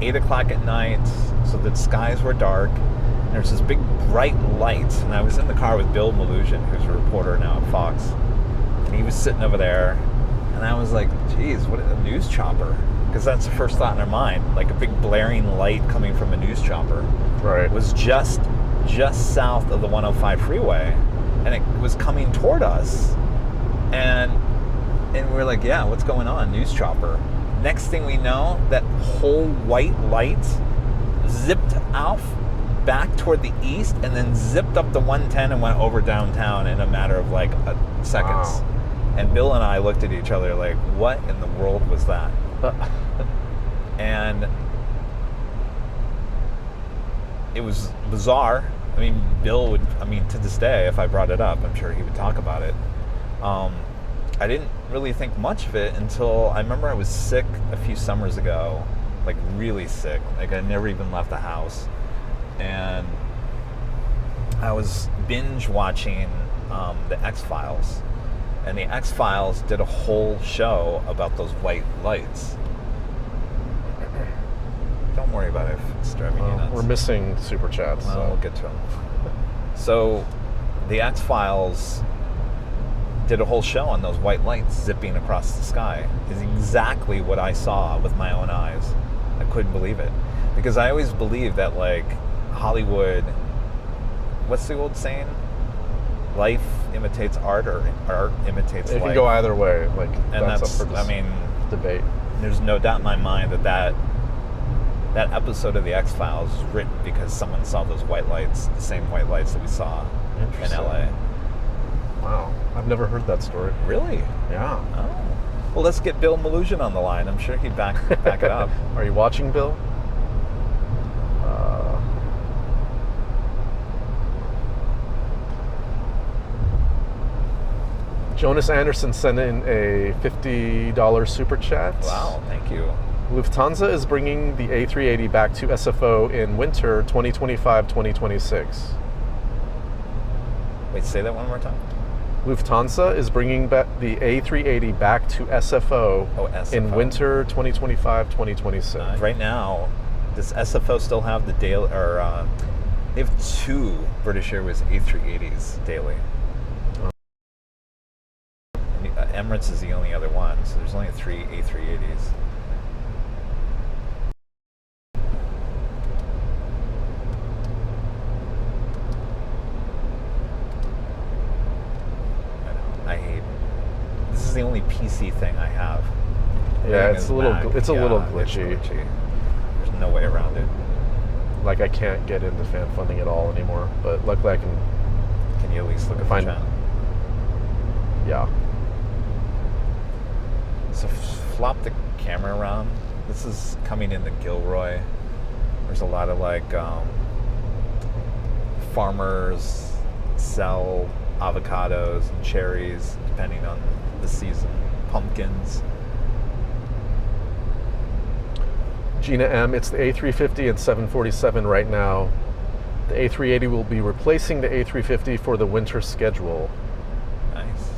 8 o'clock at night, so the skies were dark. And there's this big bright light, and I was in the car with Bill Malusian, who's a reporter now at Fox. and he was sitting over there, and I was like, geez, what a news chopper. Because that's the first thought in our mind, like a big blaring light coming from a news chopper. Right. It was just south of the 105 freeway, and it was coming toward us. And we were like, yeah, what's going on? News chopper. Next thing we know, that whole white light zipped off back toward the east and then zipped up the 110 and went over downtown in a matter of like seconds. Wow. And Bill and I looked at each other like, what in the world was that? And it was bizarre. I mean, Bill would, to this day, if I brought it up, I'm sure he would talk about it. I didn't really think much of it until I remember I was sick a few summers ago, like really sick. Like I never even left the house. And I was binge watching the X-Files. And the X-Files did a whole show about those white lights. Don't worry about it if it's driving you nuts. We're missing super chats. Well, we'll get to them. So, the X-Files did a whole show on those white lights zipping across the sky. Is exactly what I saw with my own eyes. I couldn't believe it. Because I always believed that, like, Hollywood... What's the old saying? Life imitates art, or art imitates life. It can go either way. Like, and that's up for debate. There's no doubt in my mind that episode of the X-Files was written because someone saw those white lights, the same white lights that we saw in LA. Wow, I've never heard that story. Really? Yeah. Oh. Well, let's get Bill Malusian on the line. I'm sure he'd back it up. Are you watching, Bill? Jonas Anderson sent in a $50 super chat. Wow, thank you. Lufthansa is bringing the A380 back to SFO in winter 2025-2026. Wait, say that one more time. Lufthansa is bringing back the A380 back to SFO, in winter 2025-2026. Right now, does SFO still have the daily, or they have 2 British Airways A380s daily. Emirates is the only other one, so there's only 3 A380s. I hate. This is the only PC thing I have. Yeah, it's a little glitchy. There's no way around it. Like I can't get into fan funding at all anymore, but luckily I can. Can you at least look at the chat? Yeah. So flop the camera around. This is coming into Gilroy. There's a lot of like farmers sell avocados and cherries depending on the season. Pumpkins. Gina M, it's the A350 and 747 right now. The A380 will be replacing the A350 for the winter schedule. Nice.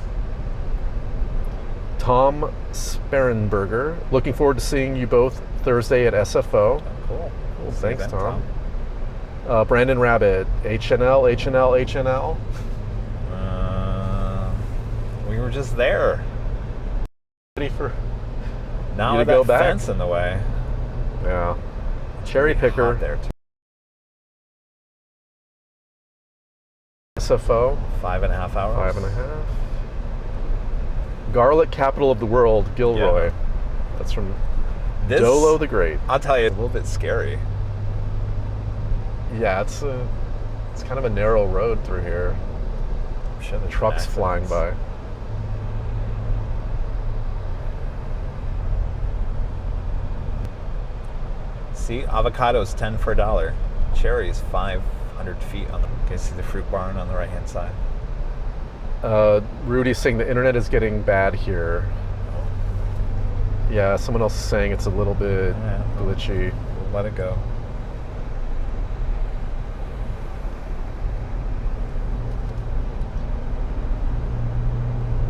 Tom Sperrenberger, looking forward to seeing you both Thursday at SFO. Oh, cool. Thanks, Tom. Brandon Rabbit, HNL. We were just there. Ready for now to that go back? Fence in the way. Yeah. Cherry picker. There too. SFO. 5.5 hours. 5.5. Garlic capital of the world, Gilroy. Yeah. That's from Dolo the Great. I'll tell you, it's a little bit scary. Yeah, it's kind of a narrow road through here. I'm sure there's trucks flying by. See, avocados 10 for $1. Cherries 500 feet on the. Can you see the fruit barn on the right hand side? Rudy's saying the internet is getting bad here. Oh. Yeah, someone else is saying it's a little bit glitchy. We'll let it go.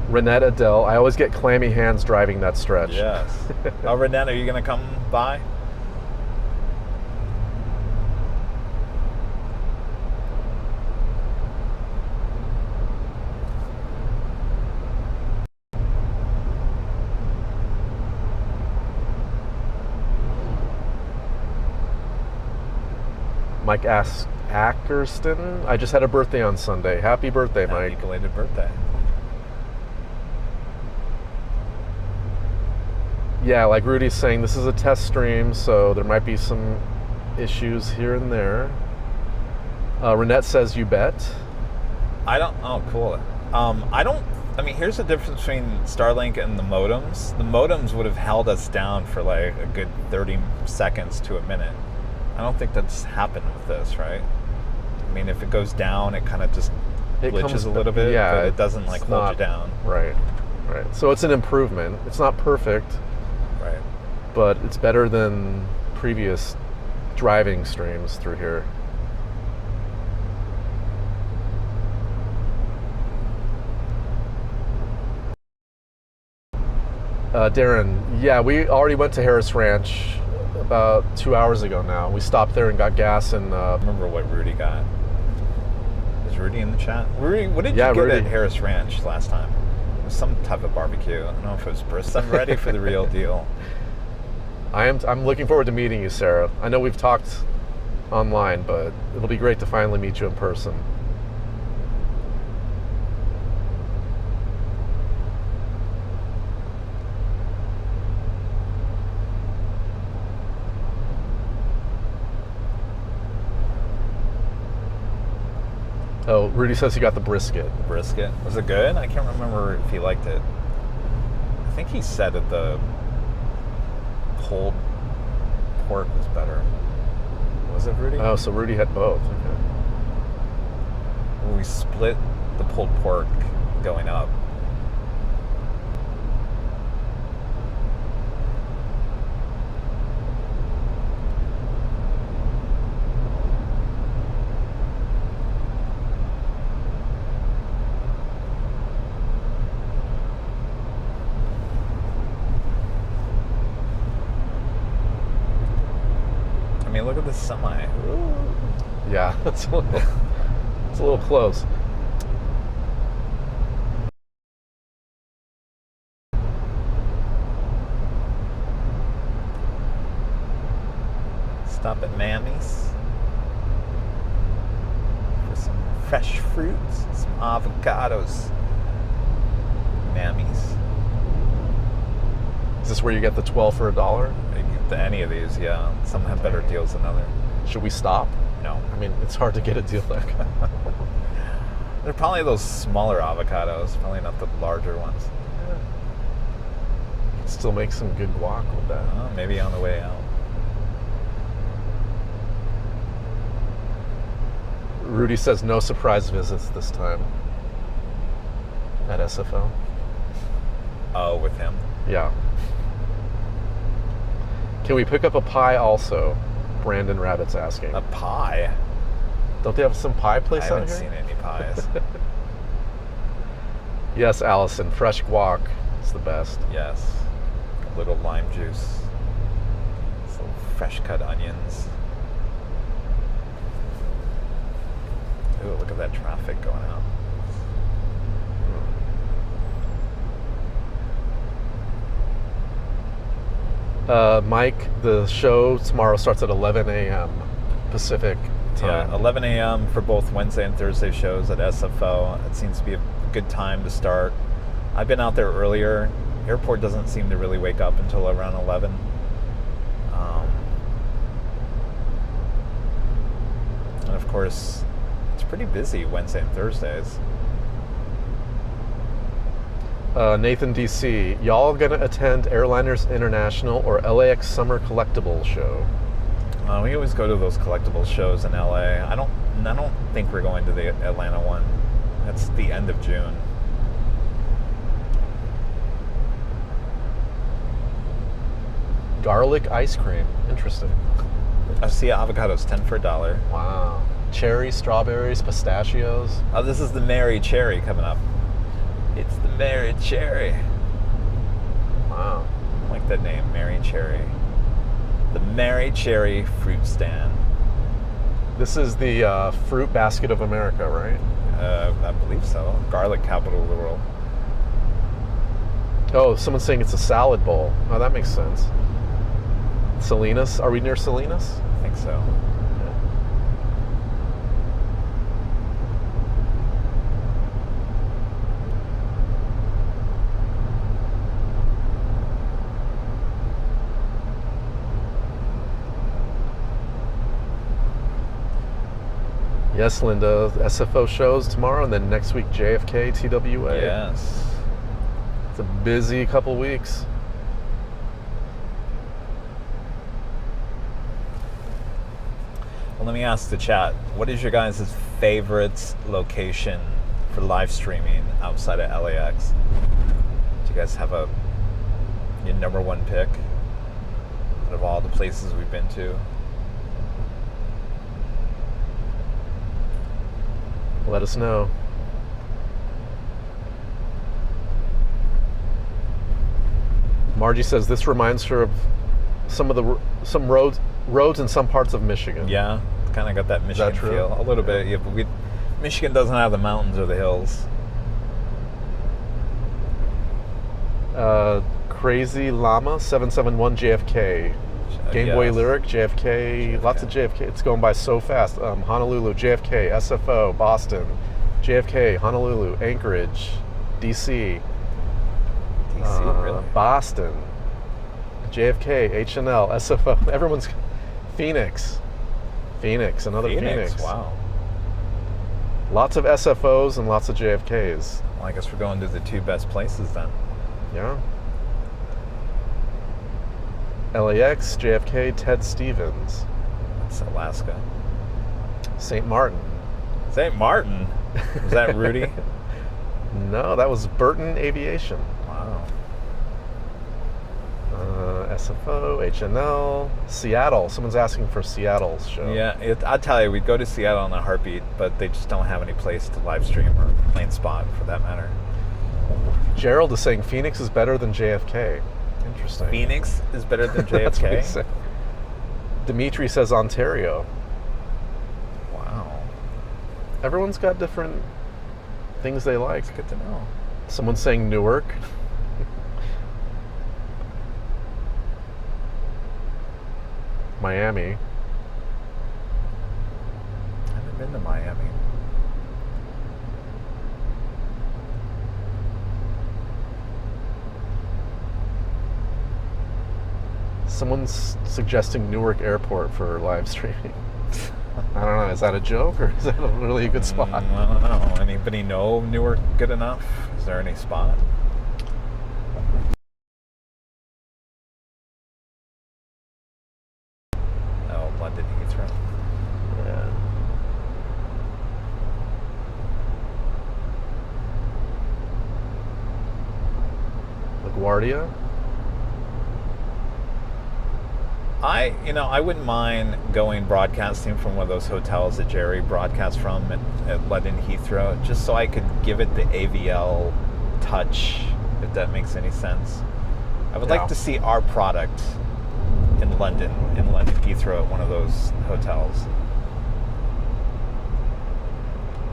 Renette Adele, I always get clammy hands driving that stretch. Yes. Oh, Renette, are you going to come by? Mike asks Ackerston, I just had a birthday on Sunday. Happy birthday, Mike. Happy belated birthday. Yeah, like Rudy's saying, this is a test stream, so there might be some issues here and there. Renette says, you bet. Oh, cool. I mean, here's the difference between Starlink and the modems. The modems would have held us down for like a good 30 seconds to a minute. I don't think that's happened with this, right? I mean, if it goes down, it kind of just glitches a little bit, but it doesn't like hold you down. Right. So it's an improvement. It's not perfect. Right. But it's better than previous driving streams through here. Darren, yeah, we already went to Harris Ranch about 2 hours ago now. We stopped there and got gas and... remember what Rudy got. Is Rudy in the chat? Rudy, what did you get at Harris Ranch last time? It was some type of barbecue. I don't know if it was brisket. I'm ready for the real deal. I'm looking forward to meeting you, Sarah. I know we've talked online, but it'll be great to finally meet you in person. Oh, Rudy says he got the brisket. Brisket? Was it good? I can't remember if he liked it. I think he said that the pulled pork was better. Was it, Rudy? Oh, so Rudy had both. Okay. We split the pulled pork going up. Look at the semi. Ooh. Yeah, it's a little close. Stop at Mammy's for some fresh fruits, some avocados. Mammy's. Is this where you get the 12 for $1? Any of these, yeah. Some have better deals than others. Should we stop? No. I mean, it's hard to get a deal like that. They're probably those smaller avocados, probably not the larger ones. Yeah. Still make some good guac with that. Maybe on the way out. Rudy says no surprise visits this time at SFO. Oh, with him? Yeah. Can we pick up a pie also? Brandon Rabbit's asking. A pie? Don't they have some pie place out here? I haven't seen any pies. Yes, Allison. Fresh guac. It's the best. Yes. A little lime juice. Some fresh cut onions. Ooh, look at that traffic going out. Mike, the show tomorrow starts at 11 a.m. Pacific time. Yeah, 11 a.m. for both Wednesday and Thursday shows at SFO. It seems to be a good time to start. I've been out there earlier. Airport doesn't seem to really wake up until around 11. And of course, it's pretty busy Wednesday and Thursdays. Nathan DC, y'all gonna attend Airliners International or LAX Summer Collectibles Show? We always go to those collectibles shows in LA. I don't think we're going to the Atlanta one. That's the end of June. Garlic ice cream. Interesting. I see avocados 10 for $1. Wow. Cherry, strawberries, pistachios. Oh, this is the Mary Cherry coming up. It's the Mary Cherry. Wow. I like that name, Mary Cherry. The Mary Cherry fruit stand. This is the fruit basket of America, right? I believe so. Garlic capital of the world. Oh, someone's saying it's a salad bowl. Oh, that makes sense. Salinas? Are we near Salinas? I think so. Yes, Linda. SFO shows tomorrow, and then next week JFK TWA. Yes. It's a busy couple weeks. Well, let me ask the chat. What is your guys' favorite location for live streaming outside of LAX? Do you guys have your number one pick out of all the places we've been to? Let us know. Margie says this reminds her of some roads in some parts of Michigan. Yeah, kind of got that Michigan true? feel. A little bit, yeah, but Michigan doesn't have the mountains or the hills. Crazy Llama 771 JFK. Game Boy Yes. Lyric, JFK, lots of JFK. It's going by so fast. Honolulu, JFK, SFO, Boston, JFK, Honolulu, Anchorage, DC, DC, really? Boston, JFK, H&L, SFO. Everyone's Phoenix, another Phoenix. Wow. Lots of SFOs and lots of JFKs. Well, I guess we're going to the two best places then. Yeah. LAX, JFK, Ted Stevens. That's Alaska. St. Martin. St. Martin? Was that Rudy? No, that was Burton Aviation. Wow. SFO, H&L, Seattle. Someone's asking for Seattle's show. Yeah, I'll tell you, we'd go to Seattle in a heartbeat, but they just don't have any place to live stream or plane spot for that matter. Gerald is saying Phoenix is better than JFK. Interesting. Phoenix is better than That's what he JFK? said. Dimitri says Ontario. Wow. Everyone's got different things they like. It's good to know. Someone's saying Newark. Miami. I haven't been to Miami. Someone's suggesting Newark Airport for live streaming. I don't know. Is that a joke or is that a really good spot? I don't know. Anybody know Newark good enough? Is there any spot? Oh, London Heathrow. Yeah. LaGuardia. I wouldn't mind going broadcasting from one of those hotels that Jerry broadcasts from at London Heathrow, just so I could give it the AVL touch, if that makes any sense. I would like to see our product in London Heathrow at one of those hotels.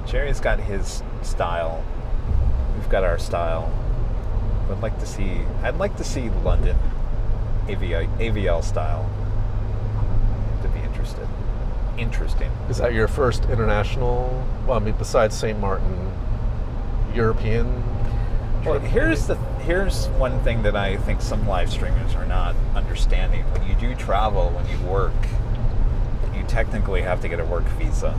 Jerry's got his style. We've got our style. I'd like to see London AVL style. To be interesting. Is that your first international? Well, I mean, besides St. Martin, European. Well, here's one thing that I think some live streamers are not understanding. When you do travel, when you work, you technically have to get a work visa,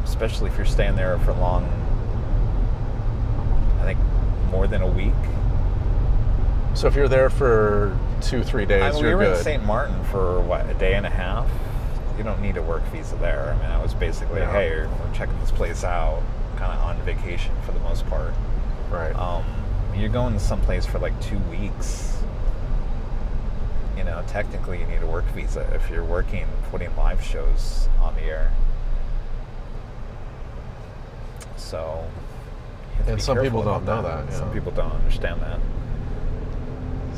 especially if you're staying there for long. I think more than a week. So if you're there for 2-3 days, we you're were good. in St. Martin for a day and a half. You don't need a work visa there. I mean, I was basically, hey, we're checking this place out, kind of on vacation for the most part. Right. You're going to someplace for like 2 weeks. Technically you need a work visa if you're working, putting live shows on the air. So. you have to And be some people careful don't about know that, yeah. Some people don't understand that.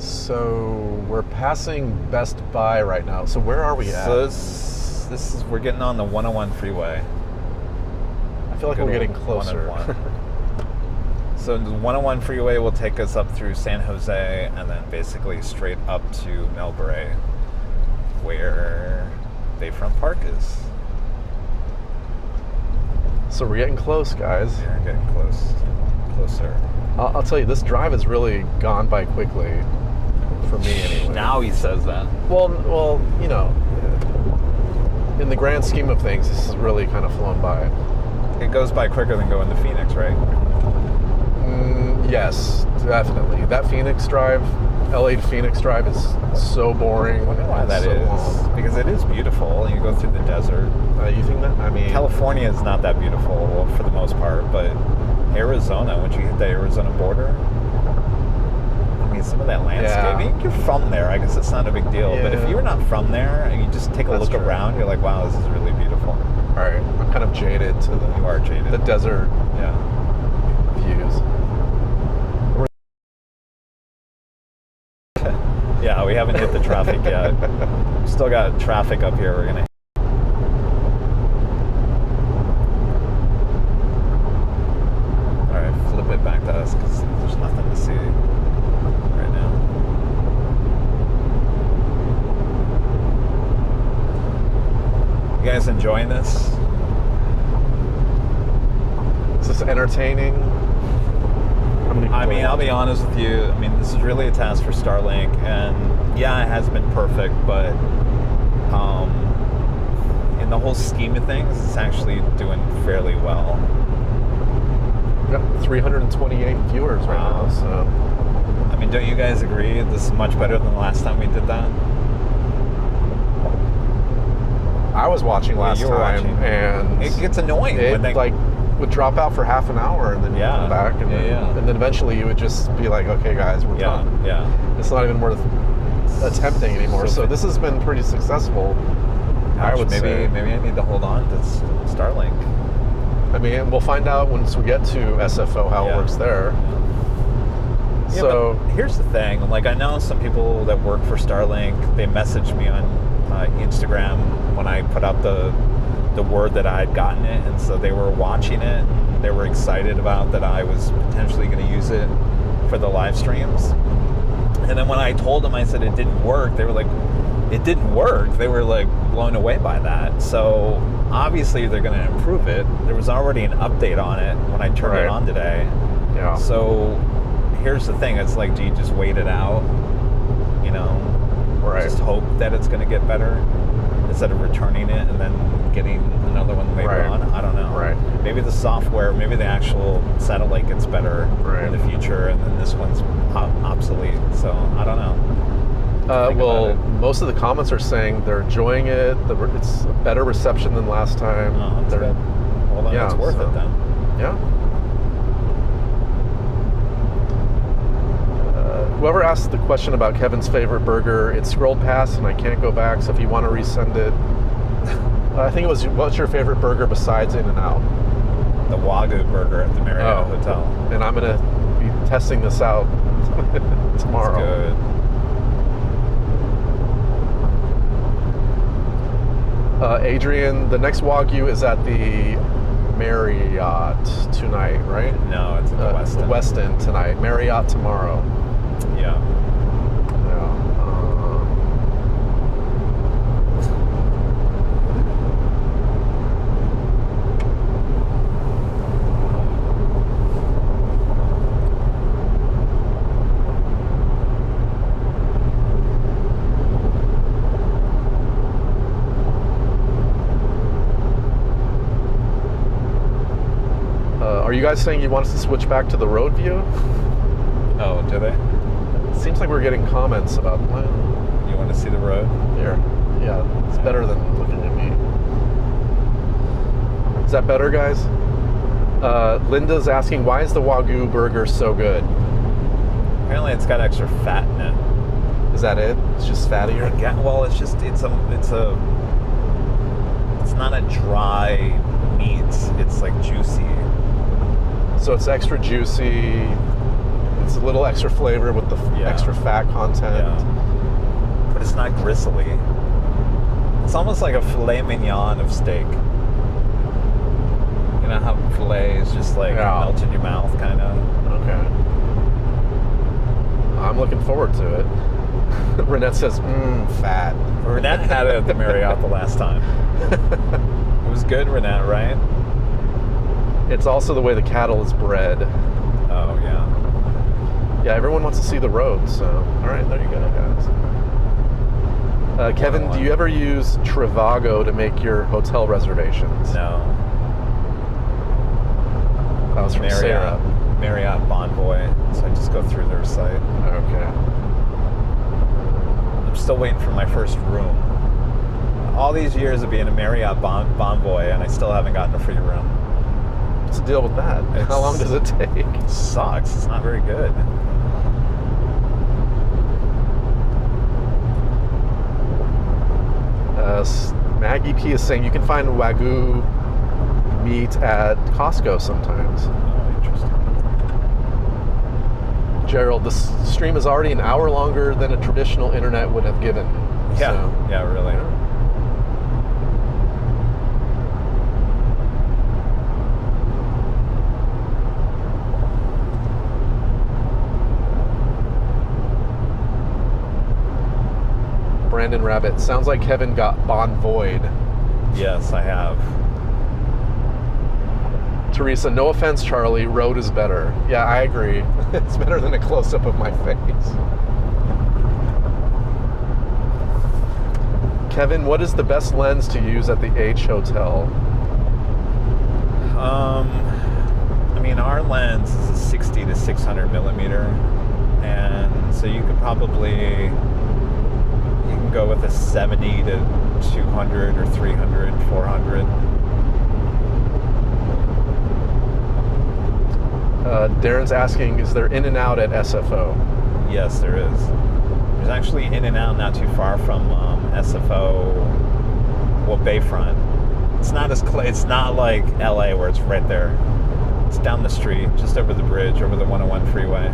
So we're passing Best Buy right now. So where are we at? So we're getting on the 101 freeway. I feel like we're getting closer. 101. So the 101 freeway will take us up through San Jose and then basically straight up to Melbourne, where Bayfront Park is. So we're getting close, guys. Yeah, we're getting closer. I'll tell you, this drive has really gone by quickly, for me anyway. Now he says that. Well, in the grand scheme of things, this is really kind of flown by. It goes by quicker than going to Phoenix, right? Yes, definitely. That Phoenix drive, LA to Phoenix drive is so boring. I wonder why that so is. long. Because it is beautiful. You go through the desert. You think that? I mean, California is not that beautiful for the most part, but Arizona, once you hit the Arizona border, I mean, some of that landscaping, you're from there, I guess it's not a big deal. But if you're not from there and you just take a look around, you're like, wow, this is really beautiful. All right, I'm kind of jaded to You are jaded. the desert views. Yeah, we haven't hit the traffic yet. Still got traffic up here. We're gonna. All right, flip it back to us because there's nothing to see right now. You guys enjoying this? Is this entertaining? I mean, I'll be honest with you. I mean, this is really a task for Starlink, and yeah, it has been perfect, but in the whole scheme of things, it's actually doing fairly well. We've got 328 viewers right now, so. I mean, don't you guys agree this is much better than the last time we did that? I was watching last time, and it gets annoying when they would drop out for half an hour and then come back, and then eventually you would just be like, okay, guys, we're done. Yeah. It's not even worth attempting anymore. So this has been pretty successful. I would say maybe I need to hold on to Starlink. I mean, we'll find out once we get to SFO how it works there. Yeah, so but here's the thing. Like, I know some people that work for Starlink. They messaged me on Instagram when I put out the word that I had gotten it, and so they were watching it. They were excited about that I was potentially going to use it for the live streams. And then when I told them, I said it didn't work, they were like, it didn't work. They were like blown away by that. So obviously they're going to improve it. There was already an update on it when I turned it on today. Yeah. So here's the thing. It's like, do you just wait it out? You know, just hope that it's going to get better instead of returning it and then getting another one later on? I don't know. Maybe the software, maybe the actual satellite gets better in the future, and then this one's obsolete. So I don't know. Well, most of the comments are saying they're enjoying it. It's a better reception than last time. Oh, that's good. Well, then it's worth it then. Yeah. Whoever asked the question about Kevin's favorite burger, it scrolled past and I can't go back, so if you want to resend it. I think it was, what's your favorite burger besides In-N-Out? The Wagyu burger at the Marriott Hotel. And I'm going to be testing this out tomorrow. That's good. Adrian, the next Wagyu is at the Marriott tonight, right? No, it's at the Westin. Westin tonight. Marriott tomorrow. Yeah. Are you guys saying you want us to switch back to the road view? Oh, do they? It seems like we're getting comments about that. You want to see the road? Here. Yeah, it's better than looking at me. Is that better, guys? Linda's asking, why is the Wagyu burger so good? Apparently it's got extra fat in it. Is that it? It's just fattier? Well, it's just, it's not a dry meat. It's like juicy. So it's extra juicy. It's a little extra flavor with the extra fat content. Yeah. But it's not gristly. It's almost like a filet mignon of steak. You know how filet is just like melts in your mouth, kind of? Okay. I'm looking forward to it. Renette says, fat. Renette had it at the Marriott the last time. It was good, Renette, right? It's also the way the cattle is bred. Oh, yeah. Yeah, everyone wants to see the road, so... All right, there you go, guys. Kevin, do you ever use Trivago to make your hotel reservations? No. That was from Sarah. Marriott Bonvoy, so I just go through their site. Okay. I'm still waiting for my first room. All these years of being a Marriott Bonvoy, and I still haven't gotten a free room. What's the deal with that? How long does it take? It sucks. It's not very good. Maggie P is saying you can find Wagyu meat at Costco sometimes. Oh, interesting. Gerald, this stream is already an hour longer than a traditional internet would have given. Yeah, So, yeah, really. Brandon Rabbit, sounds like Kevin got Bonvoyed. Yes, I have. Teresa, no offense, Charlie, road is better. Yeah, I agree. It's better than a close-up of my face. Kevin, what is the best lens to use at the H Hotel? I mean, our lens is a 60 to 600 millimeter, and so you could probably go with a 70 to 200 or 300, 400. Darren's asking, is there in and out at SFO? Yes, there is. There's actually in and out not too far from SFO, well, Bayfront. It's not it's not like LA where it's right there. It's down the street, just over the bridge, over the 101 freeway.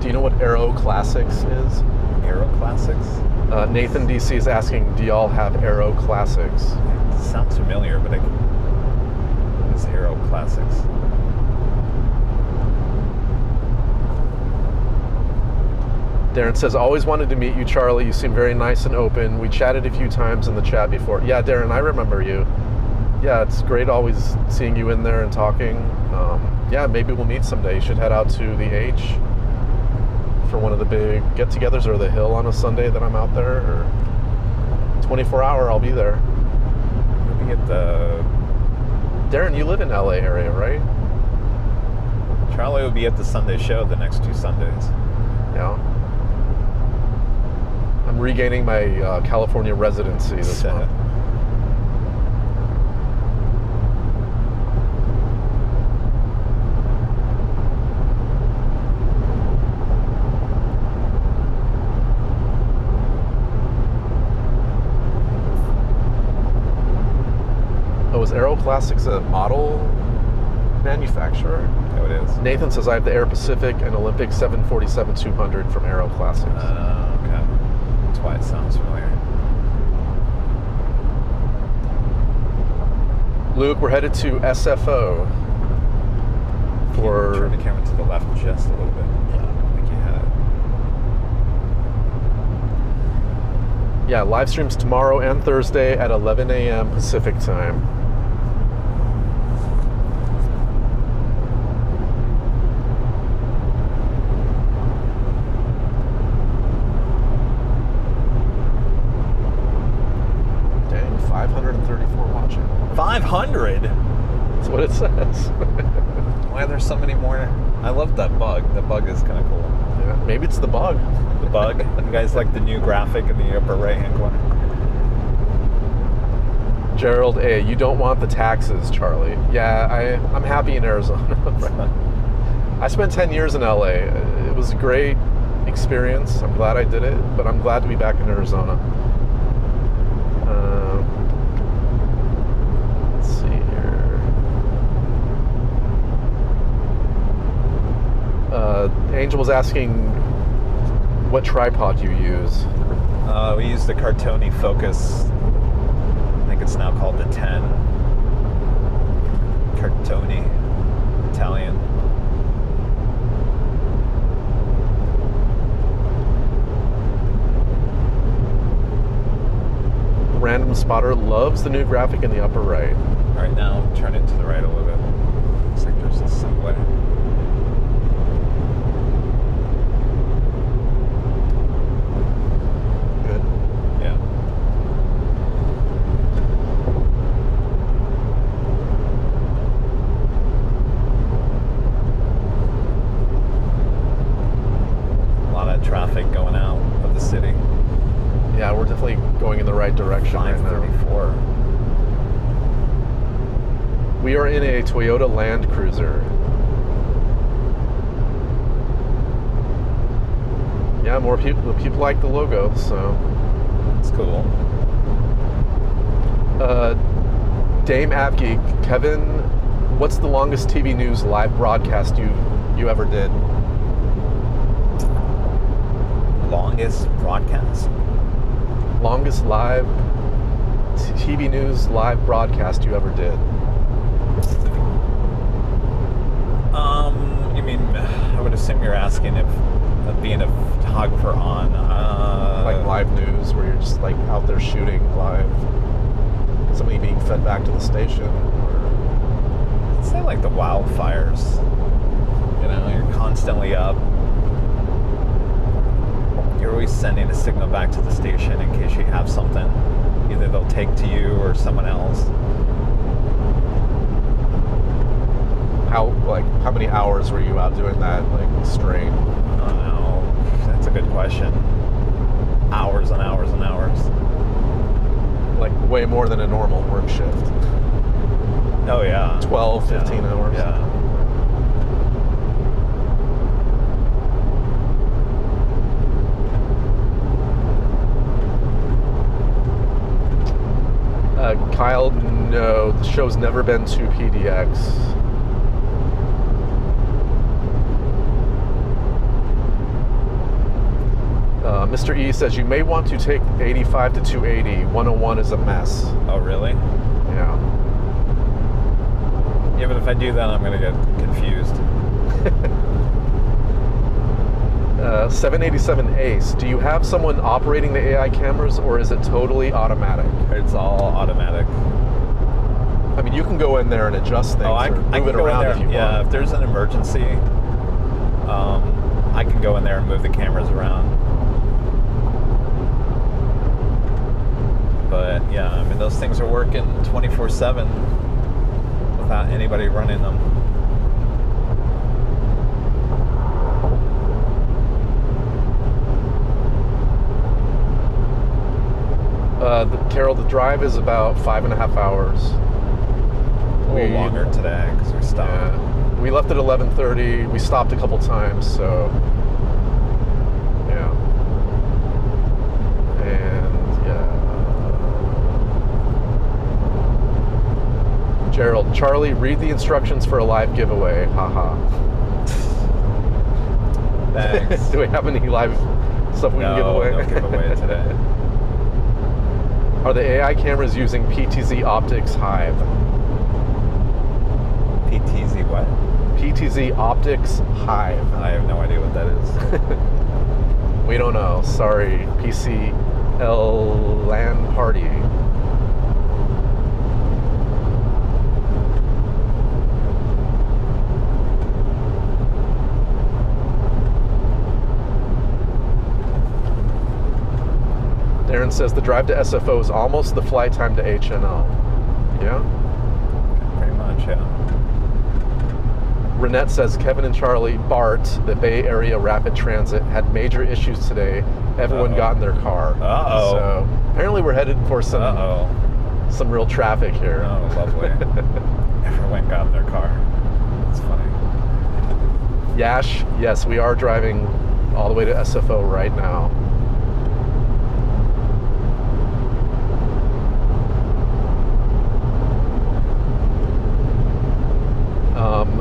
Do you know what Aero Classics is? Aero Classics? Nathan DC is asking, do y'all have Aero Classics? It sounds familiar, but what is Aero Classics? Darren says, always wanted to meet you, Charlie. You seem very nice and open. We chatted a few times in the chat before. Yeah, Darren, I remember you. Yeah, it's great always seeing you in there and talking. Yeah, maybe we'll meet someday. You should head out to the H for one of the big get-togethers, or the Hill on a Sunday that I'm out there, or 24-hour, I'll be there. Maybe at the... Darren, you live in LA area, right? Charlie will be at the Sunday show the next 2 Sundays. Yeah. I'm regaining my California residency this month. Oh, is Aero Classics a model manufacturer? Oh, it is. Nathan says, I have the Air Pacific and Olympic 747-200 from Aero Classics. Okay. That's why it sounds familiar. Luke, we're headed to SFO for... Turn the camera to the left just a little bit. Yeah. I think you had it. Yeah, live streams tomorrow and Thursday at 11 a.m. Pacific time. Dang, 534 watching. 500? That's what it says. Why are there so many more? I love that bug. The bug is kind of cool. Yeah, maybe it's the bug. The bug? You guys like the new graphic in the upper right-hand corner? Gerald A., you don't want the taxes, Charlie. Yeah, I'm happy in Arizona. I spent 10 years in LA. It was a great experience. I'm glad I did it, but I'm glad to be back in Arizona. Let's see here. Angel was asking what tripod you use. We use the Cartoni Focus. I think it's now called the 10. Cartoni. Italian. Random Spotter loves the new graphic in the upper right. All right, now turn it to the right a little bit. Looks like there's a subway. right direction right now. 534. We are in a Toyota Land Cruiser. Yeah, more people like the logo, so. It's cool. Dame Abgeek, Kevin, what's the longest TV news live broadcast you ever did? Longest broadcast? Longest live TV news live broadcast you ever did? You mean, I would assume you're asking if being a photographer on like live news where you're just like out there shooting live somebody being fed back to the station, or I'd say like the wildfires. You know, you're constantly up. You're always sending a signal back to the station in case you have something. Either they'll take to you or someone else. how many hours were you out doing that, like, straight? I don't know. That's a good question. Hours and hours and hours. Like way more than a normal work shift. Oh yeah. 12, 15 hours. Yeah. Kyle, no, the show's never been to PDX. Mr. E says you may want to take 85 to 280. 101 is a mess. Oh really? Yeah. Yeah, but if I do that, I'm gonna get confused. 787 Ace, do you have someone operating the AI cameras, or is it totally automatic? It's all automatic. I mean, you can go in there and adjust things, I move can it go around in there. if you Yeah, want. if there's an emergency, I can go in there and move the cameras around. But yeah, I mean, those things are working 24/7 without anybody running them. Carol, the drive is about 5.5 hours. A little longer today because we stopped. Yeah, we left at 11:30. We stopped a couple times, so yeah. And yeah. Gerald, Charlie, read the instructions for a live giveaway. Haha. Thanks. Do we have any live stuff we can give away? No giveaway today. Are the AI cameras using PTZ Optics Hive? PTZ what? PTZ Optics Hive. I have no idea what that is. We don't know. Sorry, PCL LAN party. Darren says the drive to SFO is almost the flight time to HNL. Yeah? Pretty much, yeah. Renette says Kevin and Charlie, BART, the Bay Area Rapid Transit, had major issues today. Everyone got in their car. Uh-oh. So apparently we're headed for some real traffic here. Oh, lovely. Everyone got in their car. That's funny. Yash, yes, we are driving all the way to SFO right now.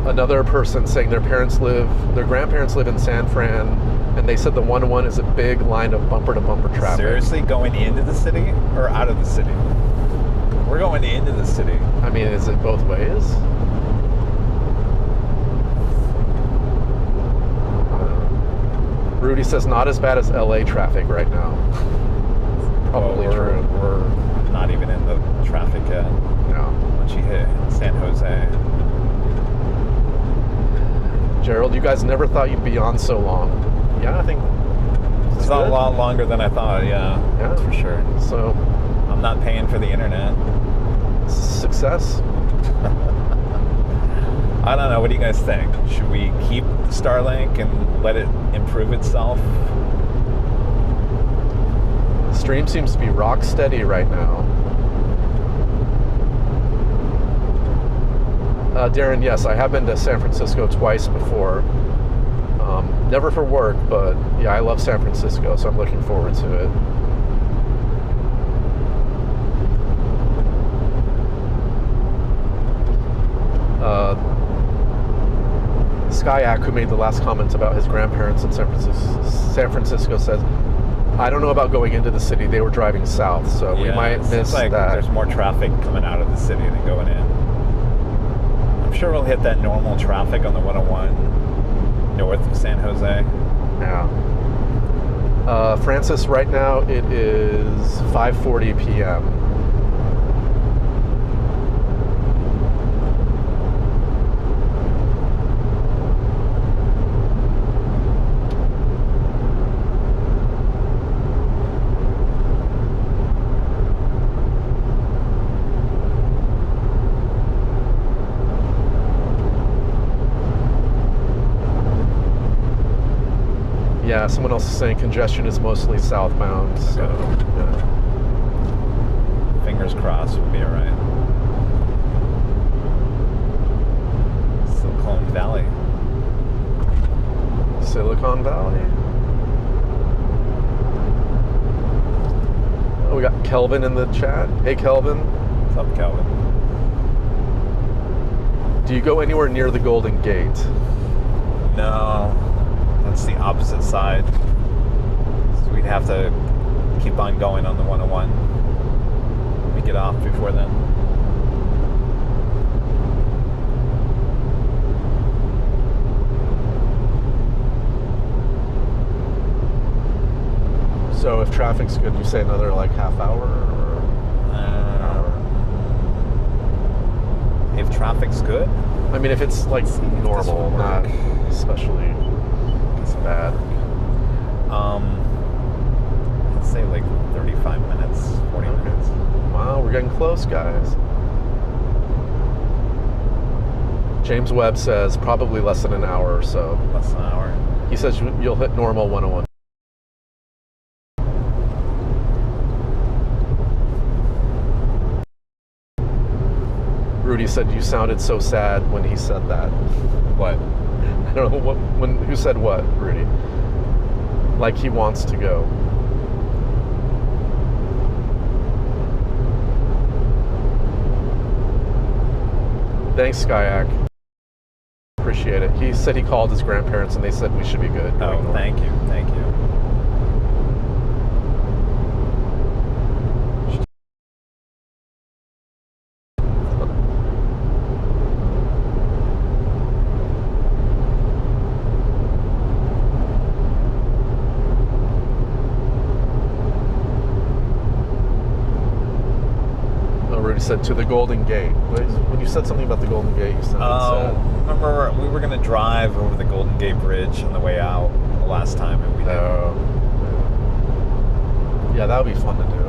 Another person saying their grandparents live in San Fran, and they said the 101 is a big line of bumper-to-bumper traffic. Seriously? Going into the city or out of the city? We're going into the city. I mean, is it both ways? Rudy says not as bad as LA traffic right now. Probably true. We're not even in the traffic yet. No. Once you hit San Jose. Gerald, you guys never thought you'd be on so long. Yeah, I think it's a lot longer than I thought, yeah. That's for sure. So I'm not paying for the internet. Success. I don't know. What do you guys think? Should we keep the Starlink and let it improve itself? Stream seems to be rock steady right now. Darren, yes, I have been to San Francisco twice before. Never for work, but yeah, I love San Francisco, so I'm looking forward to it. Skyak, who made the last comment about his grandparents in San Francisco, says, I don't know about going into the city. They were driving south, so we might miss like that. There's more traffic coming out of the city than going in. I'm sure we'll hit that normal traffic on the 101 north of San Jose. Yeah. Francis, right now it is 5:40 p.m. Yeah, someone else is saying congestion is mostly southbound, so yeah. Fingers crossed, we'll be all right. Silicon Valley. Silicon Valley. Oh, we got Kelvin in the chat. Hey, Kelvin. What's up, Calvin? Do you go anywhere near the Golden Gate? No. That's the opposite side. So we'd have to keep on going on the 101. We get off before then. So if traffic's good, you say another like half hour? Or an hour? If traffic's good? I mean, if it's like normal, not especially bad. I'd say like 35 minutes, 40 minutes. Wow, we're getting close, guys. James Webb says probably less than an hour or so. Less than an hour. He says you'll hit normal 101. Rudy said you sounded so sad when he said that. What? I don't know who said what, Rudy. Like he wants to go. Thanks, Skyak. Appreciate it. He said he called his grandparents and they said we should be good. Oh, thank you. Thank you. Said to the Golden Gate. When you said something about the Golden Gate, you sounded sad. Remember we were going to drive over the Golden Gate Bridge on the way out the last time, and we didn't. Yeah, that would be fun to do.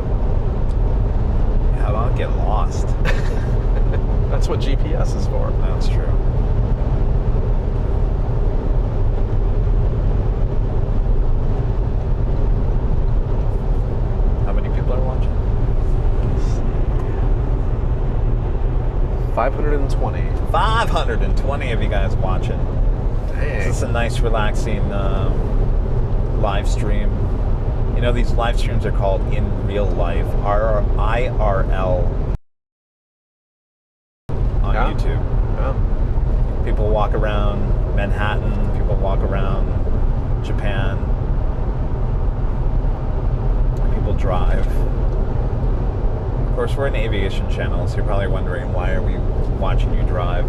Yeah, I'll get lost. That's what GPS is for. That's true. How many people are watching? 520. 520 of you guys watching. Dang. This is a nice, relaxing live stream. You know, these live streams are called in real life, IRL on YouTube. Yeah. People walk around Manhattan, people walk around Japan, people drive. Of course, we're an aviation channel, so you're probably wondering, why are we watching you drive?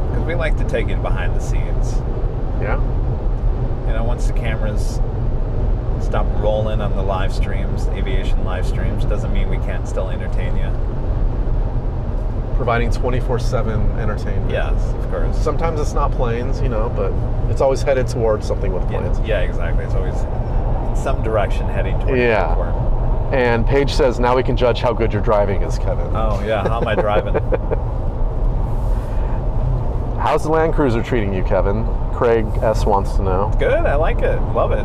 Because we like to take you behind the scenes. Yeah. You know, once the cameras stop rolling on the live streams, aviation live streams, doesn't mean we can't still entertain you. Providing 24/7 entertainment. Yes, of course. Sometimes it's not planes, you know, but it's always headed towards something with planes. Yeah, exactly. It's always in some direction heading towards the airport. And Paige says, now we can judge how good your driving is, Kevin. Oh, yeah. How am I driving? How's the Land Cruiser treating you, Kevin? Craig S. wants to know. Good. I like it. Love it.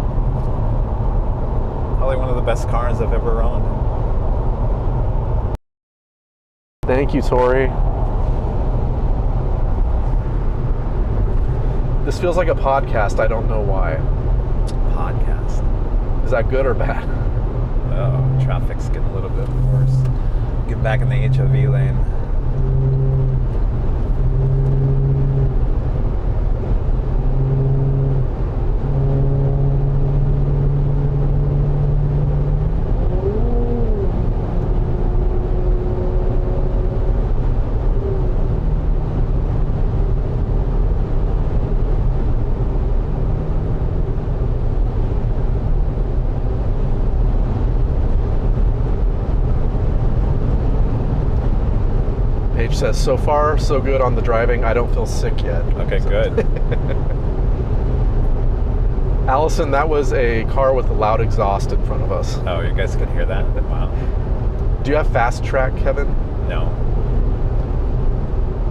Probably one of the best cars I've ever owned. Thank you, Tori. This feels like a podcast. I don't know why. Podcast. Is that good or bad? Oh, traffic's getting a little bit worse. Get back in the HOV lane. Says, so far, so good on the driving. I don't feel sick yet. Okay, good. Allison, that was a car with a loud exhaust in front of us. Oh, you guys could hear that? Wow. Do you have fast track, Kevin? No.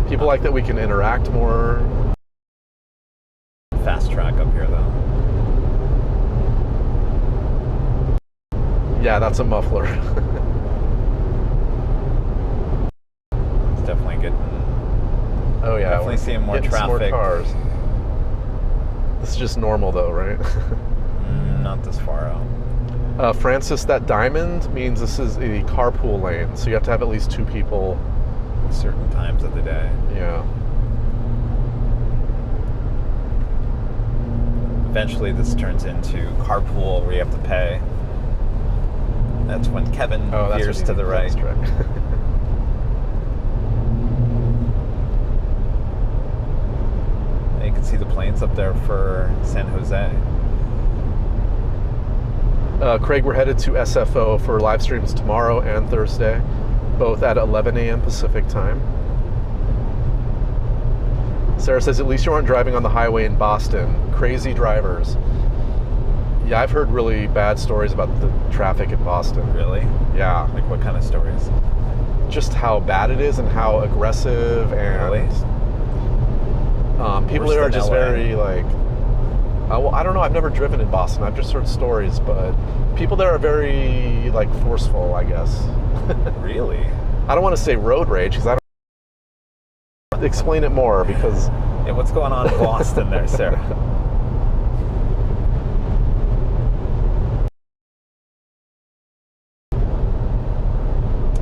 People like that we can interact more. Fast track up here, though. Yeah, that's a muffler. Definitely getting. Oh yeah, definitely seeing more traffic. More cars. This is just normal though, right? Not this far out. Francis, that diamond means this is a carpool lane, so you have to have at least 2 people. Certain times of the day. Yeah. Eventually, this turns into carpool where you have to pay. That's when Kevin veers to the right. You can see the planes up there for San Jose. Craig, we're headed to SFO for live streams tomorrow and Thursday, both at 11 a.m. Pacific time. Sarah says, at least you aren't driving on the highway in Boston. Crazy drivers. Yeah, I've heard really bad stories about the traffic in Boston. Really? Yeah. Like what kind of stories? Just how bad it is and how aggressive and... Really? People there are just very like, well, I don't know. I've never driven in Boston. I've just heard stories, but people there are very like forceful, I guess. Really? I don't want to say road rage because I don't. Explain it more because. Yeah, what's going on in Boston there, Sarah?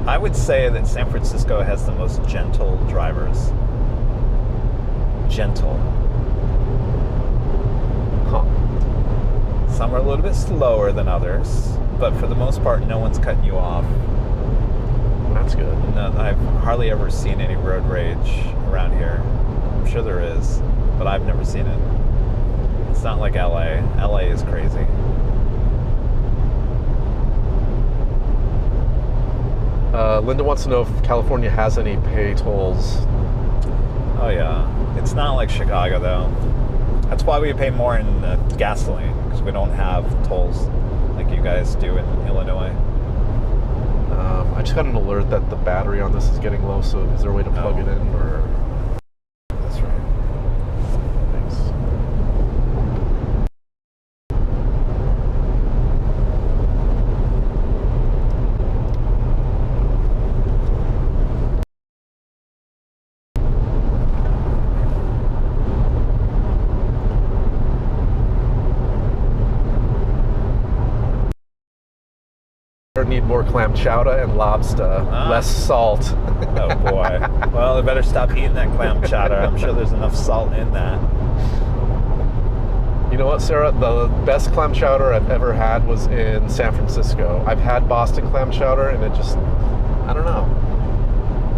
I would say that San Francisco has the most gentle drivers. Gentle. Huh. Some are a little bit slower than others, but for the most part, no one's cutting you off. That's good. No, I've hardly ever seen any road rage around here. I'm sure there is, but I've never seen it. It's not like LA. LA is crazy. Linda wants to know if California has any pay tolls. Oh yeah. It's not like Chicago though. That's why we pay more in gasoline, because we don't have tolls like you guys do in Illinois. I just got an alert that the battery on this is getting low, so is there a way to plug it in? Or that's right. Thanks. Need more clam chowder and lobster, less salt. Oh boy. Well, they better stop eating that clam chowder. I'm sure there's enough salt in that. You know what, Sarah? The best clam chowder I've ever had was in San Francisco. I've had Boston clam chowder and it just, I don't know.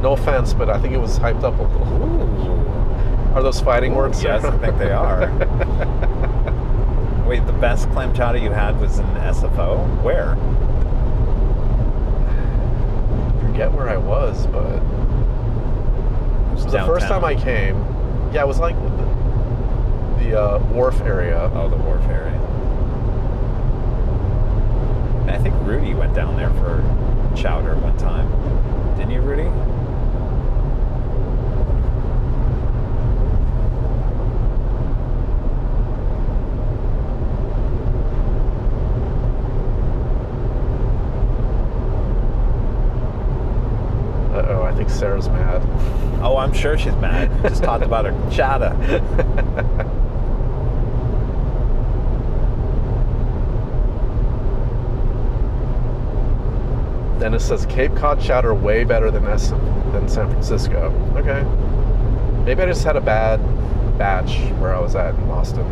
No offense, but I think it was hyped up a little. Ooh. Are those fighting words, Sarah? Yes, I think they are. Wait, the best clam chowder you had was in SFO? Where? Forget where I was, but it was the first time I came. Yeah, it was like the wharf area. Oh, the wharf area. And I think Rudy went down there for chowder one time. Didn't you, Rudy? Sarah's mad. Oh, I'm sure she's mad. Just talked about her chata. Dennis says Cape Cod chowder way better than San Francisco. Okay. Maybe I just had a bad batch where I was at in Boston.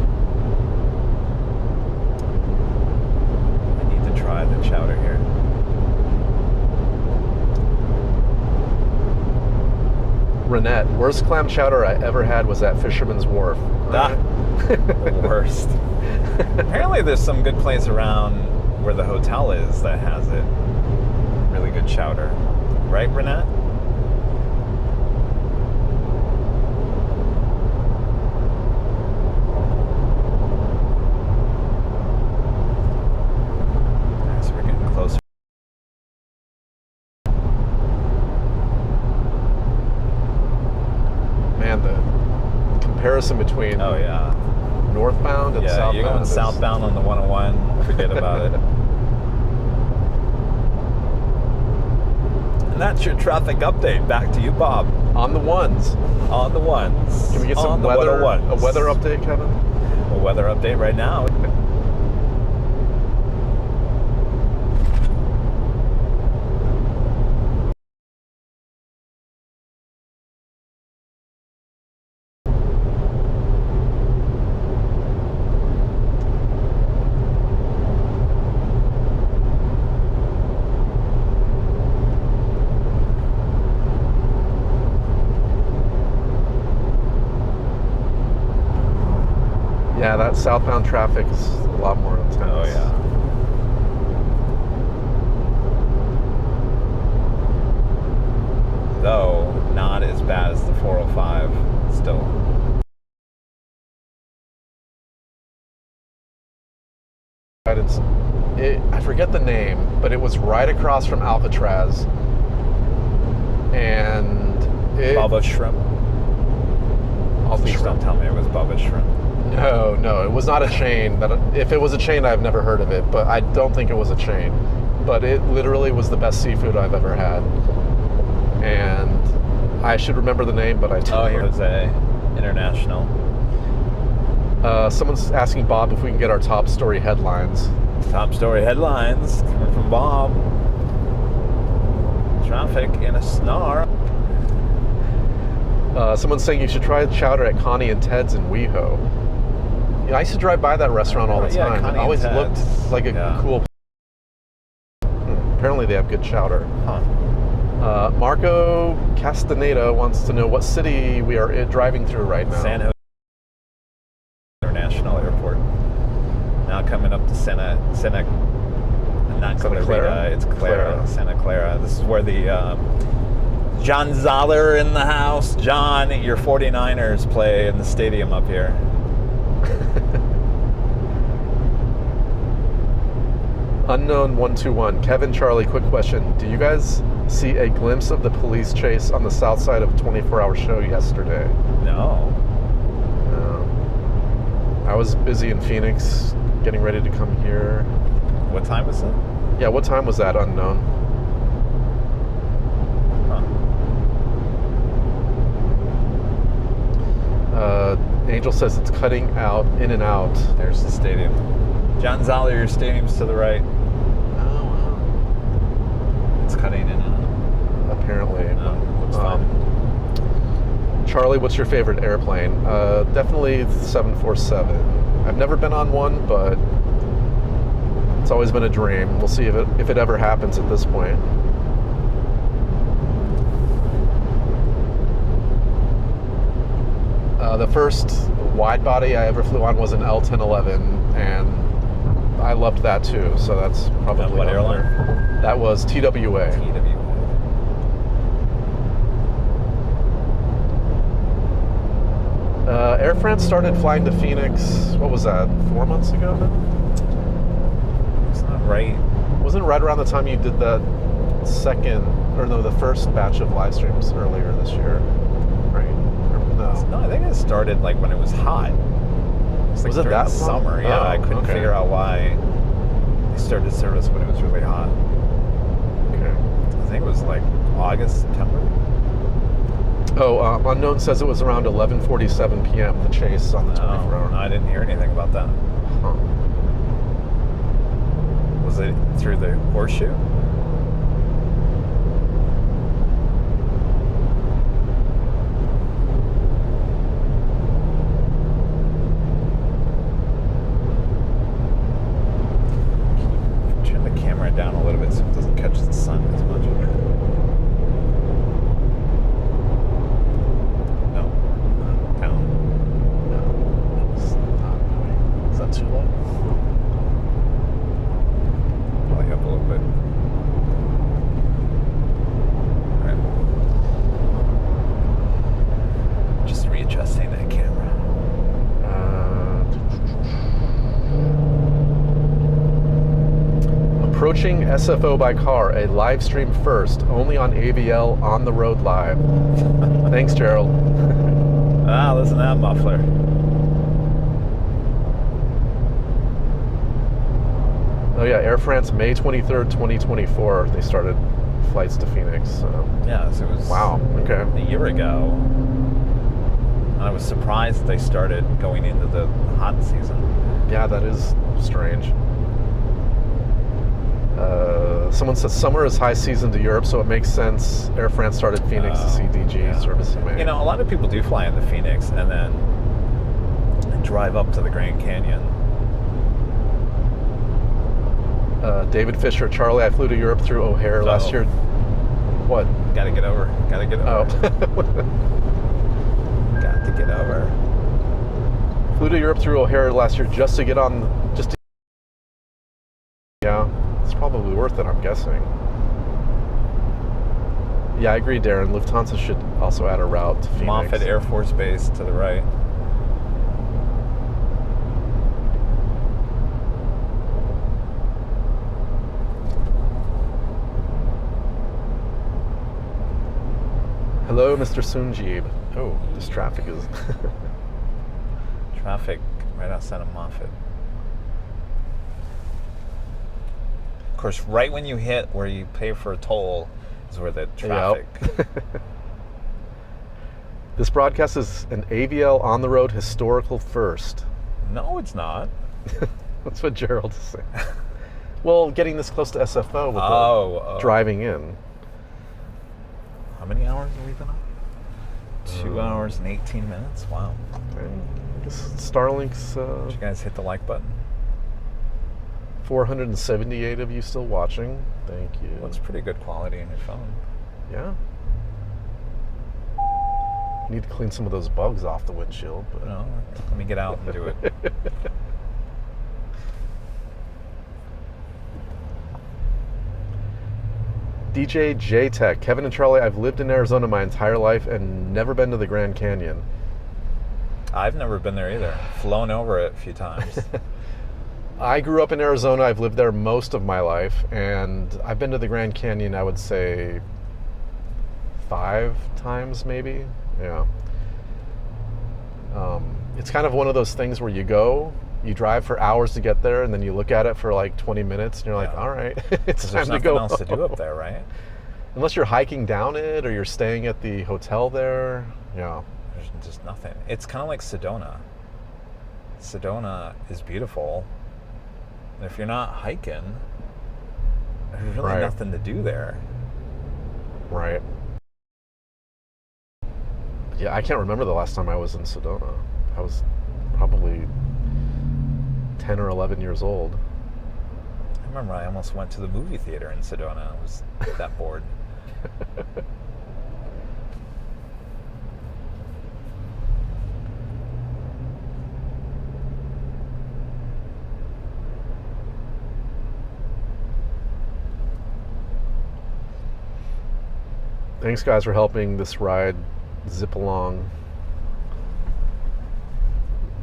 I need to try the chowder here. Renette, worst clam chowder I ever had was at Fisherman's Wharf. The worst. Apparently there's some good place around where the hotel is that has it. Really good chowder. Right, Renette? So we're getting closer. Man, the comparison between Oh, yeah. northbound and Yeah, southbound. you're going southbound on the 101. Forget about it. And that's your traffic update. Back to you, Bob. On the ones. On the ones. Can we get On some the weather? 101s. A weather update, Kevin? A weather update right now. Yeah, that southbound traffic is a lot more intense. Oh, yeah. Though, not as bad as the 405 still. I forget the name, but it was right across from Alcatraz. And Bubba Shrimp. Please Shrimp. don't tell me it was Bubba Shrimp. No, it was not a chain. If it was a chain, I've never heard of it, but I don't think it was a chain. But it literally was the best seafood I've ever had. And I should remember the name, but I don't. Oh, here was a International. Someone's asking Bob if we can get our top story headlines. Top story headlines coming from Bob. Traffic in a snarl. Someone's saying you should try chowder at Connie and Ted's in WeHo. Yeah, I used to drive by that restaurant all the Yeah, time. Connie It always and looked Ted's. like a cool. Apparently they have good chowder. Huh. Marco Castaneda wants to know what city we are driving through right now. San Jose International Airport. Now coming up to not Santa Clara? It's Clara, Santa Clara. This is where the John Zoller in the house. John, your 49ers play in the stadium up here. Unknown 121. Kevin, Charlie, quick question. Do you guys see a glimpse of the police chase on the south side of 24-hour show yesterday? No. I was busy in Phoenix getting ready to come here. What time was it? Yeah, what time was that, unknown? Angel says it's cutting out, in and out. There's the stadium. John Zoller, your stadium's to the right. Oh, wow. It's cutting in and out. Apparently. Looks fun. Charlie, what's your favorite airplane? Definitely 747. I've never been on one, but it's always been a dream. We'll see if it ever happens at this point. The first wide body I ever flew on was an L-1011, and I loved that too. So that's probably what airline? That was TWA. Air France started flying to Phoenix. What was that? 4 months ago? It's not right. Wasn't it right around the time you did that the first batch of live streams earlier this year? Right? No, I think it started like when it was hot. It's like Was it during that the summer? long? Yeah, Oh, I couldn't okay. figure out why they started service when it was really hot. Okay. I think it was like August, September. Unknown says it was around 11:47 p.m. the chase on the 24-hour. No, I didn't hear anything about that. Huh. Was it through the horseshoe? Turn the camera down a little bit so it doesn't catch the sun as much. No. Down. No, it's not moving. Is that too low? Probably up a little bit. All right. Just readjusting that camera. Approaching SFO by car, a live stream first, only on AVL on the road live. Thanks, Gerald. Listen to that muffler. Oh yeah, Air France, May 23rd, 2024. They started flights to Phoenix. So. Yeah, so it was Wow. Okay. a year ago. And I was surprised they started going into the hot season. Yeah, that is strange. Someone says summer is high season to Europe, so it makes sense. Air France started Phoenix to CDG service in May. You know, a lot of people do fly into Phoenix and then drive up to the Grand Canyon. David Fisher, Charlie, I flew to Europe through O'Hare last year. What? Gotta get over. Gotta get over. Got to get over. Flew to Europe through O'Hare last year just to get on. Yeah, it's probably worth it, I'm guessing. Yeah, I agree, Darren. Lufthansa should also add a route to Phoenix. Moffett Air Force Base to the right. Hello, Mr. Sunjeeb. Oh, This traffic is... traffic right outside of Moffett. Of course, right when you hit where you pay for a toll is where the traffic. Yep. This broadcast is an AVL on-the-road historical first. No, it's not. That's what Gerald is saying. Well, getting this close to SFO with the driving in. How many hours have we been on? 2 hours and 18 minutes. Wow. I guess Starlink's... Did you guys hit the like button? 478 of you still watching. Thank you. Looks pretty good quality in your phone. Yeah. You need to clean some of those bugs off the windshield. But... No, let me get out and do it. DJ J-Tech, Kevin and Charlie, I've lived in Arizona my entire life and never been to the Grand Canyon. I've never been there either. Flown over it a few times. I grew up in Arizona. I've lived there most of my life, and I've been to the Grand Canyon, I would say, 5 times maybe. Yeah. It's kind of one of those things where you go, you drive for hours to get there, and then you look at it for like 20 minutes, and you're like, all right, it's time to go. There's nothing else to do up there, right? Unless you're hiking down it, or you're staying at the hotel there. Yeah. There's just nothing. It's kind of like Sedona. Sedona is beautiful. And if you're not hiking, there's really nothing to do there. Right. Yeah, I can't remember the last time I was in Sedona. I was probably 10 or 11 years old. I remember I almost went to the movie theater in Sedona. I was that bored. Thanks, guys, for helping this ride zip along.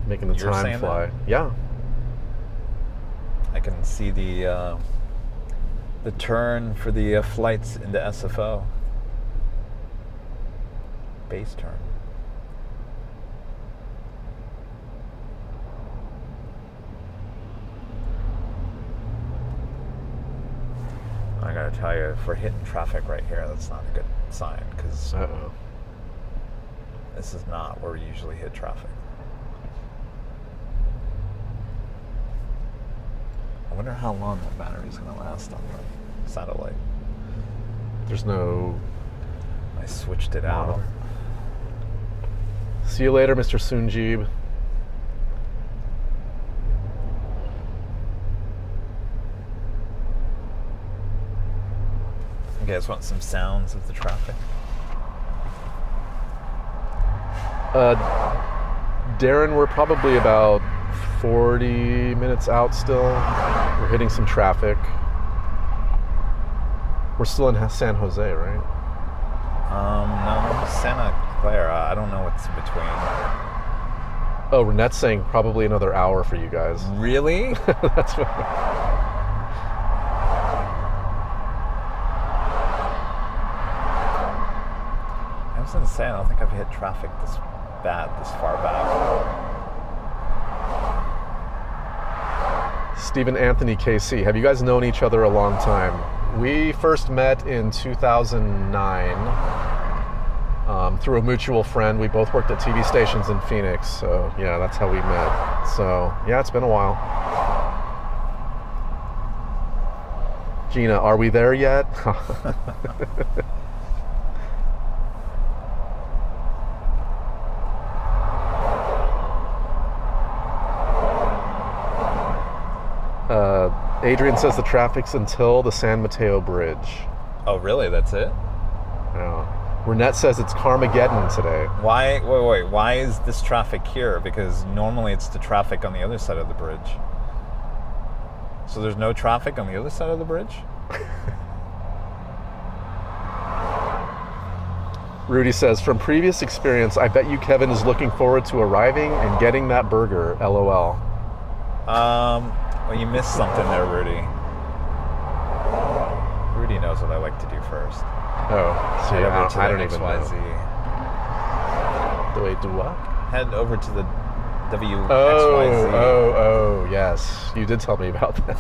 Making the time fly. That? Yeah. I can see the turn for the flights into SFO. Base turn. I gotta tell you, if we're hitting traffic right here, that's not a good sign, because This is not where we usually hit traffic. I wonder how long that battery is going to last on the satellite. There's no... I switched it out. See you later, Mr. Sunjeeb. You guys want some sounds of the traffic? Darren, we're probably about 40 minutes out still. We're hitting some traffic. We're still in San Jose, right? No, Santa Clara. I don't know what's in between. Oh, Renette's saying probably another hour for you guys. Really? That's what... I was going to say, I don't think I've hit traffic this bad, this far back. Stephen Anthony KC, have you guys known each other a long time? We first met in 2009 through a mutual friend. We both worked at TV stations in Phoenix, so yeah, that's how we met. So yeah, it's been a while. Gina, are we there yet? Adrian says the traffic's until the San Mateo Bridge. Oh, really? That's it? Yeah. Renette says it's Carmageddon today. Why? Wait. Why is this traffic here? Because normally it's the traffic on the other side of the bridge. So there's no traffic on the other side of the bridge? Rudy says, from previous experience, I bet you Kevin is looking forward to arriving and getting that burger. LOL. Well, you missed something there, Rudy. Rudy knows what I like to do first. Oh, see, I don't even XYZ. know. Wait, do what? Head over to the WXYZ. Oh, yes. You did tell me about that.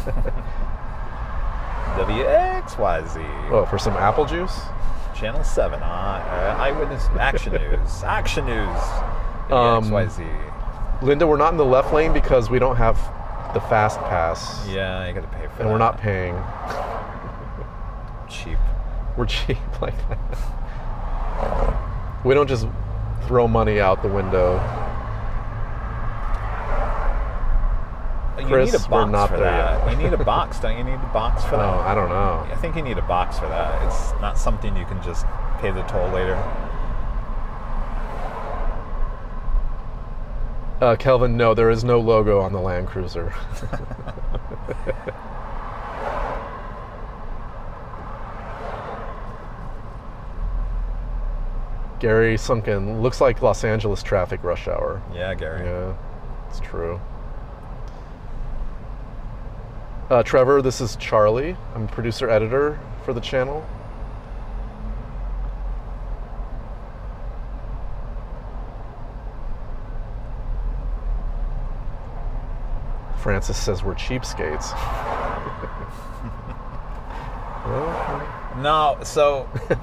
WXYZ. Oh, for some apple juice? Channel 7 on Eyewitness Action News. Action News. WXYZ. Linda, we're not in the left lane because we don't have the fast pass. Yeah, you gotta pay for that. And we're not paying. Cheap. We're cheap like that. We don't just throw money out the window. Chris, you need a box not for there that. yet. You need a box, don't you need a box for that? Oh, I don't know. I think you need a box for that. It's not something you can just pay the toll later. Kelvin, no, there is no logo on the Land Cruiser. Gary Sunken, looks like Los Angeles traffic rush hour. Yeah, Gary. Yeah, it's true. Trevor, this is Charlie. I'm producer editor for the channel. Francis says we're cheapskates. No, so I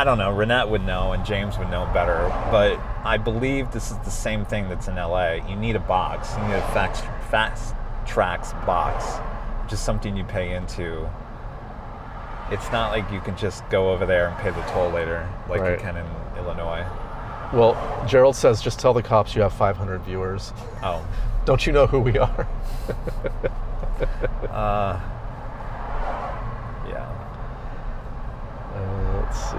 don't know, Renette would know and James would know better, but I believe this is the same thing that's in LA. You need a box. You need a fast tracks box, which is something you pay into. It's not like you can just go over there and pay the toll later like you can in Illinois. Well, Gerald says just tell the cops you have 500 viewers. Oh. Don't you know who we are? Yeah. Let's see.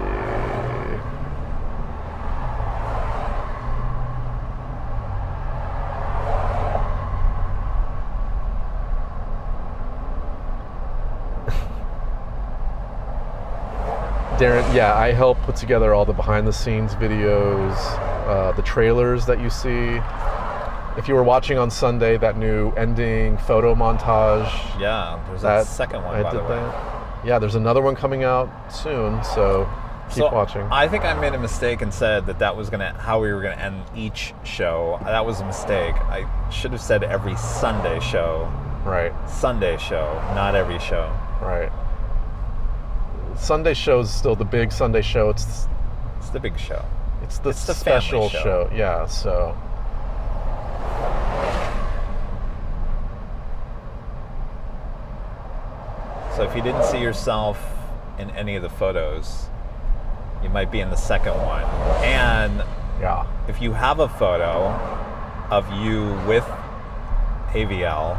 Darren, yeah, I help put together all the behind-the-scenes videos, the trailers that you see. If you were watching on Sunday, that new ending photo montage. Yeah, there's that second one, by the way. Yeah, there's another one coming out soon, so keep watching. I think I made a mistake and said that was how we were gonna end each show. That was a mistake. I should have said every Sunday show. Right. Sunday show, not every show. Right. Sunday show is still the big Sunday show. It's the big show. It's the It's the special family show. Yeah, so. So if you didn't see yourself in any of the photos, you might be in the second one. And Yeah. if you have a photo of you with AVL,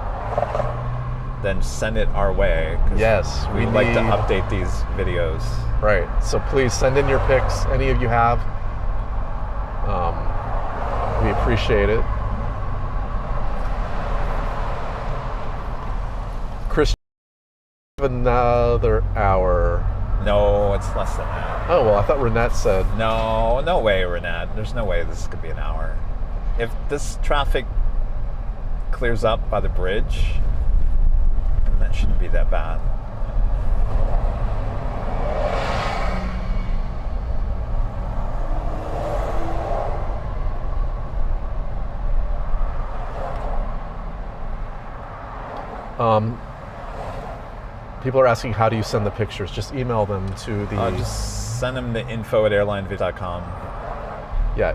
then send it our way. 'Cause Yes, we we like to need- update these videos. Right. So please send in your pics. Any of you have. We appreciate it. Chris, another hour. No, it's less than that. Oh, well, I thought Renette said. No way, Renat. There's no way this could be an hour. If this traffic clears up by the bridge, then that shouldn't be that bad. People are asking, how do you send the pictures? Just email them to the. Just send them to info@airlinevid.com. Yeah,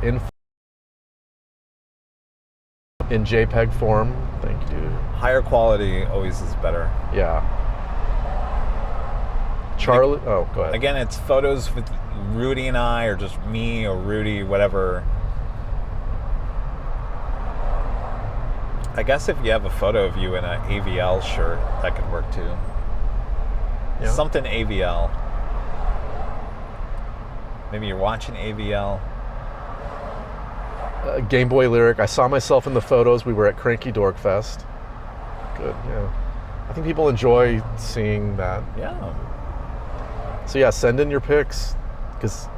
in JPEG form. Thank you. Higher quality always is better. Yeah. Charlie. Oh, go ahead. Again, it's photos with Rudy and I, or just me or Rudy, whatever. I guess if you have a photo of you in an AVL shirt, that could work too. Yeah. Something AVL. Maybe you're watching AVL. Game Boy Lyric. I saw myself in the photos. We were at Cranky Dork Fest. Good. Yeah. I think people enjoy seeing that. Yeah. So yeah, send in your pics because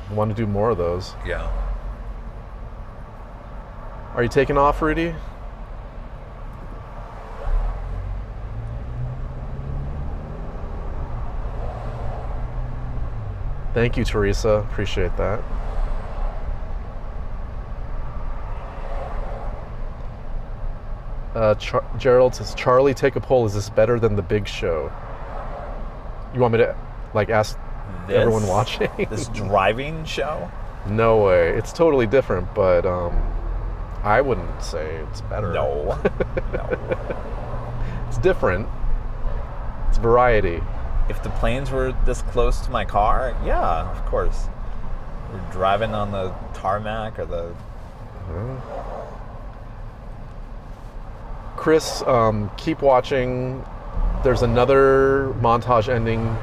I want to do more of those. Yeah. Are you taking off, Rudy? Thank you, Teresa. Appreciate that. Gerald says, Charlie, take a poll. Is this better than The Big Show? You want me to ask everyone watching? This driving show? No way. It's totally different, but I wouldn't say it's better. No. No. It's different. It's variety. If the planes were this close to my car, yeah, of course. We're driving on the tarmac or the... Chris, keep watching. There's another montage ending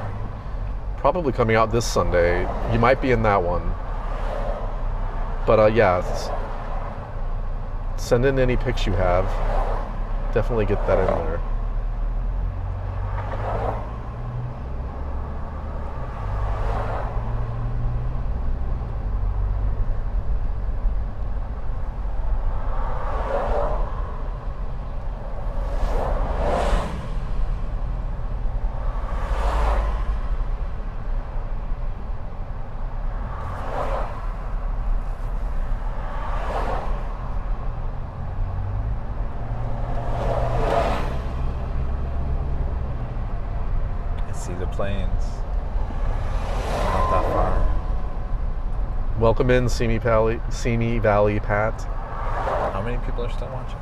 probably coming out this Sunday. You might be in that one. But yeah, send in any pics you have. Definitely get that in there. See the planes. Not that far. Welcome in, Simi Valley Pat. How many people are still watching?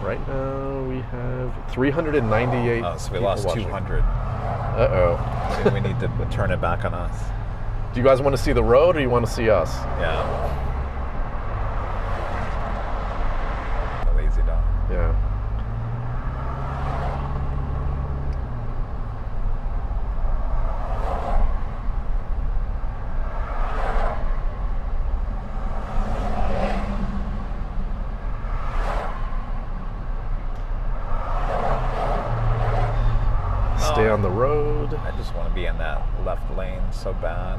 Right now we have 398. Oh, so we people lost watching. 200. Uh-oh. Maybe we need to turn it back on us. Do you guys want to see the road or you want to see us? Yeah. The lazy dog. Yeah. Stay on the road. I just want to be in that left lane so bad.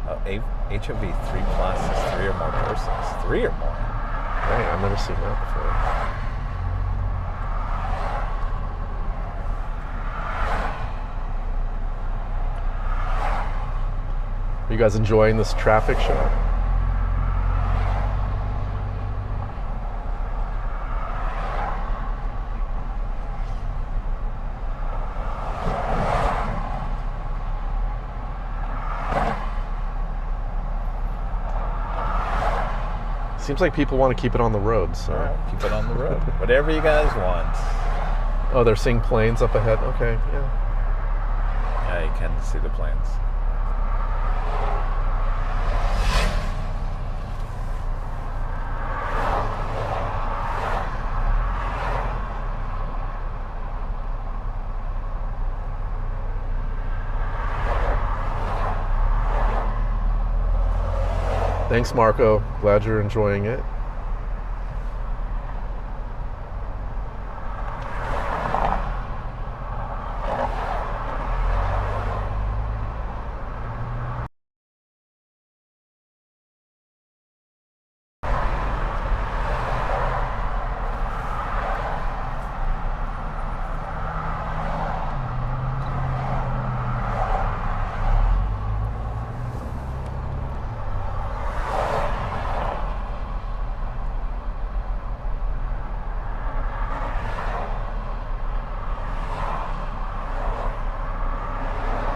Oh, HOV 3 plus is 3 or more persons. 3 or more. Hey, I've never seen that before. Are you guys enjoying this traffic show? Seems like people want to keep it on the road, so. All right, keep it on the road. Whatever you guys want. Oh, they're seeing planes up ahead. Okay, yeah. Yeah, you can see the planes. Thanks, Marco. Glad you're enjoying it.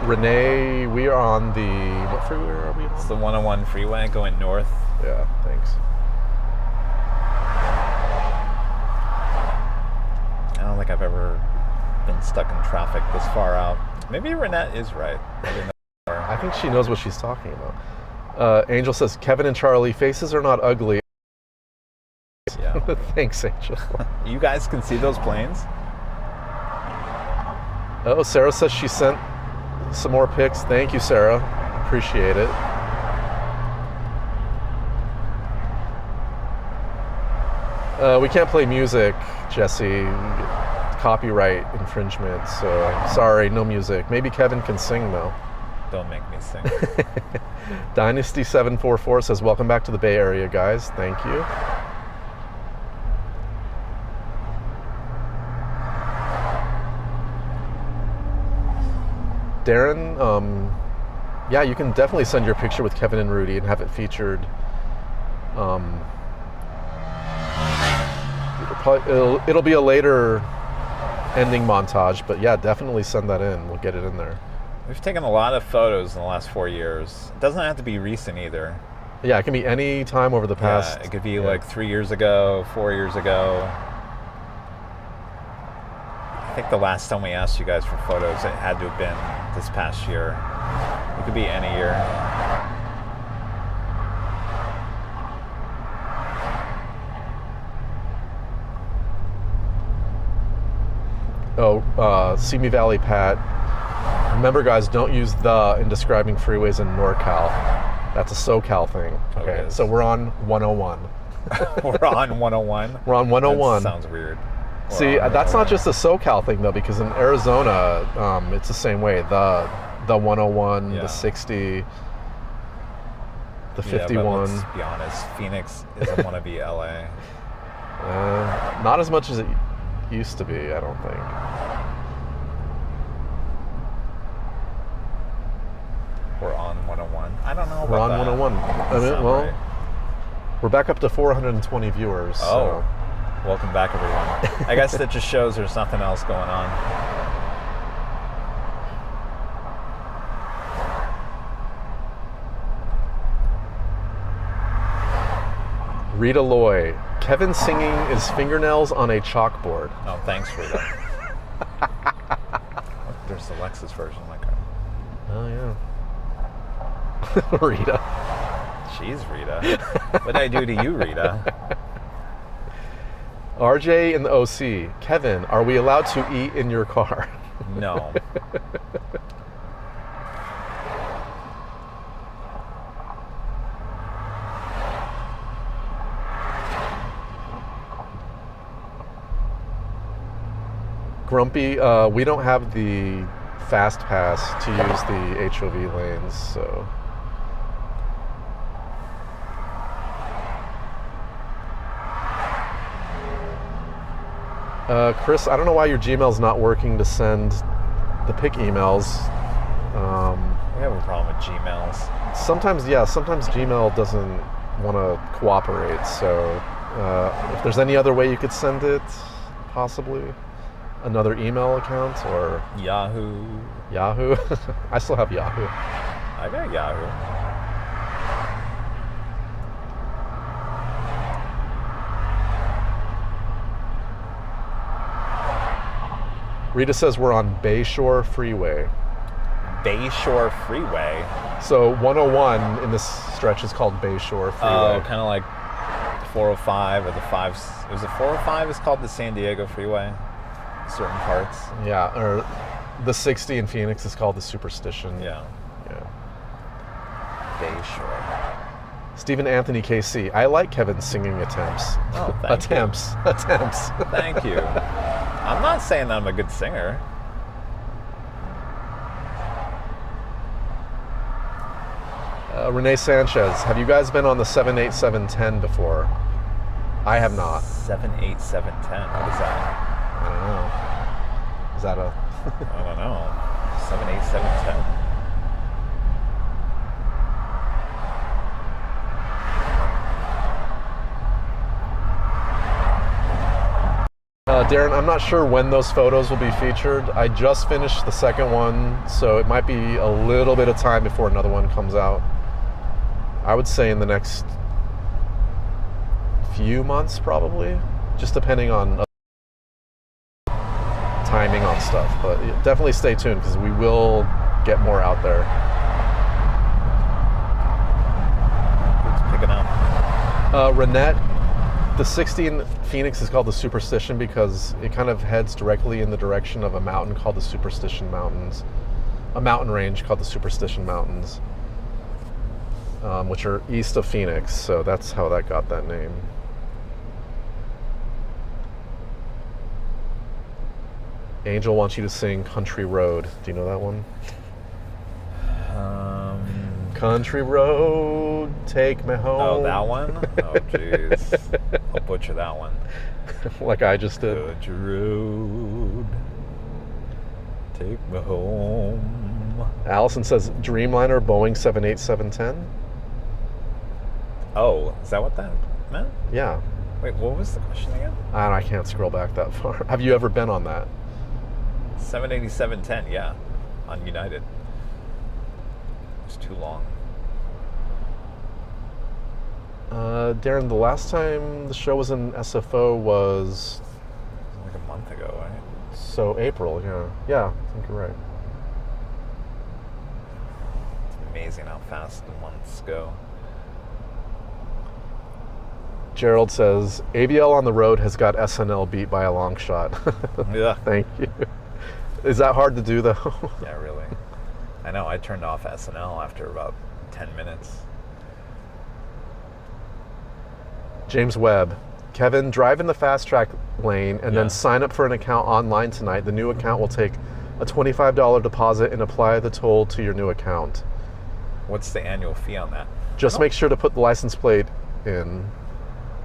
Renee, we are on the, what freeway are we on? It's the 101 freeway going north. Yeah, thanks. I don't think I've ever been stuck in traffic this far out. Maybe Renette is right. Maybe not. I think she knows what she's talking about. Angel says, Kevin and Charlie, faces are not ugly. Yeah. Thanks, Angel. You guys can see those planes? Oh, Sarah says she sent some more pics. Thank you, Sarah. Appreciate it. We can't play music, Jesse. Copyright infringement, so I'm sorry, no music. Maybe Kevin can sing, though. Don't make me sing. Dynasty744 says, welcome back to the Bay Area, guys. Thank you. Darren, yeah, you can definitely send your picture with Kevin and Rudy and have it featured. It'll be a later ending montage, but yeah, definitely send that in. We'll get it in there. We've taken a lot of photos in the last 4 years. It doesn't have to be recent either. Yeah, it can be any time over the past. Yeah, it could be like 3 years ago, 4 years ago. I think the last time we asked you guys for photos, it had to have been this past year. It could be any year. Oh, Simi Valley Pat. Remember, guys, don't use the in describing freeways in NorCal. That's a SoCal thing. Okay, so we're on 101. We're on 101? We're on 101. That sounds weird. See, that's not just a SoCal thing, though, because in Arizona, it's the same way. The 101, the 60, the 51. Yeah, but let's be honest, Phoenix isn't want to be LA. Not as much as it used to be, I don't think. We're on 101. I don't know about We're on that. 101. I mean, well, right. We're back up to 420 viewers. Oh, so. Welcome back, everyone. I guess that just shows there's nothing else going on. Rita Loy. Kevin singing his fingernails on a chalkboard. Oh, thanks, Rita. There's the Lexus version. Like, oh, yeah. Rita. Jeez, Rita. What did I do to you, Rita? RJ in the OC. Kevin, are we allowed to eat in your car? No. Grumpy, we don't have the fast pass to use the HOV lanes, so. Chris, I don't know why your Gmail's not working to send the pic emails. We have a problem with Gmails. Sometimes Gmail doesn't want to cooperate, so if there's any other way you could send it, possibly. Another email account or Yahoo. I still have Yahoo. I got Yahoo. Rita says we're on Bayshore Freeway. Bayshore Freeway. So 101 in this stretch is called Bayshore Freeway. Oh, kind of like 405 or the 5. Is it 405 is called the San Diego Freeway? Certain parts. Yeah, or the 60 in Phoenix is called the Superstition. Yeah. Yeah. Bayshore. Stephen Anthony KC. I like Kevin's singing attempts. Oh, thank you. Attempts. Thank you. I'm not saying that I'm a good singer. Renee Sanchez. Have you guys been on the 78710 before? I have not. 78710. What is that? I don't know. Is that a... I don't know. 78710. Darren, I'm not sure when those photos will be featured. I just finished the second one, so it might be a little bit of time before another one comes out. I would say in the next few months, probably, just depending on timing on stuff. But definitely stay tuned because we will get more out there. It's picking up. Renette, the 60 in Phoenix is called the Superstition because it kind of heads directly in the direction of a mountain called the Superstition Mountains, a mountain range called the Superstition Mountains, which are east of Phoenix. So that's how that got that name. Angel wants you to sing Country Road. Do you know that one? Country Road, take me home. Oh, that one? Oh, jeez. I'll butcher that one. Like I just did. Country Road, take me home. Allison says, Dreamliner, Boeing 78710. Oh, is that what that meant? Yeah. Wait, what was the question again? I can't scroll back that far. Have you ever been on that? 78710, yeah. On United. It's too long. Darren, the last time the show was in SFO was... like a month ago, right? So April, yeah. Yeah, I think you're right. It's amazing how fast the months go. Gerald says, ABL on the road has got SNL beat by a long shot. Yeah. Thank you. Is that hard to do, though? Yeah, really. I know, I turned off SNL after about 10 minutes. James Webb. Kevin, drive in the fast track lane and Yeah. then sign up for an account online tonight. The new account will take a $25 deposit and apply the toll to your new account. What's the annual fee on that? Just make sure to put the license plate in.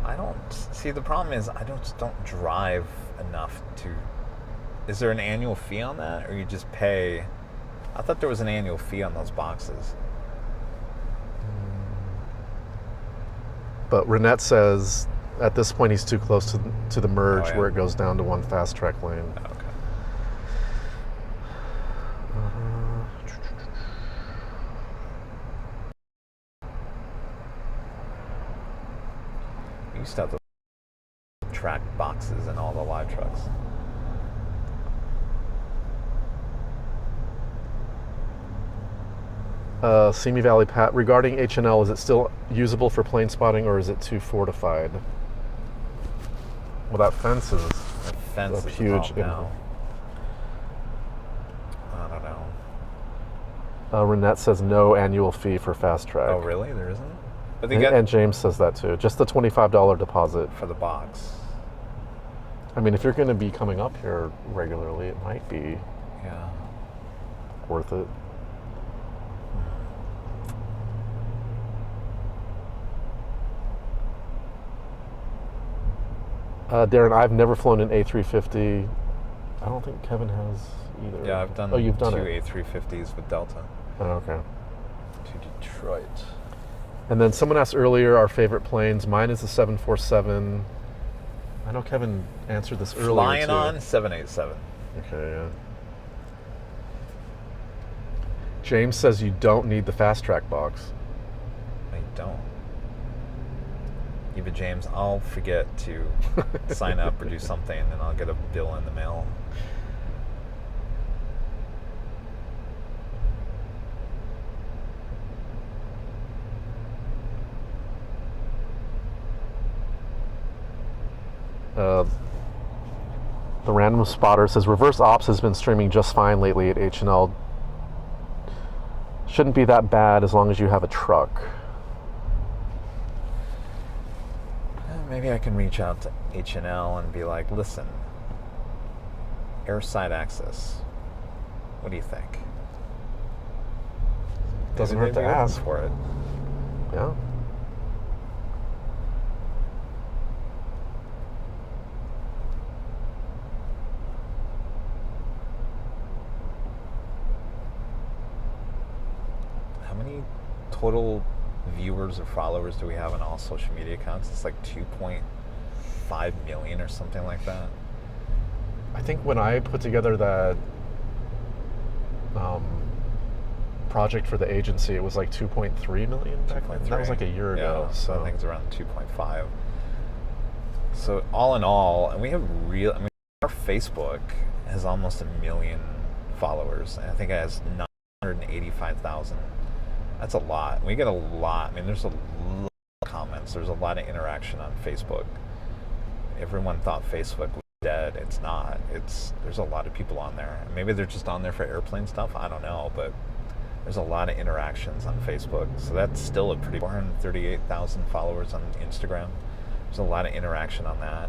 I don't... See, the problem is I don't drive enough to... Is there an annual fee on that? Or you just pay... I thought there was an annual fee on those boxes. But Renette says at this point he's too close to the merge Oh, yeah. where it goes down to one fast track lane. Okay. We used to have the track boxes in all the live trucks. Simi Valley Pat, regarding H&L, is it still usable for plane spotting or is it too fortified? Well, that fence is The fence a is huge huge now. I don't know. Renette says no annual fee for fast track. Oh, really? There isn't? But they And, get and James says that too. Just the $25 deposit. for the box. I mean, if you're going to be coming up here regularly, it might be Yeah. worth it. Darren, I've never flown an A350. I don't think Kevin has either. Yeah, I've done, Oh, you've done two it. A350s with Delta Oh, okay. to Detroit. And then someone asked earlier our favorite planes. Mine is the 747. I know Kevin answered this earlier Flying too. on 787. Okay, yeah. James says you don't need the fast track box. I don't. Even James, I'll forget to sign up or do something, and I'll get a bill in the mail. The random spotter says reverse ops has been streaming just fine lately at H&L. Shouldn't be that bad as long as you have a truck. Maybe I can reach out to H&L and be like, listen, airside access, what do you think? Doesn't Maybe hurt to they'd be open ask. for it. Yeah. How many total viewers or followers do we have on all social media accounts? It's like 2.5 million or something like that. I think when I put together that project for the agency, it was like 2.3 million back then. That was like a year ago. So I think it's around 2.5. So all in all, and we have our Facebook has almost 1 million followers. And I think it has 985,000. That's a lot. We get a lot. I mean, there's a lot of comments. There's a lot of interaction on Facebook. Everyone thought Facebook was dead. It's not. There's a lot of people on there. Maybe they're just on there for airplane stuff. I don't know, but there's a lot of interactions on Facebook. So that's still a pretty 438,000 followers on Instagram. There's a lot of interaction on that.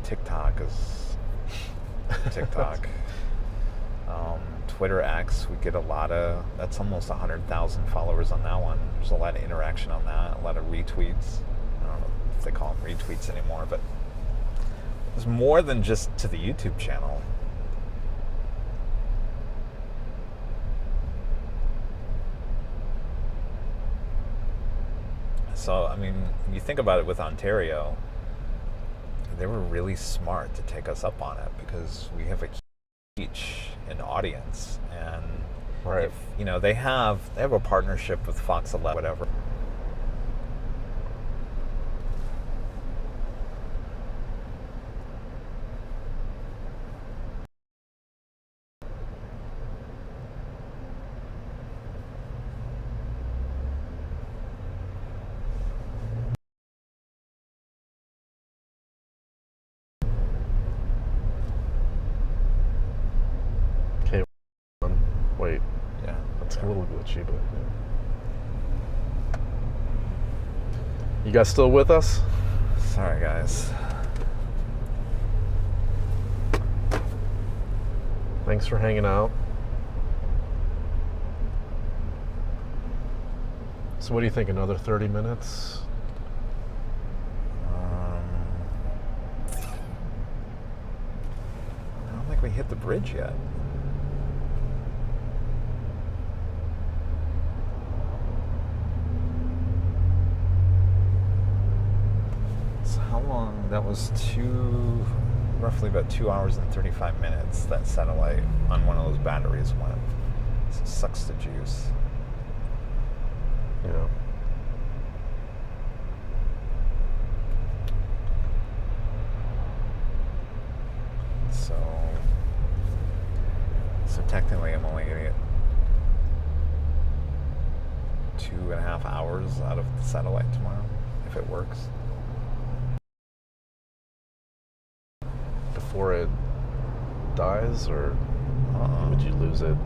TikTok is TikTok. Twitter X, we get a lot of, that's almost 100,000 followers on that one. There's a lot of interaction on that, a lot of retweets. I don't know if they call them retweets anymore, but there's more than just to the YouTube channel. So, I mean, you think about it with Ontario, they were really smart to take us up on it because we have a reach an audience, and right. If, you know, they have a partnership with Fox 11, whatever. Wait, Yeah, that's a little glitchy, but yeah. You guys still with us? Sorry, guys. Thanks for hanging out. So what do you think, another 30 minutes? I don't think we hit the bridge yet. How long? That was roughly about 2 hours and 35 minutes that satellite on one of those batteries went. So it sucks the juice. Yeah. So technically I'm only going to get 2.5 hours out of the satellite tomorrow, if it works. Before it dies, or would you lose it?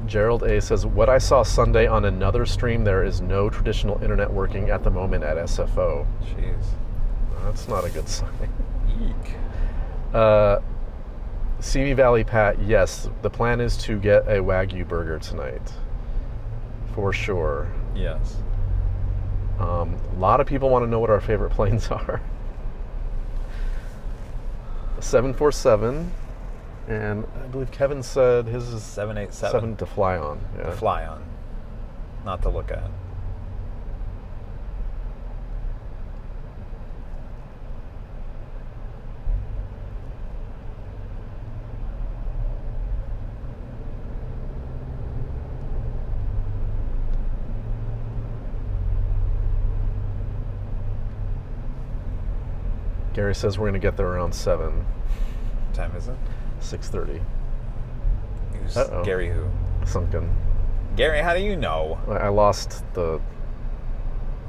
Gerald A says, what I saw Sunday on another stream, there is no traditional internet working at the moment at SFO. Jeez. That's not a good sign. Eek. Simi Valley Pat, yes, the plan is to get a Wagyu burger tonight. For sure. Yes. A lot of people want to know what our favorite planes are. 747, and I believe Kevin said his is 787. to fly on. Yeah. To fly on, not to look at. Gary says we're going to get there around 7. What time is it? 6:30. Who's Uh-oh. Gary who? sunken. Gary, how do you know? I lost the.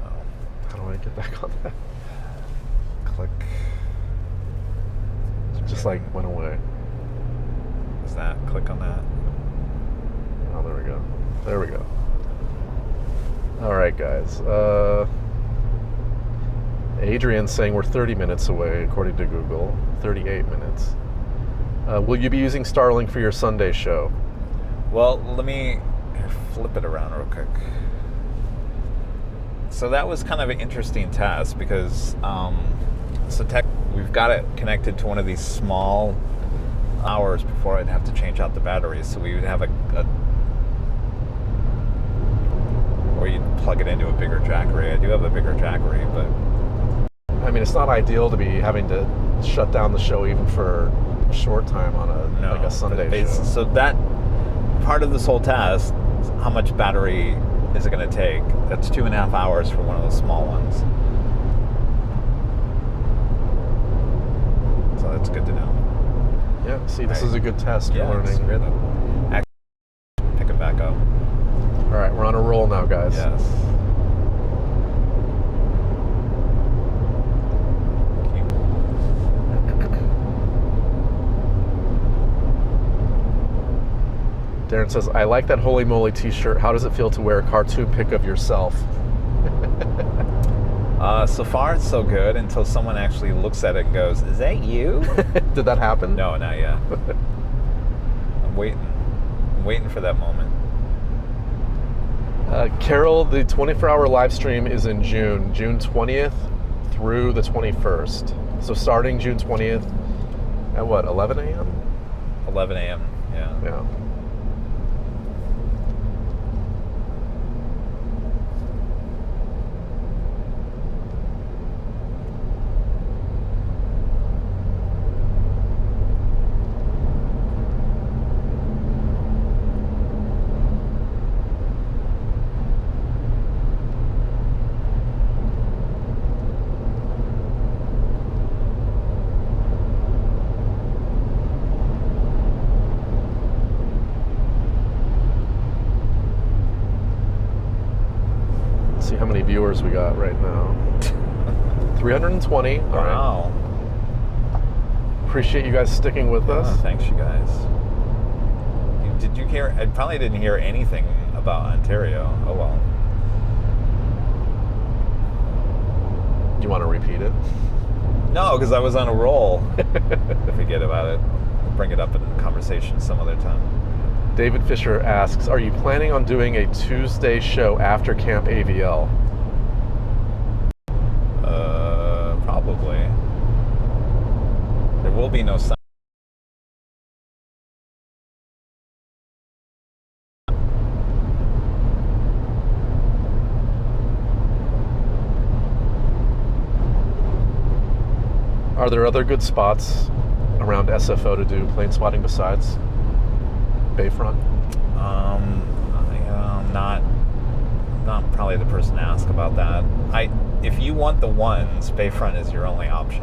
Oh, How do I get back on that? click. It just like went away. Is that? Click on that. Oh, there we go. There we go. All right, guys. Adrian's saying we're 30 minutes away, according to Google. 38 minutes. Will you be using Starlink for your Sunday show? Well, let me flip it around real quick. So that was kind of an interesting test because we've got it connected to one of these small hours before I'd have to change out the batteries. So we would have or you'd plug it into a bigger jack array. I do have a bigger jack array, but I mean, it's not ideal to be having to shut down the show even for a short time on a Sunday show. So that part of this whole test, how much battery is it going to take? That's 2.5 hours for one of those small ones. So that's good to know. Yeah, see, this is a good test. You're learning. It's great. Actually, pick it back up. All right, we're on a roll now, guys. Yes. Darren says, I like that Holy Moly t-shirt. How does it feel to wear a cartoon pic of yourself? So far, it's so good until someone actually looks at it and goes, is that you? Did that happen? No, not yet. I'm waiting for that moment. Carol, the 24-hour live stream is in June 20th through the 21st. So starting June 20th at what, 11 a.m.? 11 a.m., yeah. Yeah. See how many viewers we got right now. 320. All Wow. right. Appreciate you guys sticking with us. Oh, thanks, you guys. Did you hear? I probably didn't hear anything about Ontario. Oh well. Do you want to repeat it? No, because I was on a roll. Forget about it. Bring it up in conversation some other time. David Fisher asks, are you planning on doing a Tuesday show after Camp AVL? Probably. There will be no sun. Are there other good spots around SFO to do plane spotting besides Bayfront? I'm not probably the person to ask about that. If you want the ones, Bayfront is your only option.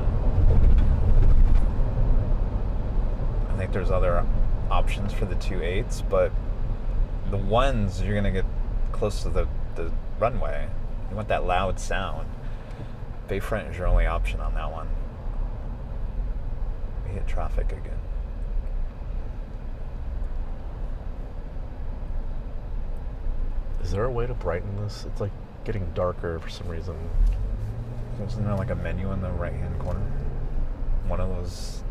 I think there's other options for the 2.8s, but the ones, you're gonna get close to the runway. You want that loud sound. Bayfront is your only option on that one. We hit traffic again. Is there a way to brighten this? It's like getting darker for some reason. Isn't there like a menu in the right-hand corner? One of those.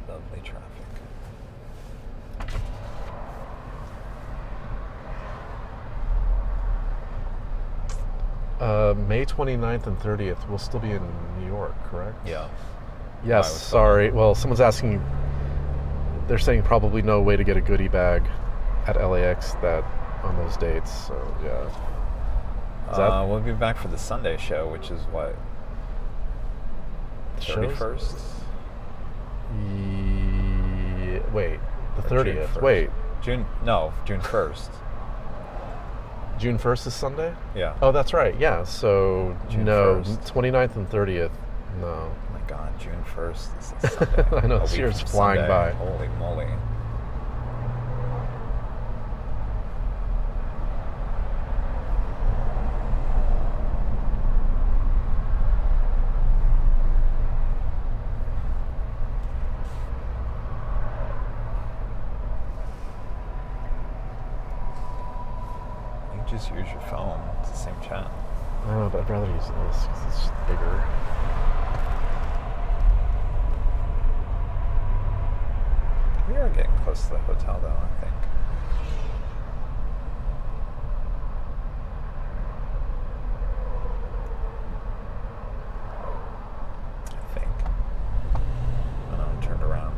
Lovely traffic. May 29th and 30th, we'll still be in New York, correct? Yeah. Yes, sorry. Well, someone's asking, they're saying probably no way to get a goodie bag at LAX on those dates, so yeah. We'll be back for the Sunday show, which is what? Shows? 31st? Wait, the Or June 30th. 1st? Wait, June 1st. June 1st is Sunday? Yeah. Oh, that's right. Yeah. So June no, 1st. 29th and 30th. No. Oh my God, June 1st. This is Sunday. I know, A this week year's from flying Sunday. by. Holy moly. You can just use your phone. It's the same chat. I don't know, but I'd rather use this because it's just bigger. We are getting close to the hotel, though, I think. Oh no, I'm turned around.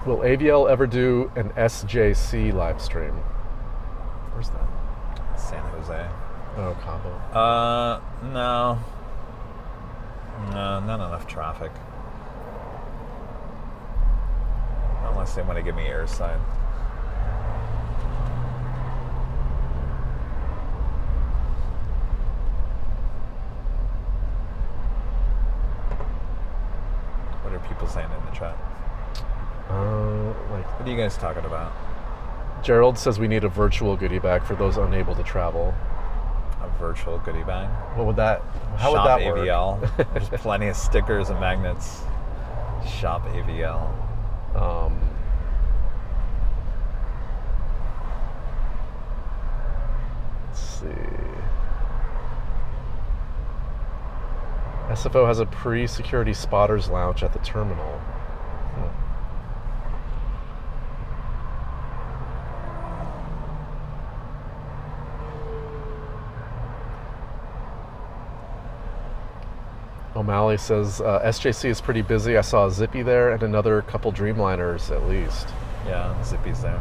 Will AVL ever do an SJC live stream? Where's that? San Jose. Oh, Cabo. No. No, not enough traffic. Unless they want to give me airside. What are people saying in the chat? What are you guys talking about? Gerald says we need a virtual goodie bag for those unable to travel. A virtual goodie bag? What would that? How Shop would that AVL. work? There's plenty of stickers and magnets. Shop AVL. Let's see. SFO has a pre-security spotters lounge at the terminal. O'Malley says SJC is pretty busy. I saw a Zippy there and another couple Dreamliners at least. Yeah, Zippy's there.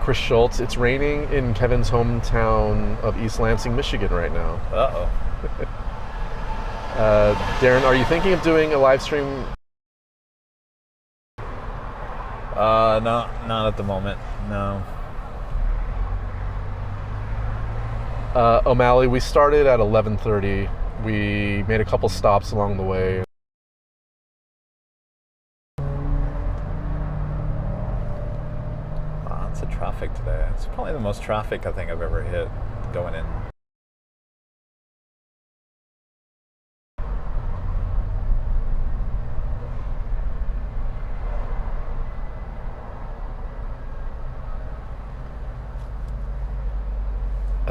Chris Schultz, it's raining in Kevin's hometown of East Lansing, Michigan right now. Uh-oh. Darren, are you thinking of doing a live stream? No, not at the moment. No. O'Malley, we started at 11:30. We made a couple stops along the way. Lots of traffic today. It's probably the most traffic I think I've ever hit going in.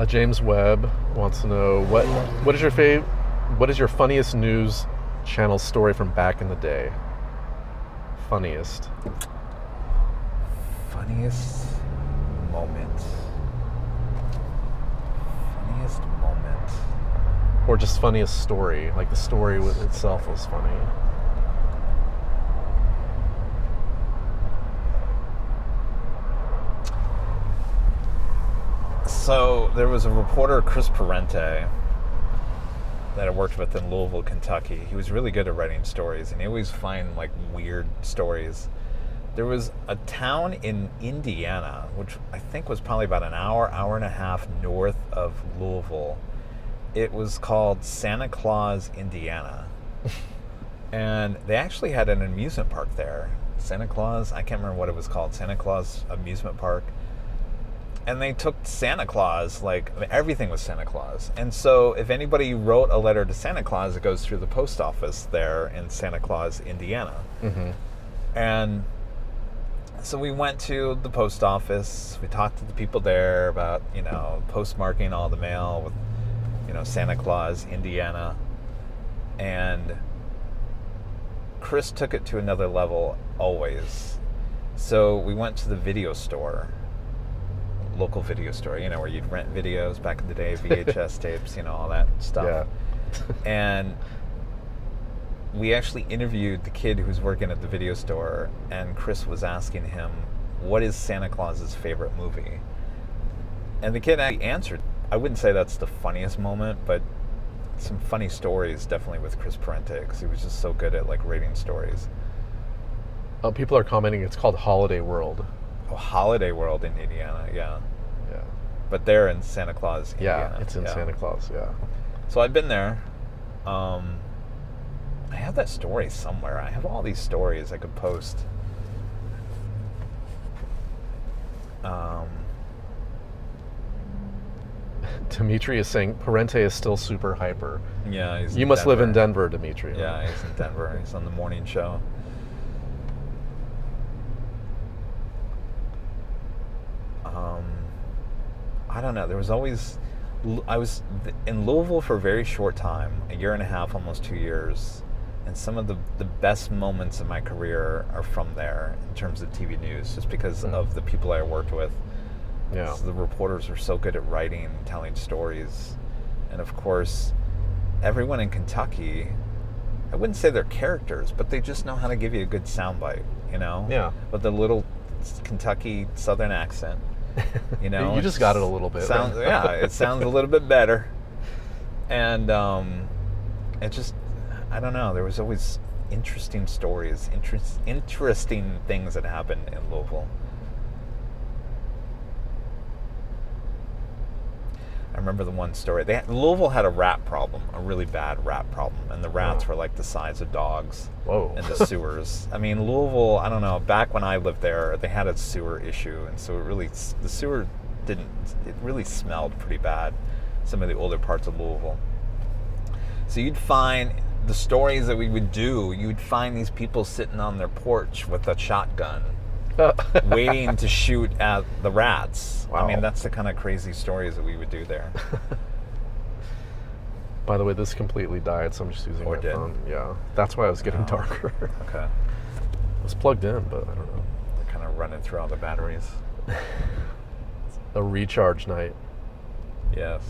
James Webb wants to know what is your funniest news channel story from back in the day? Funniest moment. Funniest moment. or just funniest story, like the story itself was funny. So there was a reporter, Chris Parente, that I worked with in Louisville, Kentucky. He was really good at writing stories, and he always find like weird stories. There was a town in Indiana, which I think was probably about an hour and a half north of Louisville. It was called Santa Claus, Indiana. And they actually had an amusement park there. Santa Claus, I can't remember what it was called, Santa Claus Amusement Park. And they took Santa Claus, everything was Santa Claus. And so if anybody wrote a letter to Santa Claus, it goes through the post office there in Santa Claus, Indiana. Mm-hmm. And so we went to the post office. We talked to the people there about, postmarking all the mail with, Santa Claus, Indiana. And Chris took it to another level always. So we went to the video store. Local video store, where you'd rent videos back in the day, VHS tapes, all that stuff. Yeah. And we actually interviewed the kid who was working at the video store, and Chris was asking him, what is Santa Claus's favorite movie? And the kid actually answered. I wouldn't say that's the funniest moment, but some funny stories definitely with Chris Parente, because he was just so good at like rating stories. People are commenting it's called Holiday World. Oh, Holiday World in Indiana, yeah. Yeah. But they're in Santa Claus, Yeah, Indiana. it's in Santa Claus, yeah. So I've been there. I have that story somewhere. I have all these stories I could post. Dimitri is saying Parente is still super hyper. Yeah, he's You must live in Denver, Dimitri. Yeah, he's in Denver. He's on the morning show. I don't know. There was always... I was in Louisville for a very short time, a year and a half, almost 2 years. And some of the best moments of my career are from there in terms of TV news, just because of the people I worked with. Yeah. So the reporters are so good at writing, telling stories. And of course, everyone in Kentucky, I wouldn't say they're characters, but they just know how to give you a good soundbite, you know? Yeah. With the little Kentucky Southern accent, you know? You just got it a little bit. Sounds, yeah, it sounds a little bit better. And it just, I don't know, there was always interesting stories, interesting things that happened in Louisville. I remember the one story. Louisville had a rat problem, a really bad rat problem, and the rats were like the size of dogs. Whoa. In the sewers. I mean, Louisville, I don't know, back when I lived there, they had a sewer issue, and so the sewer it really smelled pretty bad, some of the older parts of Louisville. So you'd find the stories that we would do, you'd find these people sitting on their porch with a shotgun, waiting to shoot at the rats. Wow. I mean, that's the kind of crazy stories that we would do there. By the way, this completely died, so I'm just using my phone. Yeah, that's why I was getting darker. Okay. It was plugged in, but I don't know. They're kind of running through all the batteries. A recharge night. Yes.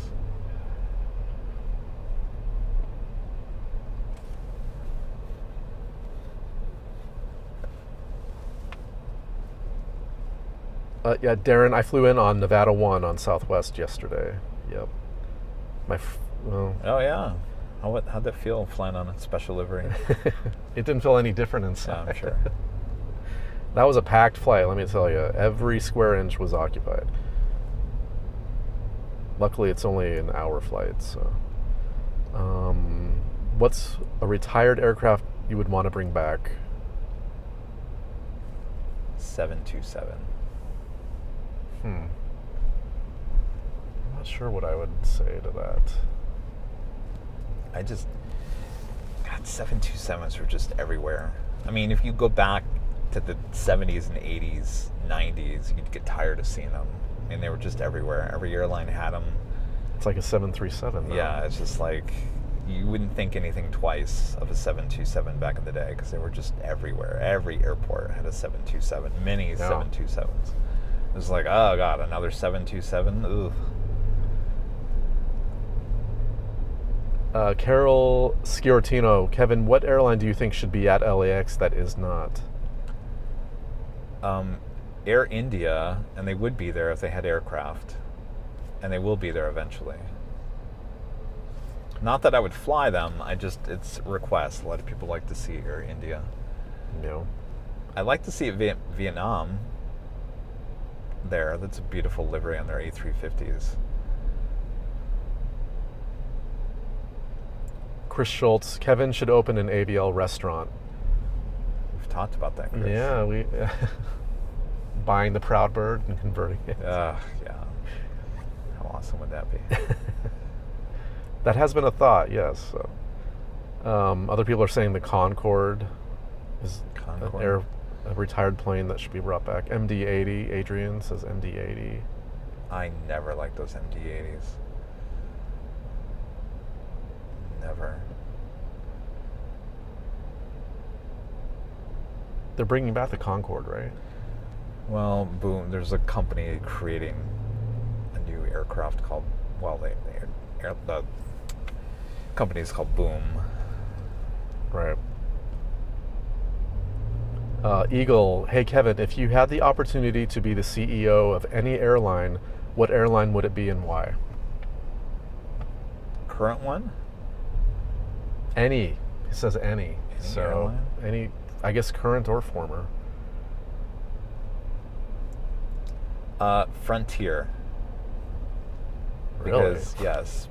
Yeah, Darren, I flew in on Nevada 1 on Southwest yesterday. Yep. Oh, yeah. How'd that feel flying on a special livery? It didn't feel any different inside. Yeah, I'm sure. That was a packed flight, let me tell you. Every square inch was occupied. Luckily, it's only an hour flight, so. What's a retired aircraft you would want to bring back? 727. I'm not sure what I would say to that. God, 727s were just everywhere. I mean, if you go back to the 70s and 80s, 90s, you'd get tired of seeing them. I mean, they were just everywhere. Every airline had them. It's like a 737 now. Yeah, it's just like, you wouldn't think anything twice of a 727 back in the day, because they were just everywhere. Every airport had a 727, many 727s. It was like, oh God, another 727? Ooh. Carol Sciortino, Kevin, what airline do you think should be at LAX that is not? Air India, and they would be there if they had aircraft, and they will be there eventually. Not that I would fly them, it's a request. A lot of people like to see Air India. No. I'd like to see Vietnam there. That's a beautiful livery on their A350s. Chris Schultz, Kevin should open an ABL restaurant. We've talked about that, Chris. Yeah, we buying the Proud Bird and converting it. Yeah. How awesome would that be? That has been a thought, yes. So, other people are saying the Concorde is a retired plane that should be brought back. MD-80, Adrian says MD-80. I never liked those MD-80s. Never. They're bringing back the Concorde, right? Well, boom. There's a company creating a new aircraft called, the company is called Boom. Right. Eagle, hey Kevin, if you had the opportunity to be the CEO of any airline, what airline would it be and why? Current one? Any. It says any. So airline? any, I guess current or former. Frontier. Really?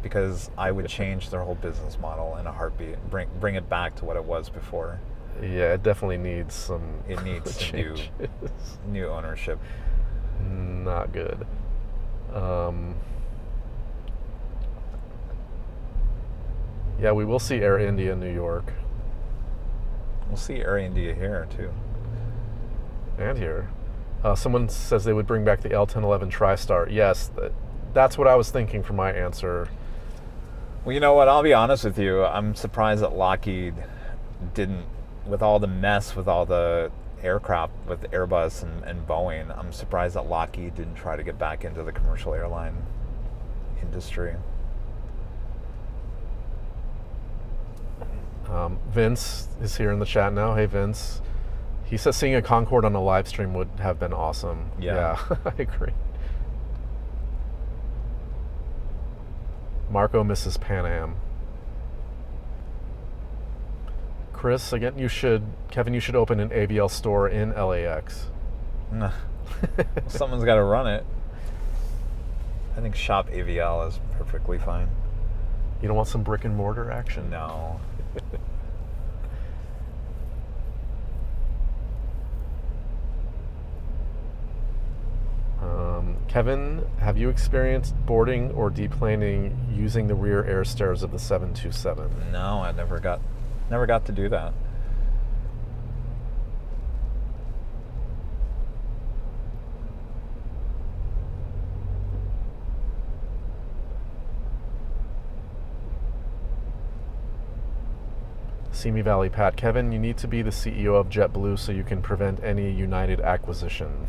Because I would change their whole business model in a heartbeat. Bring it back to what it was before. Yeah, it definitely needs some. It needs some changes. new ownership. Not good. Yeah, we will see Air India in New York. We'll see Air India here too. And here. Someone says they would bring back the L1011 TriStar. Yes, that's what I was thinking for my answer. Well, you know what? I'll be honest with you. I'm surprised that Lockheed didn't, with all the mess with all the aircraft with Airbus and Boeing, I'm surprised that Lockheed didn't try to get back into the commercial airline industry. Vince is here in the chat now. Hey, Vince. He says seeing a Concorde on a live stream would have been awesome. Yeah. I agree. Marco misses Pan Am. Chris, again, Kevin, you should open an AVL store in LAX. Well, someone's got to run it. I think Shop AVL is perfectly fine. You don't want some brick and mortar action? No. Kevin, have you experienced boarding or deplaning using the rear air stairs of the 727? No, I never got to do that. Simi Valley Pat, Kevin, you need to be the CEO of JetBlue so you can prevent any United acquisition.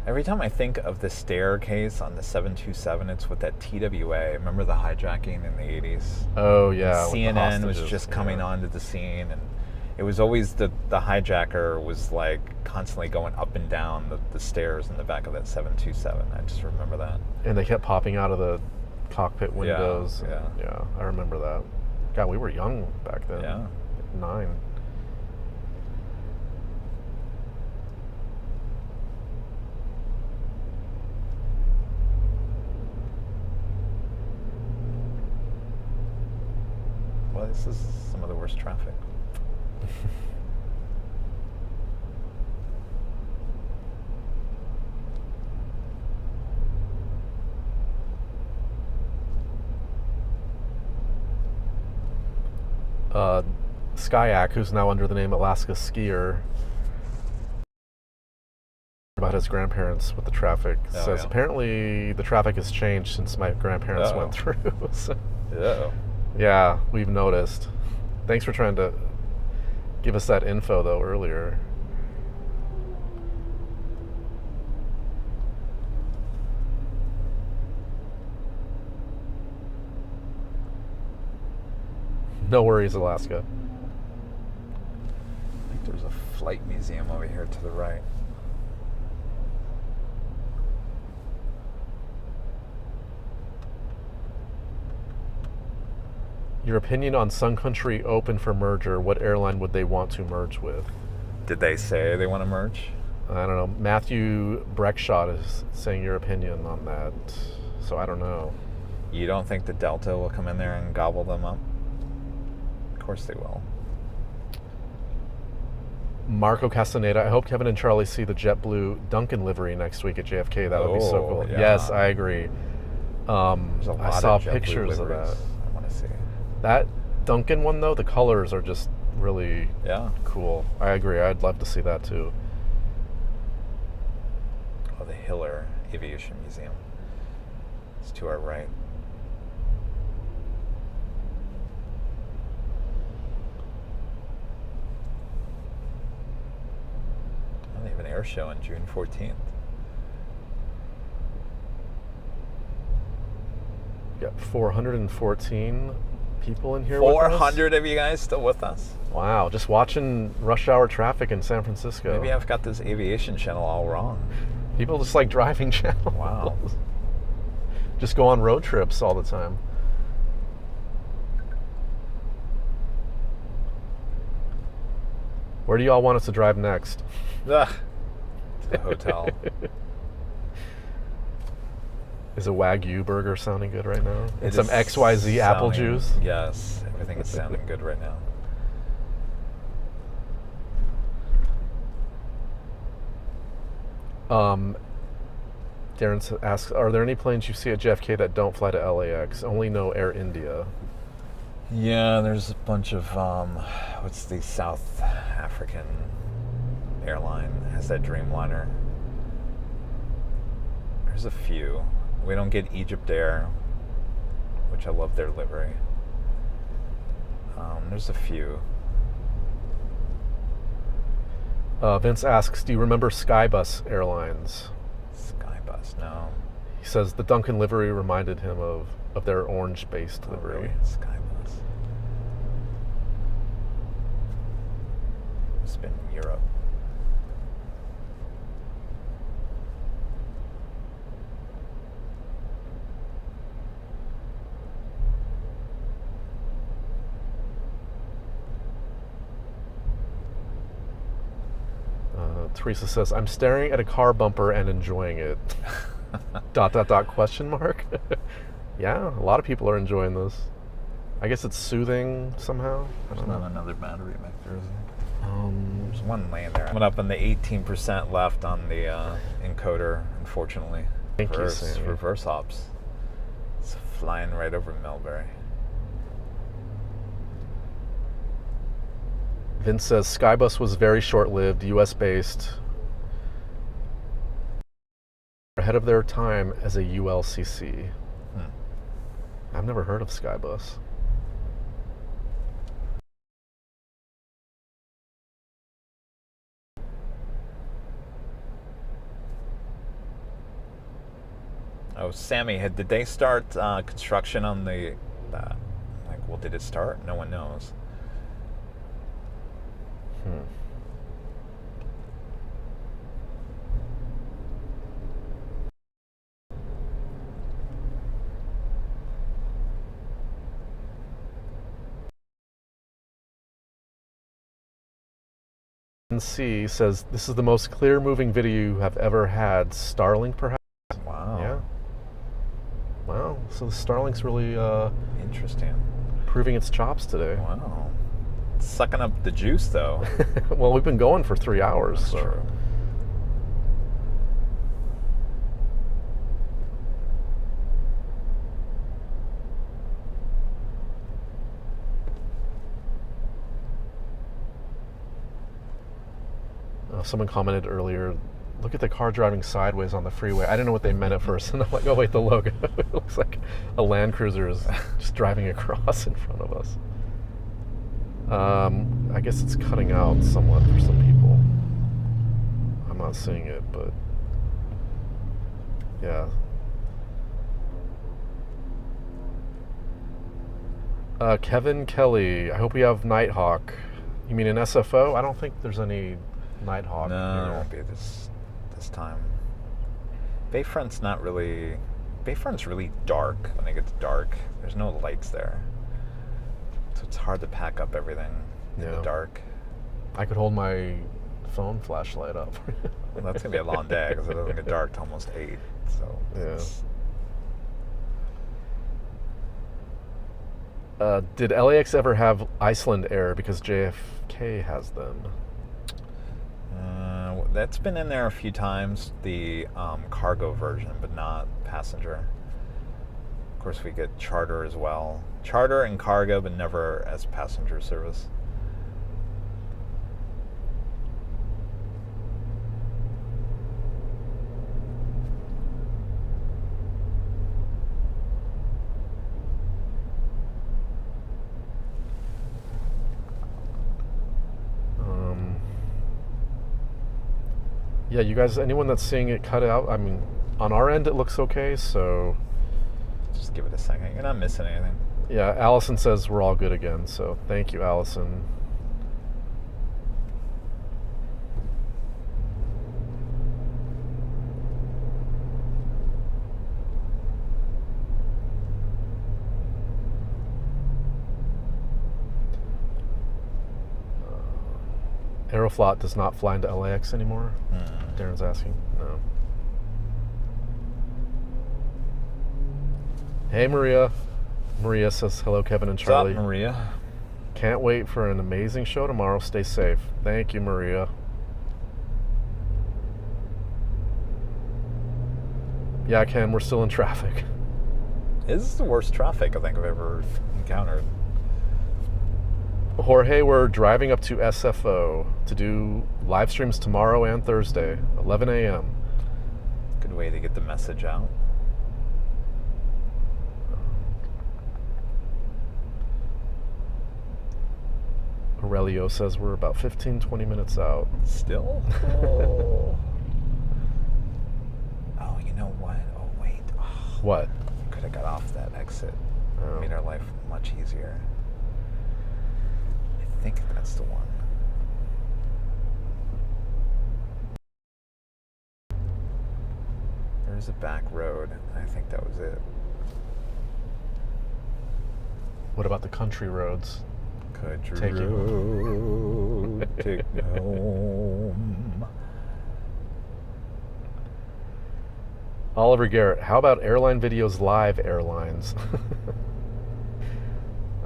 Every time I think of the staircase on the 727, it's with that TWA. Remember the hijacking in the 80s? Oh, yeah. CNN was just coming onto the scene, and it was always the hijacker was like constantly going up and down the stairs in the back of that 727. I just remember that. And they kept popping out of the cockpit windows. Yeah. I remember that. God, we were young back then. Yeah. 9. Well, this is some of the worst traffic. Skyak, who's now under the name Alaska Skier, about his grandparents with the traffic, says apparently the traffic has changed since my grandparents went through. So, yeah, we've noticed. Thanks for trying to give us that info, though, earlier. No worries, Alaska. I think there's a flight museum over here to the right. Your opinion on Sun Country open for merger, what airline would they want to merge with? Did they say they want to merge? I don't know. Matthew Breckshot is saying your opinion on that, so I don't know. You don't think the Delta will come in there and gobble them up? Of course they will. Marco Castaneda, I hope Kevin and Charlie see the JetBlue Duncan livery next week at JFK. That would be so cool. Yeah. Yes, I agree. I saw pictures of that. I want to see. That Duncan one, though, the colors are just really cool. I agree. I'd love to see that, too. Oh, the Hiller Aviation Museum. It's to our right. They have an air show on June 14th. Yeah, 414 people in here with us. 400 of you guys still with us. Wow, just watching rush hour traffic in San Francisco. Maybe I've got this aviation channel all wrong. People just like driving channels. Wow. Just go on road trips all the time. Where do y'all want us to drive next? Ugh. To the hotel. Is a Wagyu burger sounding good right now? And It some is XYZ apple sounding- juice? Yes, everything is sounding good right now. Darren asks, are there any planes you see at JFK that don't fly to LAX? Only know Air India. Yeah, there's a bunch of, what's the South African airline? Has that Dreamliner. There's a few. We don't get Egypt Air, which I love their livery. There's a few. Vince asks, do you remember Skybus Airlines? Skybus, no. He says the Duncan livery reminded him of their orange-based livery. Really? Skybus. It's been in Europe. Teresa says, I'm staring at a car bumper and enjoying it. ... question mark? Yeah, a lot of people are enjoying this. I guess it's soothing somehow. I There's don't know. not another battery back there, is there? There's one laying there. Coming up on the 18% left on the encoder, unfortunately. Thank you, Sammy. Reverse ops. It's flying right over Millbury. Vince says Skybus was very short-lived, U.S. based, ahead of their time as a ULCC. I've never heard of Skybus. Oh, Sammy, did they start construction on the? Well, did it start? No one knows. C says, this is the most clear moving video you have ever had. Starlink, perhaps? Wow. Yeah. Wow. So the Starlink's really Interesting. proving its chops today. Wow. Sucking up the juice, though. Well, we've been going for 3 hours. That's so. true. Someone commented earlier, look at the car driving sideways on the freeway. I didn't know what they meant at first. And I'm like, oh, wait, the logo. It looks like a Land Cruiser is just driving across in front of us. I guess it's cutting out somewhat for some people. I'm not seeing it, but yeah. Kevin Kelly, I hope we have Nighthawk. You mean an SFO? I don't think there's any Nighthawk. No, it won't be this time. Bayfront's not really. Bayfront's really dark when it gets dark. There's no lights there, so it's hard to pack up everything in the dark. I could hold my phone flashlight up. Well, that's gonna be a long day because it doesn't get dark till almost 8. So yeah. Did LAX ever have Iceland Air? Because JFK has them. That's been in there a few times, the cargo version, but not passenger. Of course, we get charter as well. Charter and cargo, but never as passenger service. Yeah, you guys, anyone that's seeing it cut out, I mean, on our end it looks okay, so... Just give it a second. You're not missing anything. Yeah, Allison says we're all good again, so thank you, Allison. Aeroflot does not fly into LAX anymore? Darren's asking. No. Hey, Maria. Maria says, hello, Kevin and Charlie. What's up, Maria? Can't wait for an amazing show tomorrow. Stay safe. Thank you, Maria. Yeah, Ken, we're still in traffic. This is the worst traffic I think I've ever encountered. Jorge, we're driving up to SFO to do live streams tomorrow and Thursday, 11 a.m. Good way to get the message out. Aurelio says we're about 15-20 minutes out. Still? Oh. Oh, you know what? Oh, wait. Oh, What? could have got off that exit. Oh. Made our life much easier. I think that's the one. There's a back road. I think that was it. What about the country roads? Country Take you road, take me home. Oliver Garrett, how about airline videos live airlines?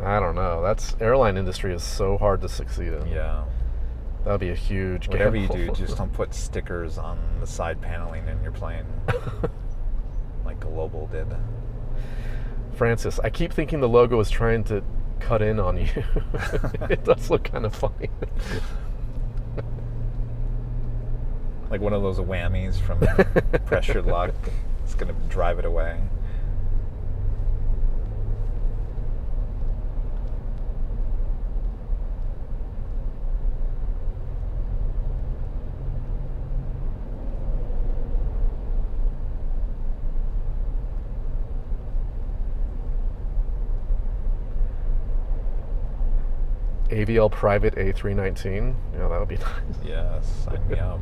I don't know. That's airline industry is so hard to succeed in. Yeah. That would be a huge Whatever you gamble. do, just don't put stickers on the side paneling in your plane, like Global did. Francis, I keep thinking the logo is trying to cut in on you. It does look kind of funny. Like one of those whammies from Pressure Luck. It's going to drive it away. AVL Private A319. Yeah, that would be nice. Yes, sign me up.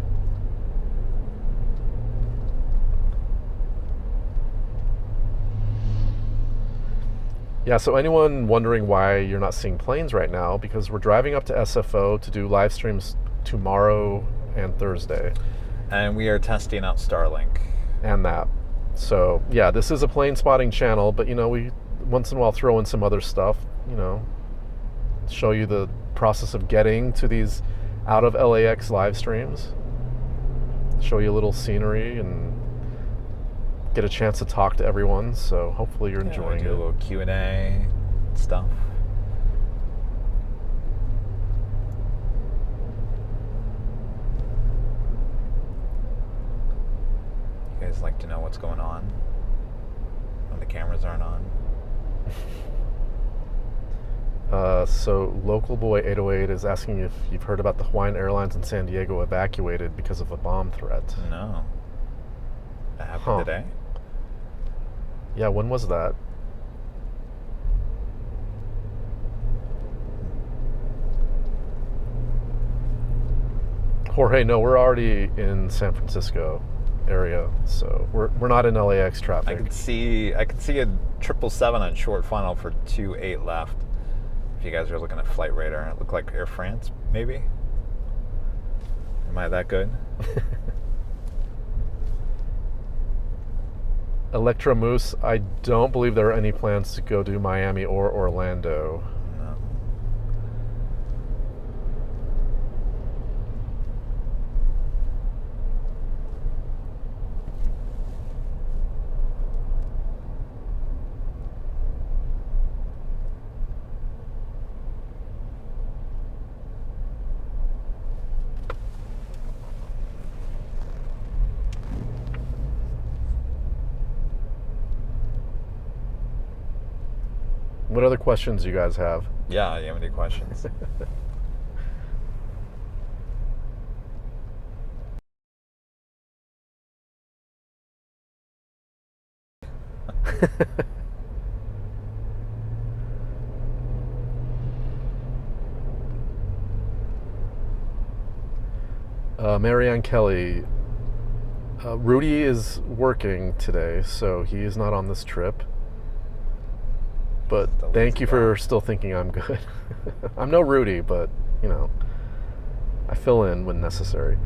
Yeah, so anyone wondering why you're not seeing planes right now, because we're driving up to SFO to do live streams tomorrow and Thursday. And we are testing out Starlink. And that. So, yeah, this is a plane spotting channel, but, you know, we once in a while throw in some other stuff, you know, show you the process of getting to these out of LAX live streams, show you a little scenery and get a chance to talk to everyone. So hopefully you're enjoying do it. a little Q&A stuff. You guys like to know what's going on when the cameras aren't on? So Local Boy 808 is asking if you've heard about the Hawaiian Airlines in San Diego evacuated because of a bomb threat. No. That happened today? Yeah, when was that? Jorge, no, we're already in San Francisco area, so we're not in LAX traffic. I could see a 777 on short funnel for 28 left. If you guys are looking at flight radar, it looked like Air France, maybe. Am I that good? Electra Moose, I don't believe there are any plans to go to Miami or Orlando. No. What other questions do you guys have? Yeah, you have any questions? Marianne Kelly. Rudy is working today, so he is not on this trip. But thank you for still thinking I'm good. I'm no Rudy, but, you know, I fill in when necessary.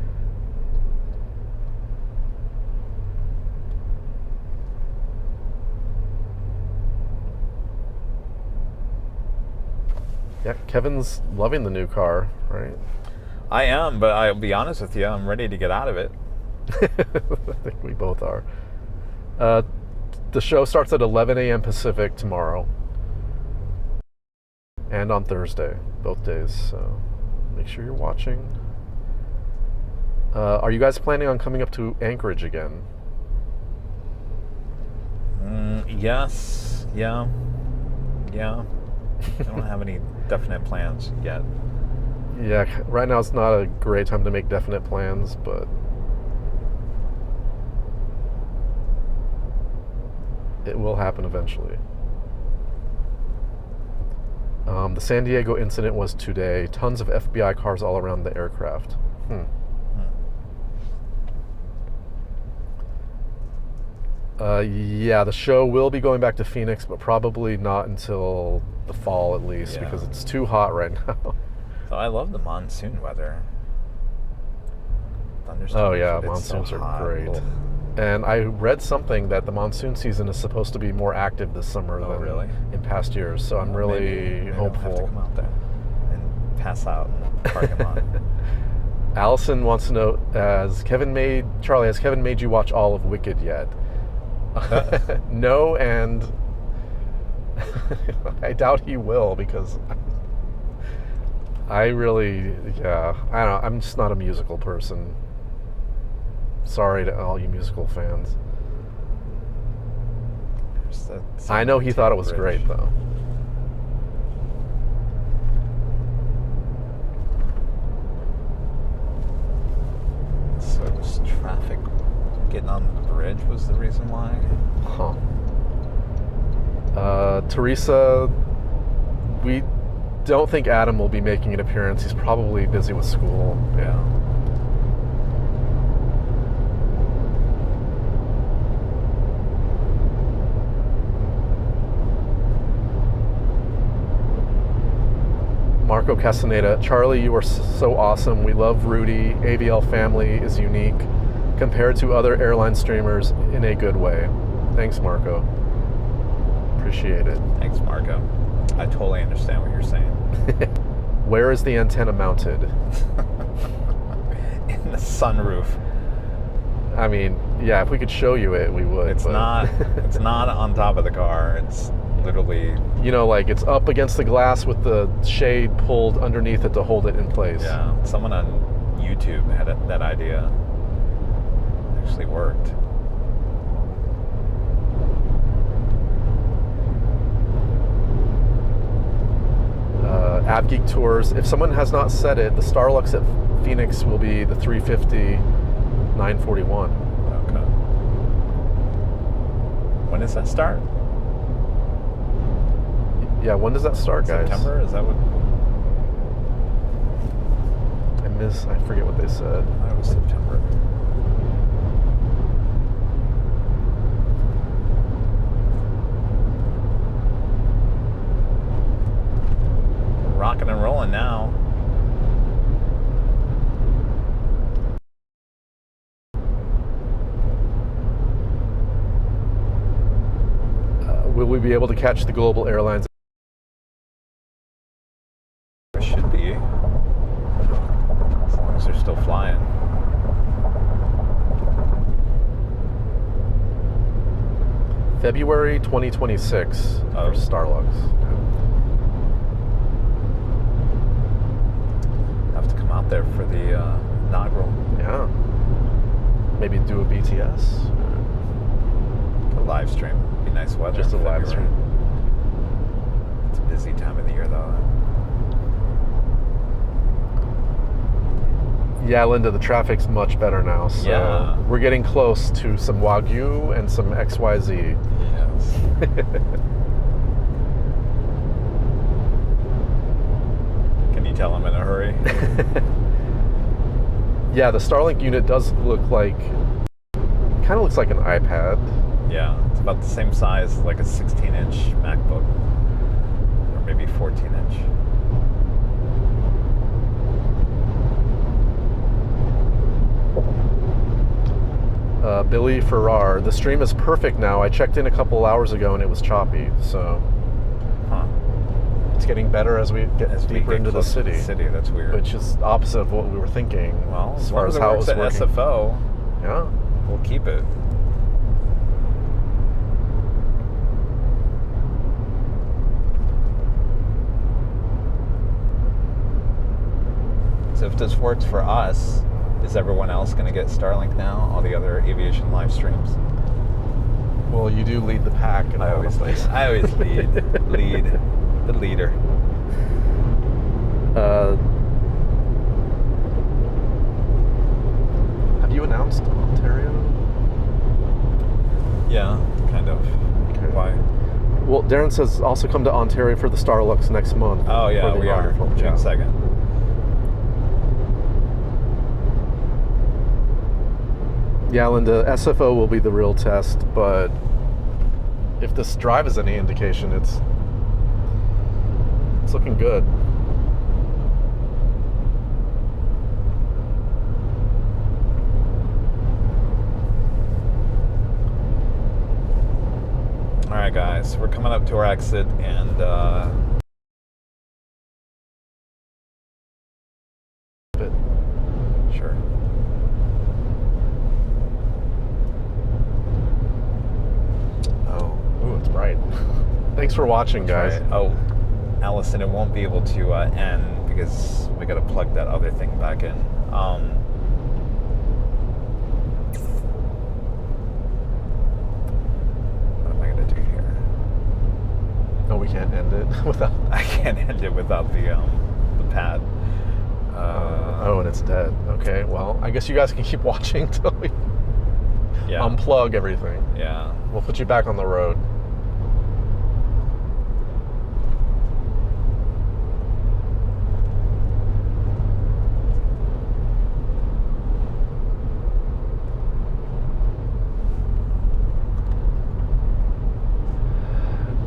Yeah, Kevin's loving the new car, right? I am, but I'll be honest with you, I'm ready to get out of it. I think we both are. The show starts at 11 a.m. Pacific tomorrow. And on Thursday, both days, so make sure you're watching. Are you guys planning on coming up to Anchorage again? Yes. Yeah. I don't have any definite plans yet. Yeah, right now it's not a great time to make definite plans, but it will happen eventually. The San Diego incident was today. Tons of FBI cars all around the aircraft. Yeah, the show will be going back to Phoenix, but probably not until the fall at least, because it's too hot right now. So I love the monsoon weather. Oh yeah, monsoons are great. And I read something that the monsoon season is supposed to be more active this summer than in past years. So I'm really hopeful. I'll have to come out there and pass out in the parking lot. Allison wants to know, Charlie, has Kevin made you watch all of Wicked yet? No, and I doubt he will, because I really, I don't know, I'm just not a musical person. Sorry to all you musical fans. I know he thought it was great, though. So this traffic getting on the bridge was the reason why? Teresa, we don't think Adam will be making an appearance. He's probably busy with school. Yeah. Marco Castaneda, Charlie, you are so awesome. We love Rudy. AVL family is unique compared to other airline streamers in a good way. Thanks, Marco. Appreciate it. Thanks, Marco. I totally understand what you're saying. Where is the antenna mounted? In the sunroof. I mean, yeah, if we could show you it, we would. It's not on top of the car. It's literally, you know, like it's up against the glass with the shade pulled underneath it to hold it in place. Yeah, someone on YouTube had that idea. Actually worked. AvGeek Tours. If someone has not said it, the Starlux at Phoenix will be the 350 941. Okay. When does that start? Yeah, when does that start, guys? September? Is that what? I forget what they said. I thought it was September. We're rocking and rolling now. Will we be able to catch the global airlines? There should be, as long as they're still flying. February 2026 for Starlux. Have to come out there for the inaugural. Yeah. Maybe do a BTS. A live stream. Be nice weather. Just a live stream. It's a busy time of the year, though. Yeah, Linda, the traffic's much better now. So yeah. We're getting close to some Wagyu and some XYZ. Yes. Can you tell I'm in a hurry? Yeah, the Starlink unit does look like, kind of looks like an iPad. Yeah, it's about the same size as like a 16-inch MacBook, or maybe 14-inch. Billy Farrar, the stream is perfect now. I checked in a couple hours ago and it was choppy, so Huh. it's getting better as we get As we deeper get into the closer to city. that's weird. Which is opposite of what we were thinking. Well, as far as how it was at working. SFO, Yeah. we'll keep it. So if this works for us, is everyone else going to get Starlink now? All the other aviation live streams? Well, you do lead the pack. In I all always of lead. this. I always lead the leader. Have you announced Ontario? Yeah, kind of. Okay. Why? Well, Darren says also come to Ontario for the Starlux next month. Oh yeah, for the we are. inaugural. June 2nd. Yeah, Linda, SFO will be the real test, but if this drive is any indication, it's looking good. All right, guys, we're coming up to our exit, and But sure. ooh, it's bright. Thanks for watching, guys. Right. Oh, Allison, it won't be able to end because we got to plug that other thing back in. What am I going to do here? No, we can't end it without. I can't end it without the pad. Oh, and it's dead. Okay, well, I guess you guys can keep watching till we Yeah. unplug everything. Yeah. We'll put you back on the road.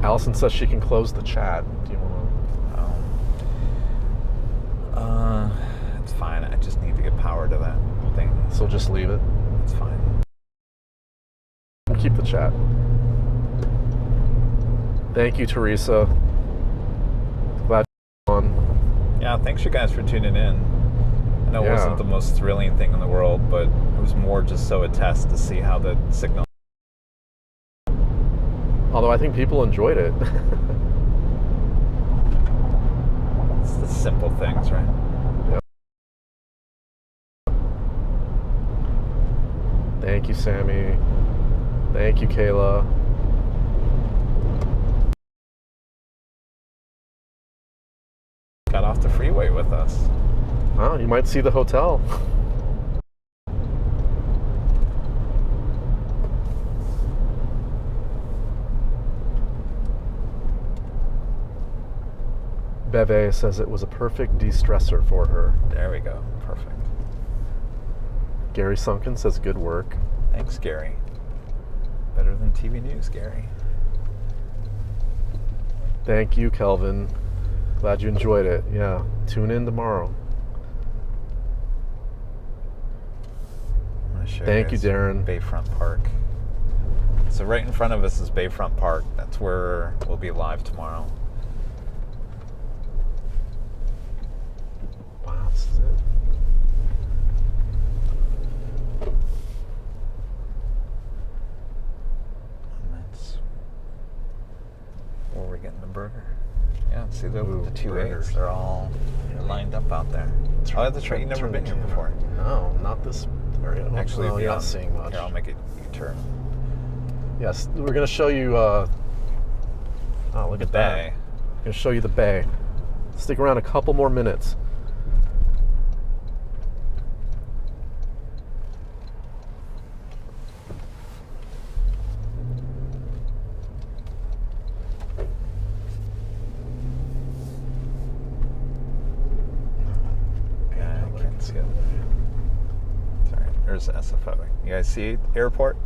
Allison says she can close the chat. Do you want It's fine. I just need to get power to that thing. to? So just leave it. It's fine. Keep the chat. Thank you, Teresa. Glad you're on. Yeah, thanks you guys for tuning in. I know it Yeah. wasn't the most thrilling thing in the world, but it was more just so a test to see how the signal. Although I think people enjoyed it. It's the simple things, right? Thank you, Sammy. Thank you, Kayla. Got off the freeway with us. Oh, you might see the hotel. Beve says it was a perfect de-stressor for her. There we go. Perfect. Gary Sunken says good work. Thanks, Gary. Better than TV news, Gary. Thank you, Kelvin. Glad you enjoyed it. Yeah, tune in tomorrow. I'm gonna show Thank you, guys Darren. Bayfront Park. So right in front of us is Bayfront Park. That's where we'll be live tomorrow. Wow, this is it. And that's where we're getting the burger. Yeah, see the Ooh, two burgers. eggs. They're all lined up out there. Oh, that's right. You've never been here before. No, not this area. Actually, no, if you're you not seeing much. Here, I'll make it U-turn. Yes, we're going to show you. Oh, look The at bay. that. Going to show you the bay. Stick around a couple more minutes. Yeah, I can't see it. there's SFO. You guys see airport?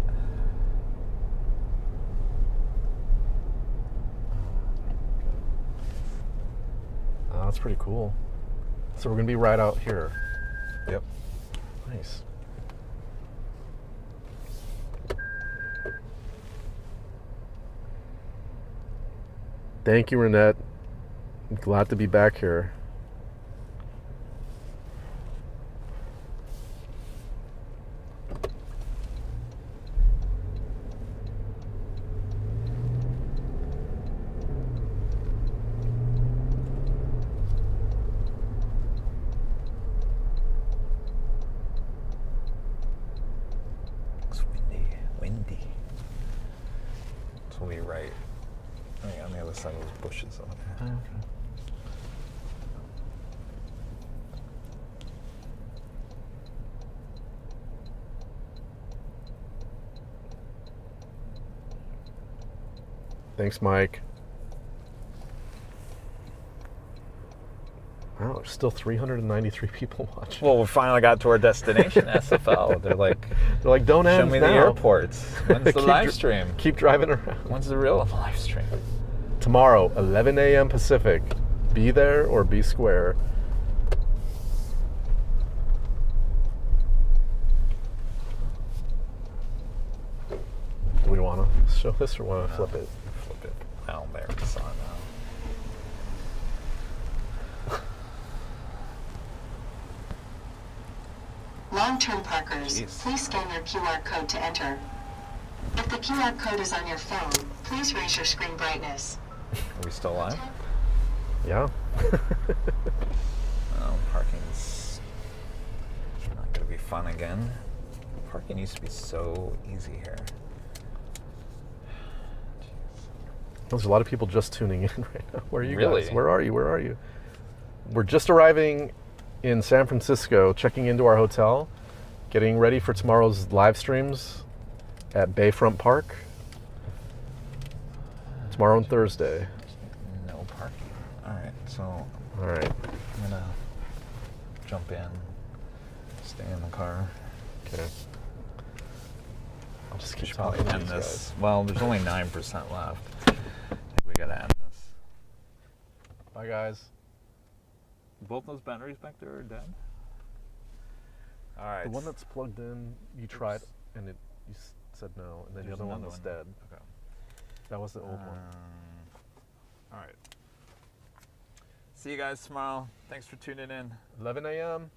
Oh, that's pretty cool. So we're gonna be right out here. Yep. Nice. Thank you, Renette. I'm glad to be back here. It's windy. So we'll be right on the other side of those bushes over there. Okay. Thanks, Mike. Wow, there's still 393 people watching. Well, we finally got to our destination, SFL. They're like, Don't show end me now. the airports. When's the Keep live stream? Keep driving around. When's the real live stream? Tomorrow, 11 a.m. Pacific. Be there or be square. Do we want to show this or want to flip it? Flip it. Oh, there it's on now. Long-term parkers, Jeez. please scan your QR code to enter. If the QR code is on your phone, please raise your screen brightness. Are we still live? Yeah. Oh, parking's not going to be fun again. Parking used to be so easy here. There's a lot of people just tuning in right now. Where are you Really? guys? Where are you? Where are you? We're just arriving in San Francisco, checking into our hotel, getting ready for tomorrow's live streams at Bayfront Park. Tomorrow and Thursday. No parking. All right, so All right. I'm going to jump in, stay in the car. Okay. I'll just keep Should talking probably to end these this. guys. Well, there's only 9% left. I think we got to end this. Bye, guys. Both those batteries back there are dead? All right. The one that's plugged in, you tried, Oops. and you said no, and then There's the other one another was one. dead. Okay. That was the old one. All right. See you guys tomorrow. Thanks for tuning in. 11 a.m.